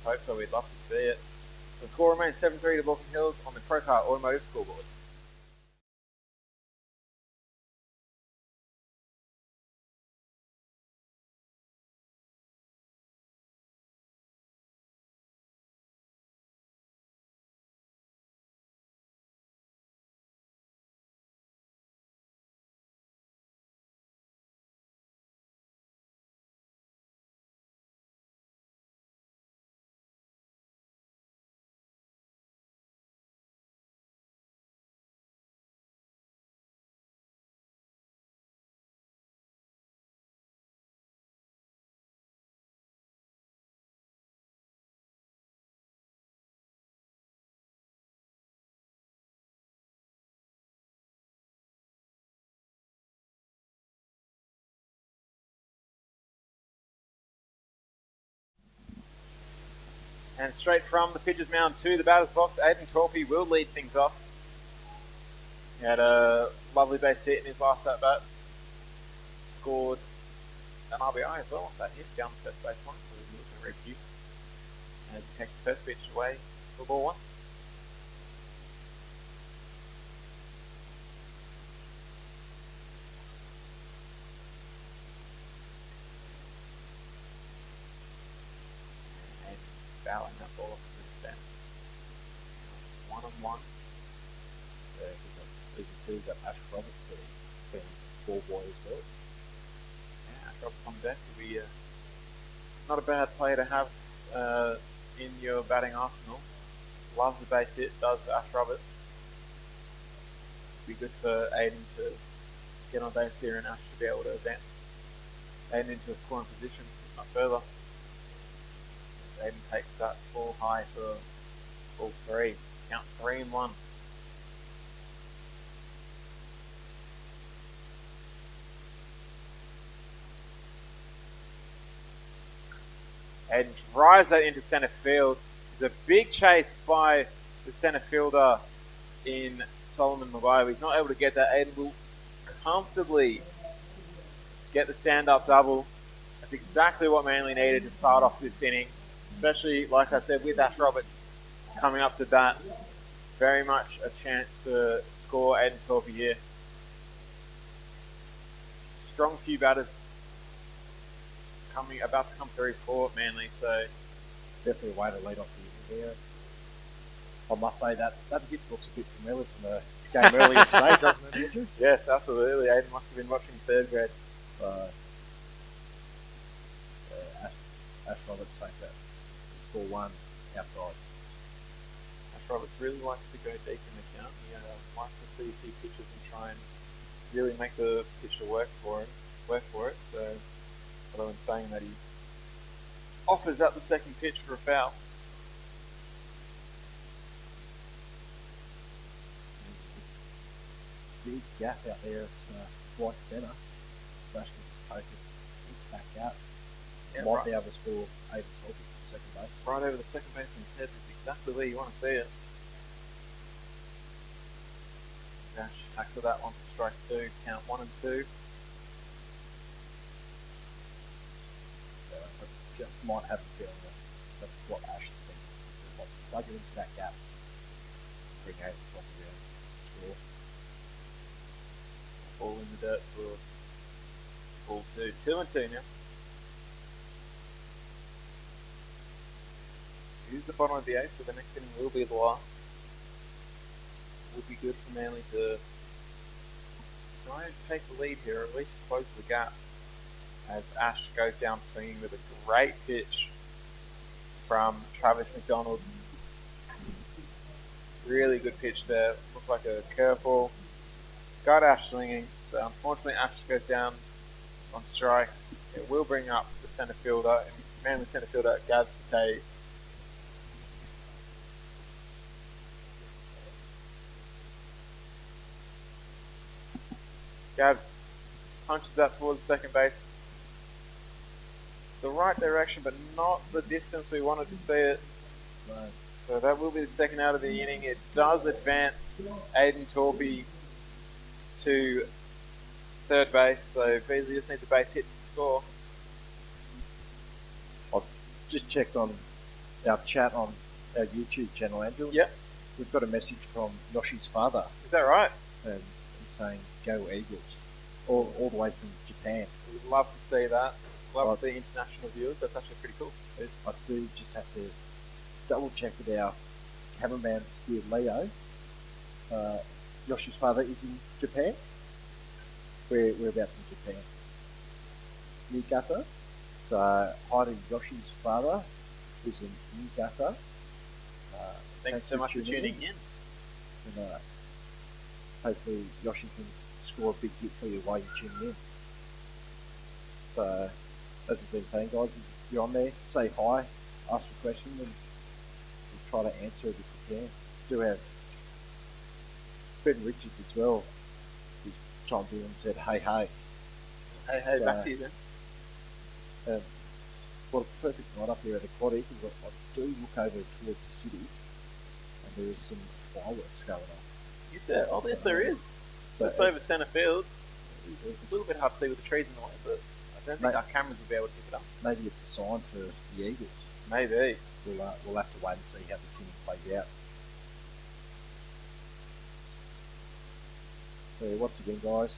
B: hope so. We'd love to see it. The score remains 7-3 to Baulkham Hills on the Procar Automotive scoreboard. And straight from the pitcher's mound to the batter's box, Aiden Torpey will lead things off. He had a lovely base hit in his last at bat. Scored an RBI as well off that hit down the first baseline, so he's looking to reproduce as he takes the first pitch away for ball 1. Fouling that ball off the fence. 1-on-1.
C: You can see we've got Ash Roberts being ball boy as well.
B: Yeah, Ash Roberts on deck will be not a bad player to have in your batting arsenal. Loves a base hit, does Ash Roberts. Be good for Aiden to get on base here and Ash to be able to advance Aiden into a scoring position, if not further. Aiden takes that ball high for ball 3. Count 3-1. Aiden drives that into centre field. There's a big chase by the centre fielder in Solomon Maguire. He's not able to get that. Aiden will comfortably get the stand-up double. That's exactly what Manly needed to start off this inning. Especially, like I said, with Ash Roberts coming up to bat. Very much a chance to score Aiden Torpey here. Strong few batters about to come through for Manly, so
C: Definitely a way to lead off the inning there. I must say that hit looks a bit familiar from the game earlier today, doesn't it, Andrew?
B: yes, absolutely. Aiden must have been watching 3rd grade.
C: Ash Roberts take that ball 1 outside.
B: Ash Roberts really likes to go deep in the count. He likes to see 2 pitches and try and really make the pitcher work for it. So, although in saying that, he offers up the second pitch for a foul.
C: Big gap out there at right centre. Flash can take it. It's back out.
B: Yeah,
C: Might
B: right.
C: be able to score 8 or 12 from second base.
B: Right over the second baseman's head is exactly where you want to see it. Ash hacks to that one for strike 2. Count 1 and 2.
C: just might have a feeling that that's what Ash is thinking. He wants to plug it into that gap, bring out the top of the score.
B: Ball in the dirt for ball 2. 2-2 now. It is the bottom of the 8th, so the next inning will be the last. Would be good for Manly to try and take the lead here, or at least close the gap, as Ash goes down swinging with a great pitch from Travis McDonald. Really good pitch there. Looked like a curveball. Got Ash swinging, so unfortunately Ash goes down on strikes. It will bring up the centre fielder, Manly centre fielder Gaz Patay. Gavs punches that towards second base. The right direction, but not the distance we wanted to see it.
C: Right.
B: So that will be the second out of the inning. It does advance Aiden Torpy to third base, so Beasley just needs a base hit to score.
C: I've just checked on our chat on our YouTube channel, Andrew.
B: Yep.
C: We've got a message from Yoshi's father,
B: Is that right?
C: and he's saying, "Go Eagles," all the way from Japan.
B: We'd love to see that. Love
C: Right.
B: to see international viewers. That's actually pretty cool.
C: I do just have to double check with our cameraman here, Leo. Yoshi's father is in Japan. Whereabouts in Japan? Niigata. So hi to Yoshi's father, who's in Niigata.
B: Thanks so much for tuning in.
C: And hopefully Yoshi can score a big hit for you while you're tuning in. So, as we've been saying, guys, if you're on there, say hi, ask a question, and we'll try to answer it if we can. Do have Ben Richards as well, who's chimed in and said, hey.
B: Hey, back to you then.
C: What a perfect night up here at the Quad Eagles. I do look over towards the city, and there is some fireworks going on.
B: Is there? Oh, yes, there is. Just over centre field. It's a little bit hard to see with the trees in the way, but I don't think our cameras will be able to pick it up.
C: Maybe it's a sign for the Eagles.
B: Maybe.
C: We'll have to wait and see how this inning plays out. So once again, guys,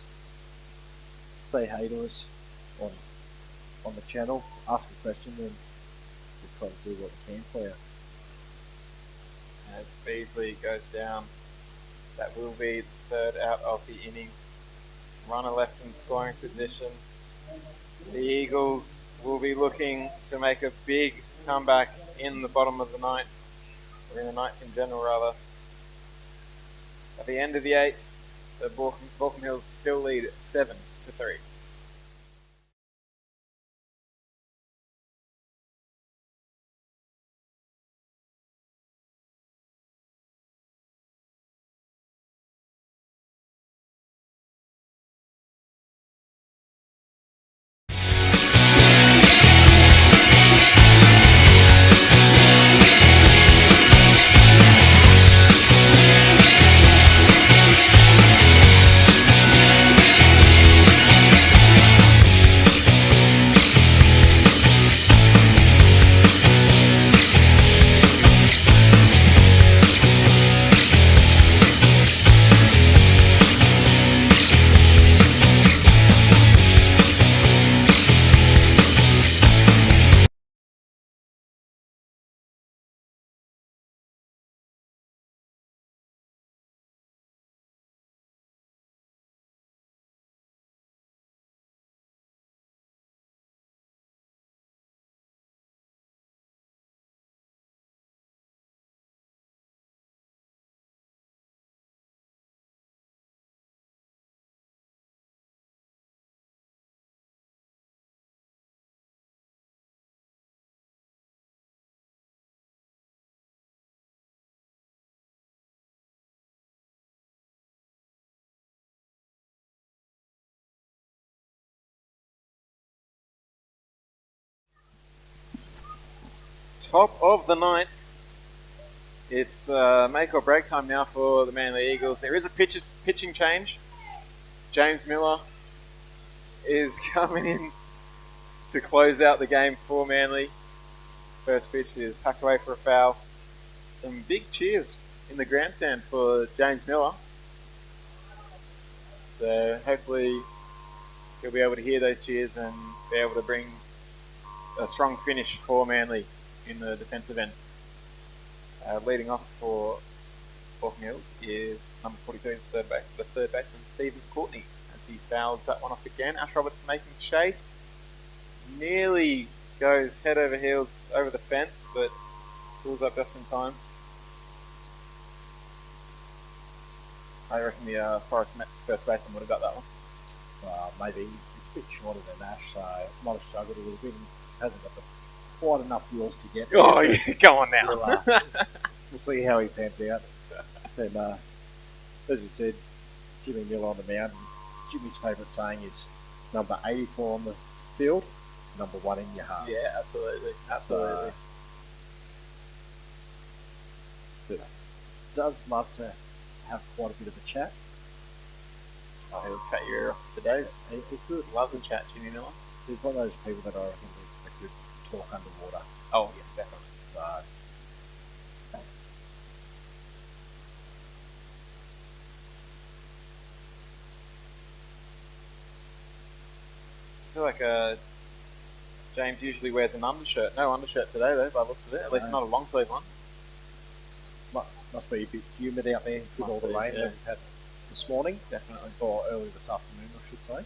C: say hey to us on the channel, ask a question, and we'll try to do what we can for you.
B: As Beasley goes down, that will be the third out of the inning. Runner left in scoring position. The Eagles will be looking to make a big comeback in the bottom of the ninth, or in the ninth in general rather. At the end of the eighth, the Baulkham Hills still lead 7-3. Top of the ninth. It's make or break time now for the Manly Eagles. There is a pitching change. James Miller is coming in to close out the game for Manly. His first pitch is hacked away for a foul. Some big cheers in the grandstand for James Miller. So hopefully he'll be able to hear those cheers and be able to bring a strong finish for Manly in the defensive end. Leading off for Baulkham Hills is number 42, the third baseman, Stephen Courtney, as he fouls that one off again. Ash Roberts making chase. Nearly goes head over heels over the fence, but pulls up just in time. I reckon the Forest Mets first baseman would have got that one.
C: Maybe it's a bit shorter than Ash, so might have struggled a little bit and hasn't got quite enough wheels to get there.
B: Oh, yeah, go on now.
C: We'll see how he pans out. And as you said, Jimmy Miller on the mound. Jimmy's favourite saying is number 84 on the field, number 1 in your heart.
B: Yeah, absolutely. Absolutely.
C: But does love to have quite a bit of a chat.
B: Oh, he'll chat your ear off for days.
C: He could.
B: Loves a chat, Jimmy Miller.
C: He's one of those people that I reckon that could talk underwater.
B: Oh, yes, definitely.
C: So,
B: I feel like James usually wears an undershirt. No undershirt today, though, by the looks of it. At least not a long sleeve one.
C: must be a bit humid out there with
B: Must
C: all the
B: be,
C: rain
B: yeah.
C: that we've had this morning,
B: Definitely.
C: or early this afternoon, I should say.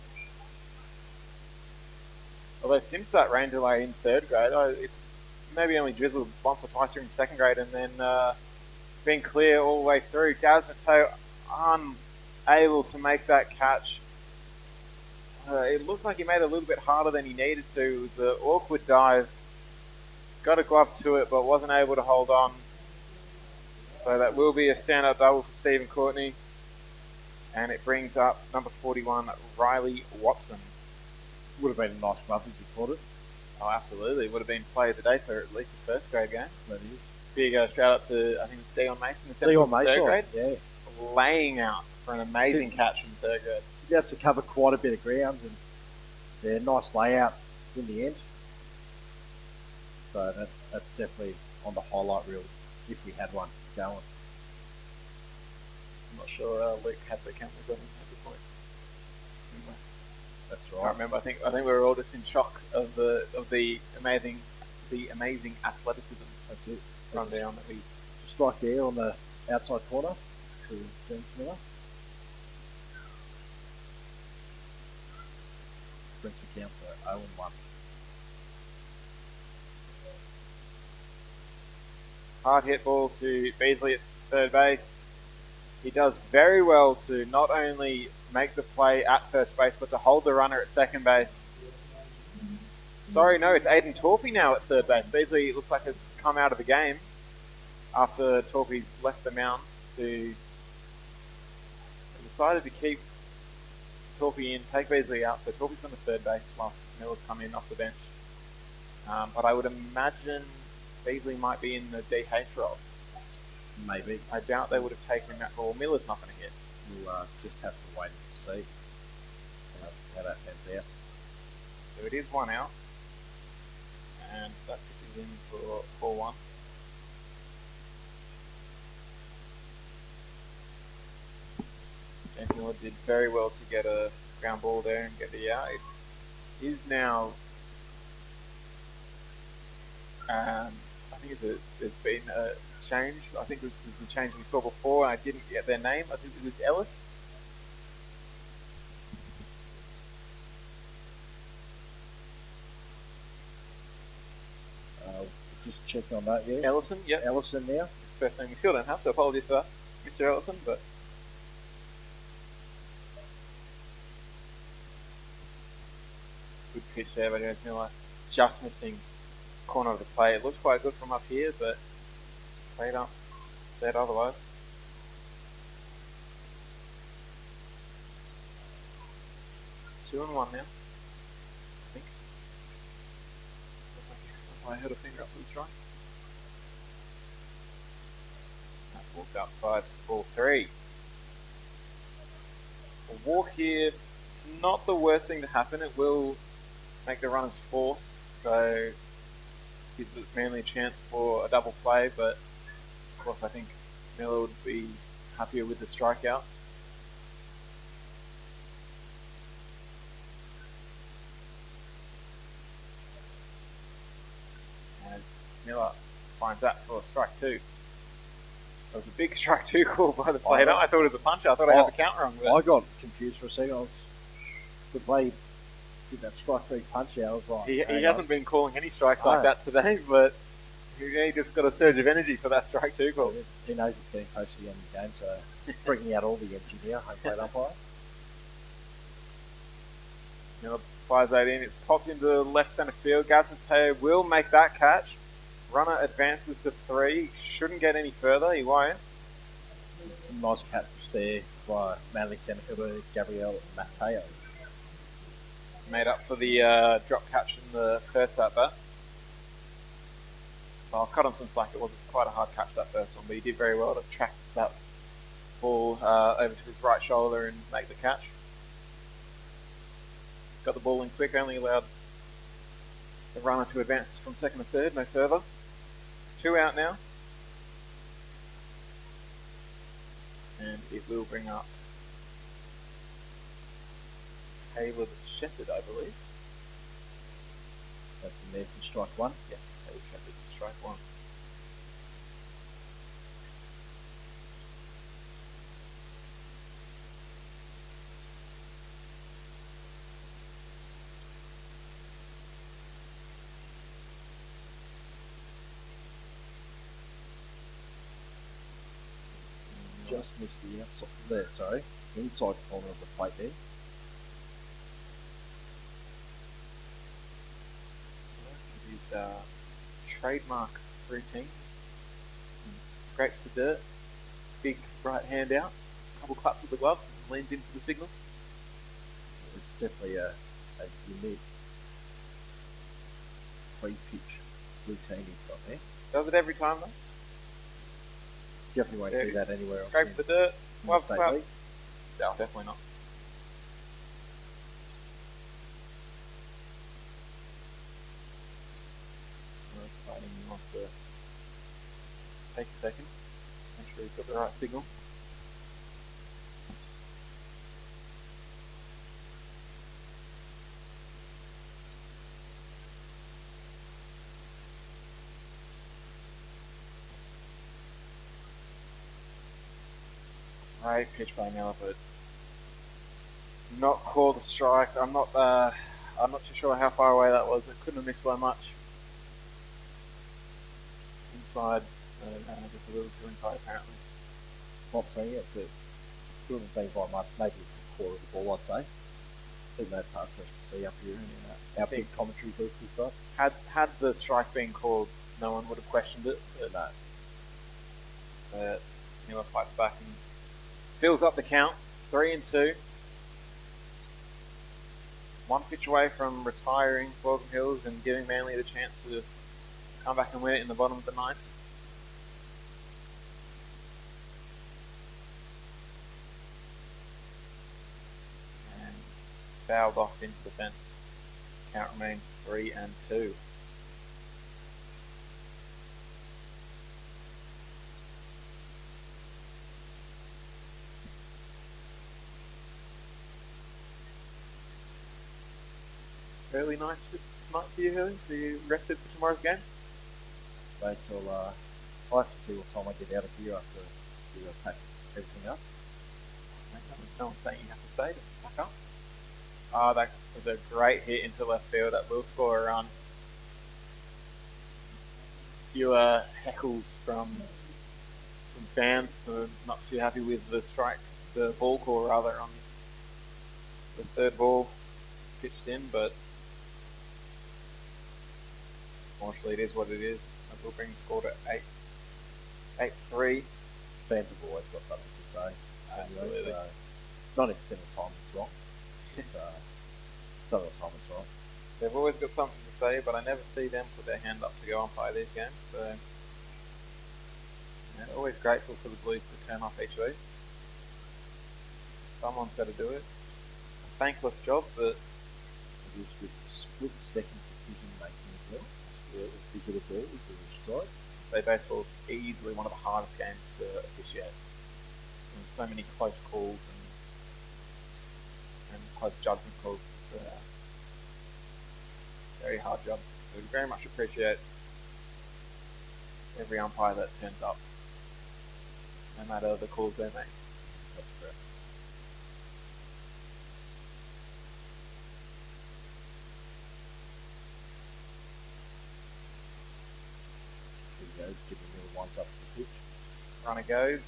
B: Although since that rain delay in third grade, it's maybe only drizzled once or twice during second grade, and then been clear all the way through. Gaz Mateo unable to make that catch. It looked like he made it a little bit harder than he needed to. It was an awkward dive. Got a glove to it, but wasn't able to hold on. So that will be a stand-up double for Stephen Courtney. And it brings up number 41, Riley Watson.
C: Would have been a nice glove if you caught it.
B: Oh, absolutely. Would have been play of the day for at least the first grade game.
C: That is.
B: Big shout out to, I think it was Dion Mason in
C: Dion
B: third
C: Mason,
B: grade.
C: yeah.
B: Laying out for an amazing catch from third grade.
C: You have to cover quite a bit of ground, and yeah, nice layout in the end. So that's definitely on the highlight reel if we had one going.
B: I'm not sure Luke had the cameras on at the point. Anyway,
C: That's
B: I
C: right.
B: can't remember. I think we were all just in shock of the amazing athleticism
C: That's it.
B: run down that we.
C: Strike there on the outside corner to James Miller. Brings the count to 0-1.
B: Hard hit ball to Beasley at third base. He does very well to not only make the play at first base, but to hold the runner at second base. Sorry, no, it's Aiden Torpy now at third base. Beasley looks like it's come out of the game after Torpy's left the mound to decided to keep Torpy in, take Beasley out. So Torpy's gone to third base whilst Miller's come in off the bench. But I would imagine Beasley might be in the DH role.
C: Maybe.
B: I doubt they would have taken him out. Well, Miller's not going to hit.
C: We'll just have to wait and see how that pans out.
B: So it is one out. And that pitch is in for 4-1. James Miller did very well to get a ground ball there and get the out. It is now. I think there's been a change. I think this is the change we saw before, and I didn't get their name. I think it was Ellis.
C: Just check on that, yeah.
B: Ellison, yeah.
C: Ellison now.
B: First name we still don't have, so apologies for that, Mr. Ellison, but. Good pitch there by James Miller. Just missing corner of the play. It looked quite good from up here, but plate ups said otherwise. Two and one now, I think. I held a finger up to the strike. That ball's outside for ball 3. A walk here, not the worst thing to happen. It will make the runners forced, so gives it Manly a chance for a double play, but of course I think Miller would be happier with the strikeout. And Miller finds that for strike two. That was a big strike two call by the plate. I thought it was a puncher. I thought I had the count wrong. But
C: I got confused for a second. The way he did that strike three punch out, I was like,
B: he hasn't been calling any strikes like that today, but he just got a surge of energy for that strike two call.
C: He knows it's getting close to the end of the game, so bringing out all the engineer, home plate umpire.
B: Miller fires that in. It's popped into left centre field. Gaz Mateo will make that catch. Runner advances to 3. Shouldn't get any further. He won't.
C: Nice catch there by Manly centre fielder Gabriel Mateo.
B: Made up for the drop catch in the first at bat. I'll cut him some slack. It wasn't quite a hard catch, that first one, but he did very well to track that ball over to his right shoulder and make the catch. Got the ball in quick, only allowed the runner to advance from second to third, no further. 2 out now. And it will bring up Caleb Shepherd, I believe.
C: That's in there for strike one.
B: Yes, Caleb Shepherd for strike one.
C: Just missed the outside there, sorry. Inside corner of the plate there.
B: His trademark routine. Scrapes the dirt, big right hand out, a couple claps with the glove, and leans in for the signal.
C: It's definitely a unique pre-pitch routine he's got there.
B: Does it every time though?
C: Definitely won't see that anywhere else.
B: Scrape the dirt,
C: in
B: glove
C: the state
B: clap.
C: league.
B: No, definitely not. Exciting. He wants to take a second, make sure he's got the right signal. Right, pitch by Miller, but not called a strike. I'm not too sure how far away that was. It couldn't have missed by much. Inside, just a little too inside apparently.
C: Not seeing it, but couldn't have been by much. Maybe a quarter of the ball, I'd say. I think that's hard for us to see up here in our big commentary booth we've got.
B: Had the strike been called, no one would have questioned it. But
C: No.
B: Miller fights back and fills up the count. 3-2. 1 pitch away from retiring Baulkham Hills and giving Manly the chance to come back and win it in the bottom of the 9th. And fouled off into the fence. Count remains 3-2. Early night tonight for you, Hurley? So you rested for tomorrow's game?
C: Wait till I'll have to see what time I get out of here after we pack everything up.
B: No one's saying you have to stay to pack up. Oh, that was a great hit into left field. That will score a run. A few heckles from some fans who are not too happy with the ball call rather on the third ball pitched in, but unfortunately, it is what it is. That will bring the score to 8-3.
C: Fans have always got something to say.
B: Absolutely.
C: Anyway, so 90% of the time it's wrong. Some of the time it's wrong.
B: They've always got something to say, but I never see them put their hand up to go umpire these games. So, always grateful for the Blues to turn off each week. Someone's got to do it. It's a thankless job, but
C: is with split second decision making as well.
B: Absolutely.
C: Is it a ball? Is it a strike?
B: So baseball is easily one of the hardest games to officiate. There's so many close calls and close judgment calls. It's a very hard job. So we very much appreciate every umpire that turns up, no matter the calls they make.
C: That's correct. Here we go, giving a little once up to the pitch.
B: Runner goes,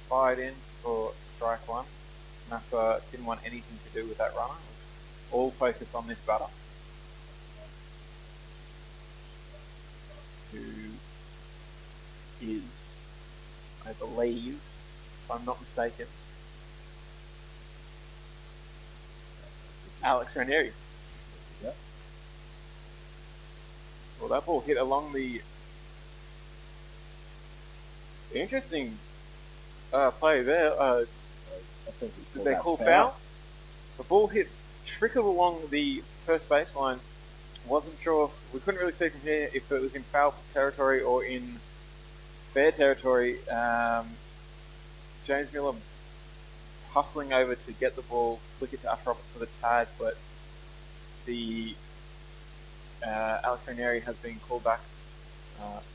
B: fired in for strike one. Massa didn't want anything to do with that runner. It was all focus on this batter, who is, I believe, if I'm not mistaken, Alex Ranieri.
C: Yeah.
B: Well, that ball hit along the interesting play there.
C: I think it's
B: Did they call foul? The ball hit trickled along the first baseline. Wasn't sure. We couldn't really see from here if it was in foul territory or in fair territory. James Miller hustling over to get the ball, flick it to Ash Roberts for the tag, but the Alex Ranieri has been called back.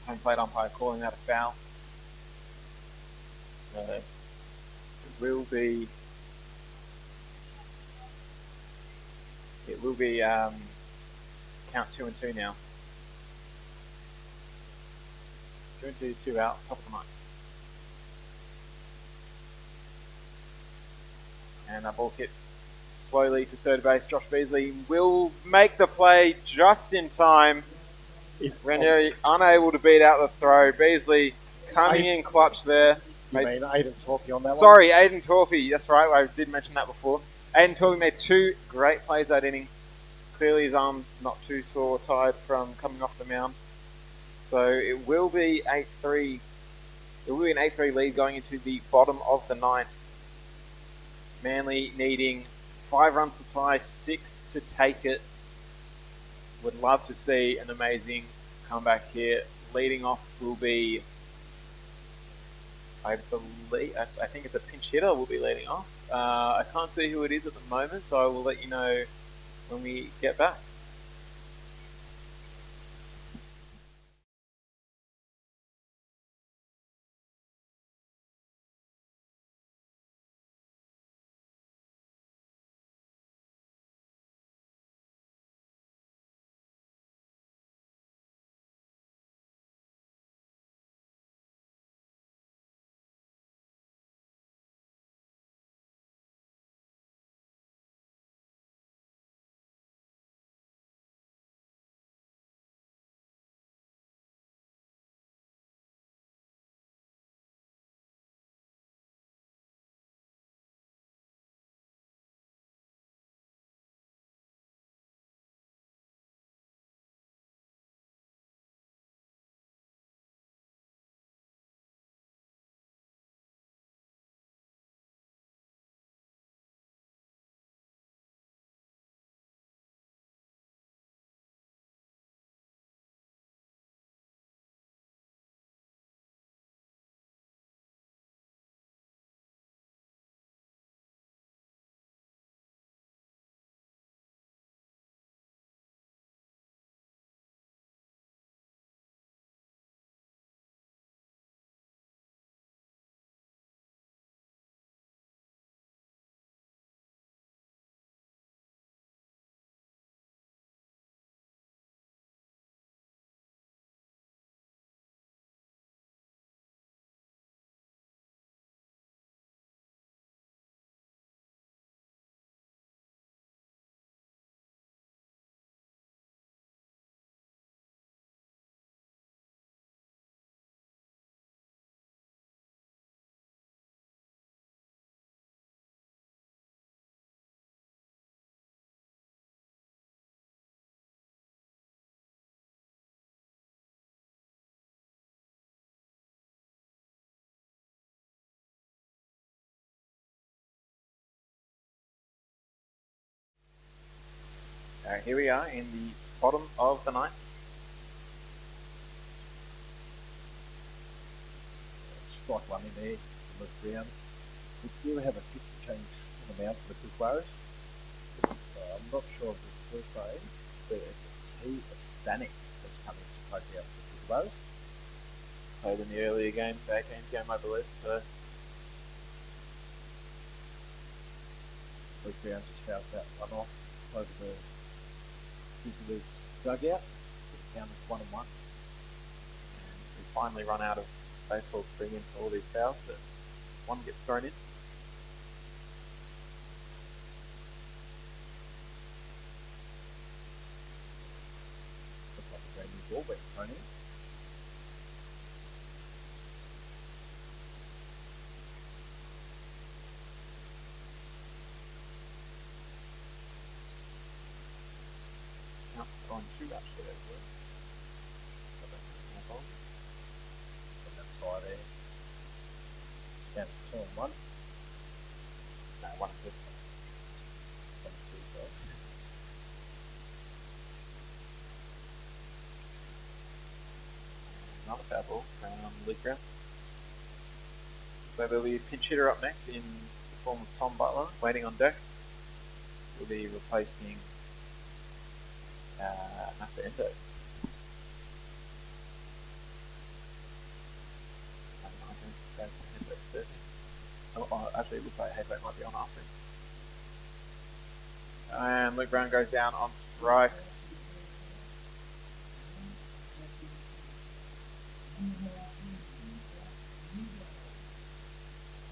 B: Home plate umpire calling that a foul. So it will be count 2 and 2 now. 2 and 2, 2 out, top of the ninth. And that ball's hit slowly to third base. Josh Beasley will make the play just in time. Ranieri unable to beat out the throw. Beasley coming in clutch there.
C: You mean Aiden Torpy on that one?
B: Sorry, Aiden Torpy. That's right. I did mention that before. Aiden Torpy made 2 great plays that inning. Clearly his arm's not too sore, tired from coming off the mound. So it will be 8-3. It will be an 8-3 lead going into the bottom of the ninth. Manly needing 5 runs to tie, 6 to take it. Would love to see an amazing comeback here. Leading off will be, I think it's a pinch hitter will be leading off. I can't see who it is at the moment, so I will let you know when we get back. Alright, here we are in the bottom of the ninth.
C: Strike one in there from Luke Brown. We do have a pitch change on the mound for the Kookaburras. I'm not sure of the first name, but it's T. Stanek that's coming to place out for the Kookaburras.
B: Played in the earlier game, the 18th game, I believe. So
C: Luke Brown just fouls that one off over the visitors' dugout. It's down to 1-1.
B: and we finally run out of baseballs to bring in for all these fouls, but one gets thrown in.
C: Looks like a brand new ball being thrown in.
B: Counts on 2 actually, as well.
C: And that's high there. Down to 2-1.
B: No, 1 2.
C: 1-2, sorry.
B: Another foul ball from Luke Brown. So there'll be a pinch hitter up next in the form of Tom Butler, waiting on deck. He'll be replacing Massa Endo. Oh, actually, it looks like Headway might be on after him. And Luke Brown goes down on strikes.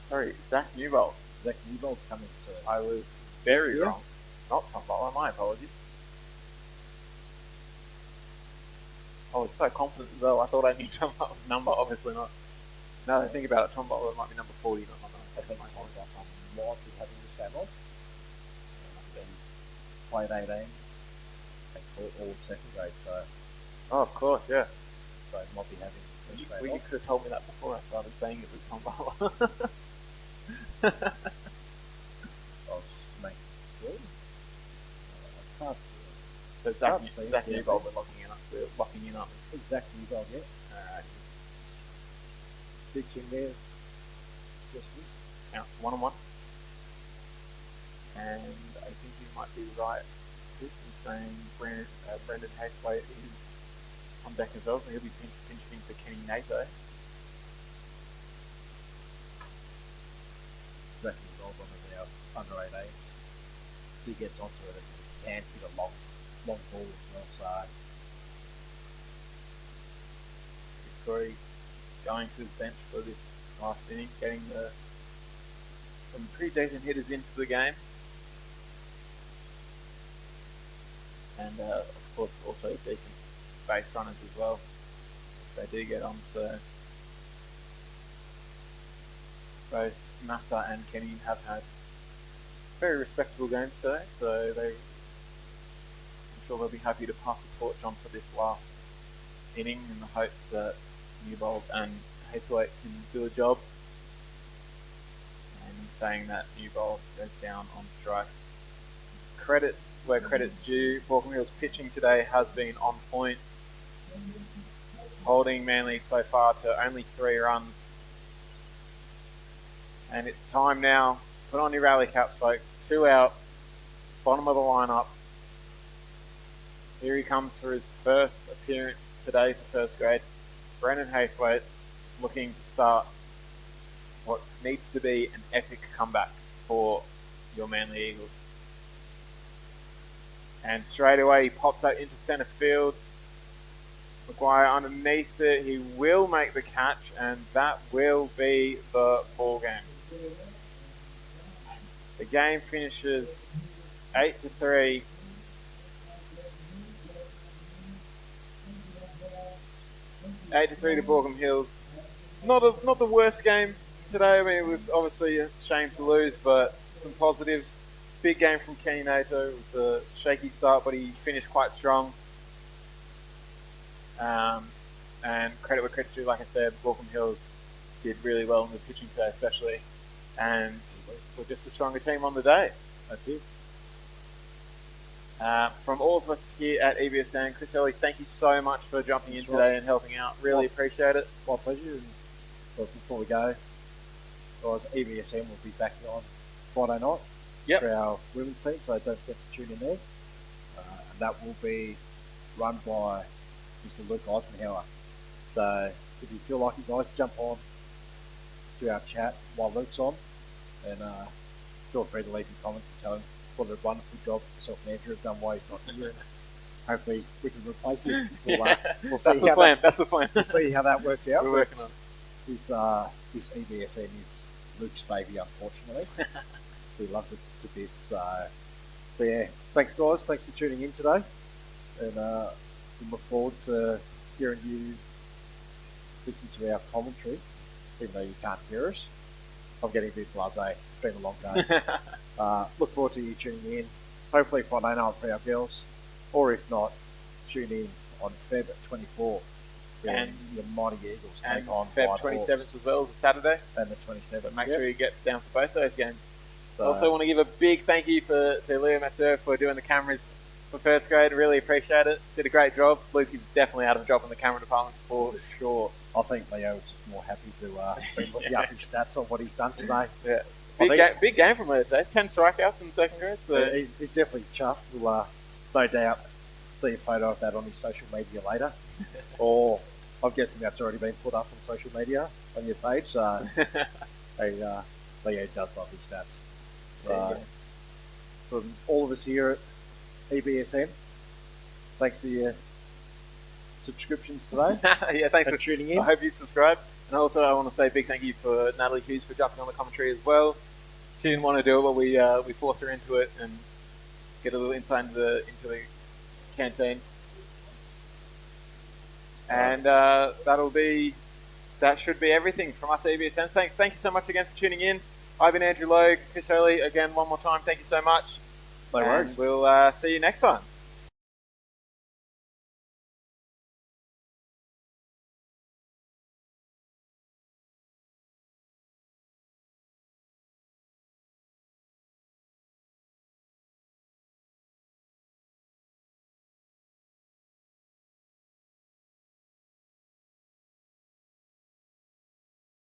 B: Sorry, Zach Newbold.
C: Zach Newbold's coming to.
B: I was very
C: Yeah.
B: wrong. Not Tom Butler, my apologies. I was so confident as well, I thought I knew Tom Butler's number, obviously not. Now that I think about it, Tom Butler might be number 40, not number
C: I think
B: my
C: Tom Butler might be having this game on. Played 18 and all of second grade, so
B: Oh, of course, yes.
C: he might be having the first
B: Well,
C: game
B: you
C: off.
B: could have told me that before I started saying it was Tom Butler.
C: I was just making sure. I start
B: So
C: Can't see
B: Zach
C: it, yeah.
B: Newbold, we're locking in up.
C: Zach Newbold, yeah.
B: Alright,
C: Big swing there. Just miss.
B: counts 1-1. And I think you might be right, Chris, in saying Brendan Hathwaite is on deck as well, so he'll be pinch hitting for Kenny Nato.
C: Zach Newbold, one of our under 18s. He gets onto it and he can hit a long ball as well, so
B: Chris Corey going to his bench for this last inning, getting some pretty decent hitters into the game. And of course also decent base runners as well, if they do get on. So both Massa and Kenny have had very respectable games today, so I'm sure they'll be happy to pass the torch on for this last inning in the hopes that Newbold and Hathwaite can do a job. And in saying that, Newbold goes down on strikes. Credit where credit's due. Baulkham Hills pitching today has been on point, holding Manly so far to only 3 runs. And it's time now. Put on your rally caps, folks. 2 out, bottom of the lineup. Here he comes for his first appearance today for first grade. Brendan Hathwaite looking to start what needs to be an epic comeback for your Manly Eagles. And straight away he pops that into centre field. Maguire underneath it. He will make the catch, and that will be the ball game. The game finishes 8-3. Eight to 3 to Baulkham Hills. Not the worst game today. I mean, it was obviously a shame to lose, but some positives. Big game from Kenny Nato. It was a shaky start, but he finished quite strong. And credit where credit's due, like I said, Baulkham Hills did really well in the pitching today, especially. And we're just a stronger team on the day.
C: that's it.
B: From all of us here at EBSN, Chris Hurley, thank you so much for jumping in
C: That's
B: today
C: right.
B: and helping out. Really appreciate it.
C: My pleasure. And before we go, guys, EBSN will be back on Friday night
B: Yep.
C: for our women's team, so don't forget to tune in there. And that will be run by Mr. Luke Eisenhower. So if you feel like it, guys, jump on to our chat while Luke's on, and feel free to leave your comments and tell him what a wonderful job yourself and Andrew have done while he's not here. Hopefully we can replace him. We'll see
B: That's the plan. That's the plan.
C: We'll see how that works out.
B: We're working on it.
C: His EBSN is Luke's baby, unfortunately. He loves it to bits. But yeah, thanks guys. Thanks for tuning in today, and we look forward to hearing you listen to our commentary, even though you can't hear us. I'm getting a bit blasé. It's been a long day. Look forward to you tuning in. Hopefully Friday night for our girls, or if not, tune in on Feb 24th.
B: And
C: your Mighty Eagles
B: And
C: take on
B: Feb
C: White
B: 27th
C: Hawks.
B: as well, the Saturday.
C: And the 27th.
B: So make
C: Yep.
B: sure you get down for both those games.
C: So,
B: Also want to give a big thank you to Leo Messer for doing the cameras for first grade. Really appreciate it. Did a great job. Luke is definitely out of a job in the camera department for sure.
C: I think Leo was just more happy to bring the up his stats on what he's done today.
B: Yeah.
C: think-
B: Big game from Leo today. 10 strikeouts in the second grade. So
C: He's definitely chuffed. We'll no doubt see a photo of that on his social media later. Or I'm guessing that's already been put up on social media on your page. So Leo does love his stats.
B: There you go.
C: From all of us here at EBSN, thanks for your subscriptions today.
B: Yeah, thanks
C: and
B: for
C: tuning in.
B: I hope you subscribe. And also, I want to say a big thank you for Natalie Hughes for jumping on the commentary as well. She didn't want to do it, but we forced her into it and get a little insight into the canteen. And that should be everything from us at EBSN. Thank you so much again for tuning in. I've been Andrew Logue, Chris Hurley. Again, one more time, thank you so much.
C: No worries.
B: And we'll see you next time.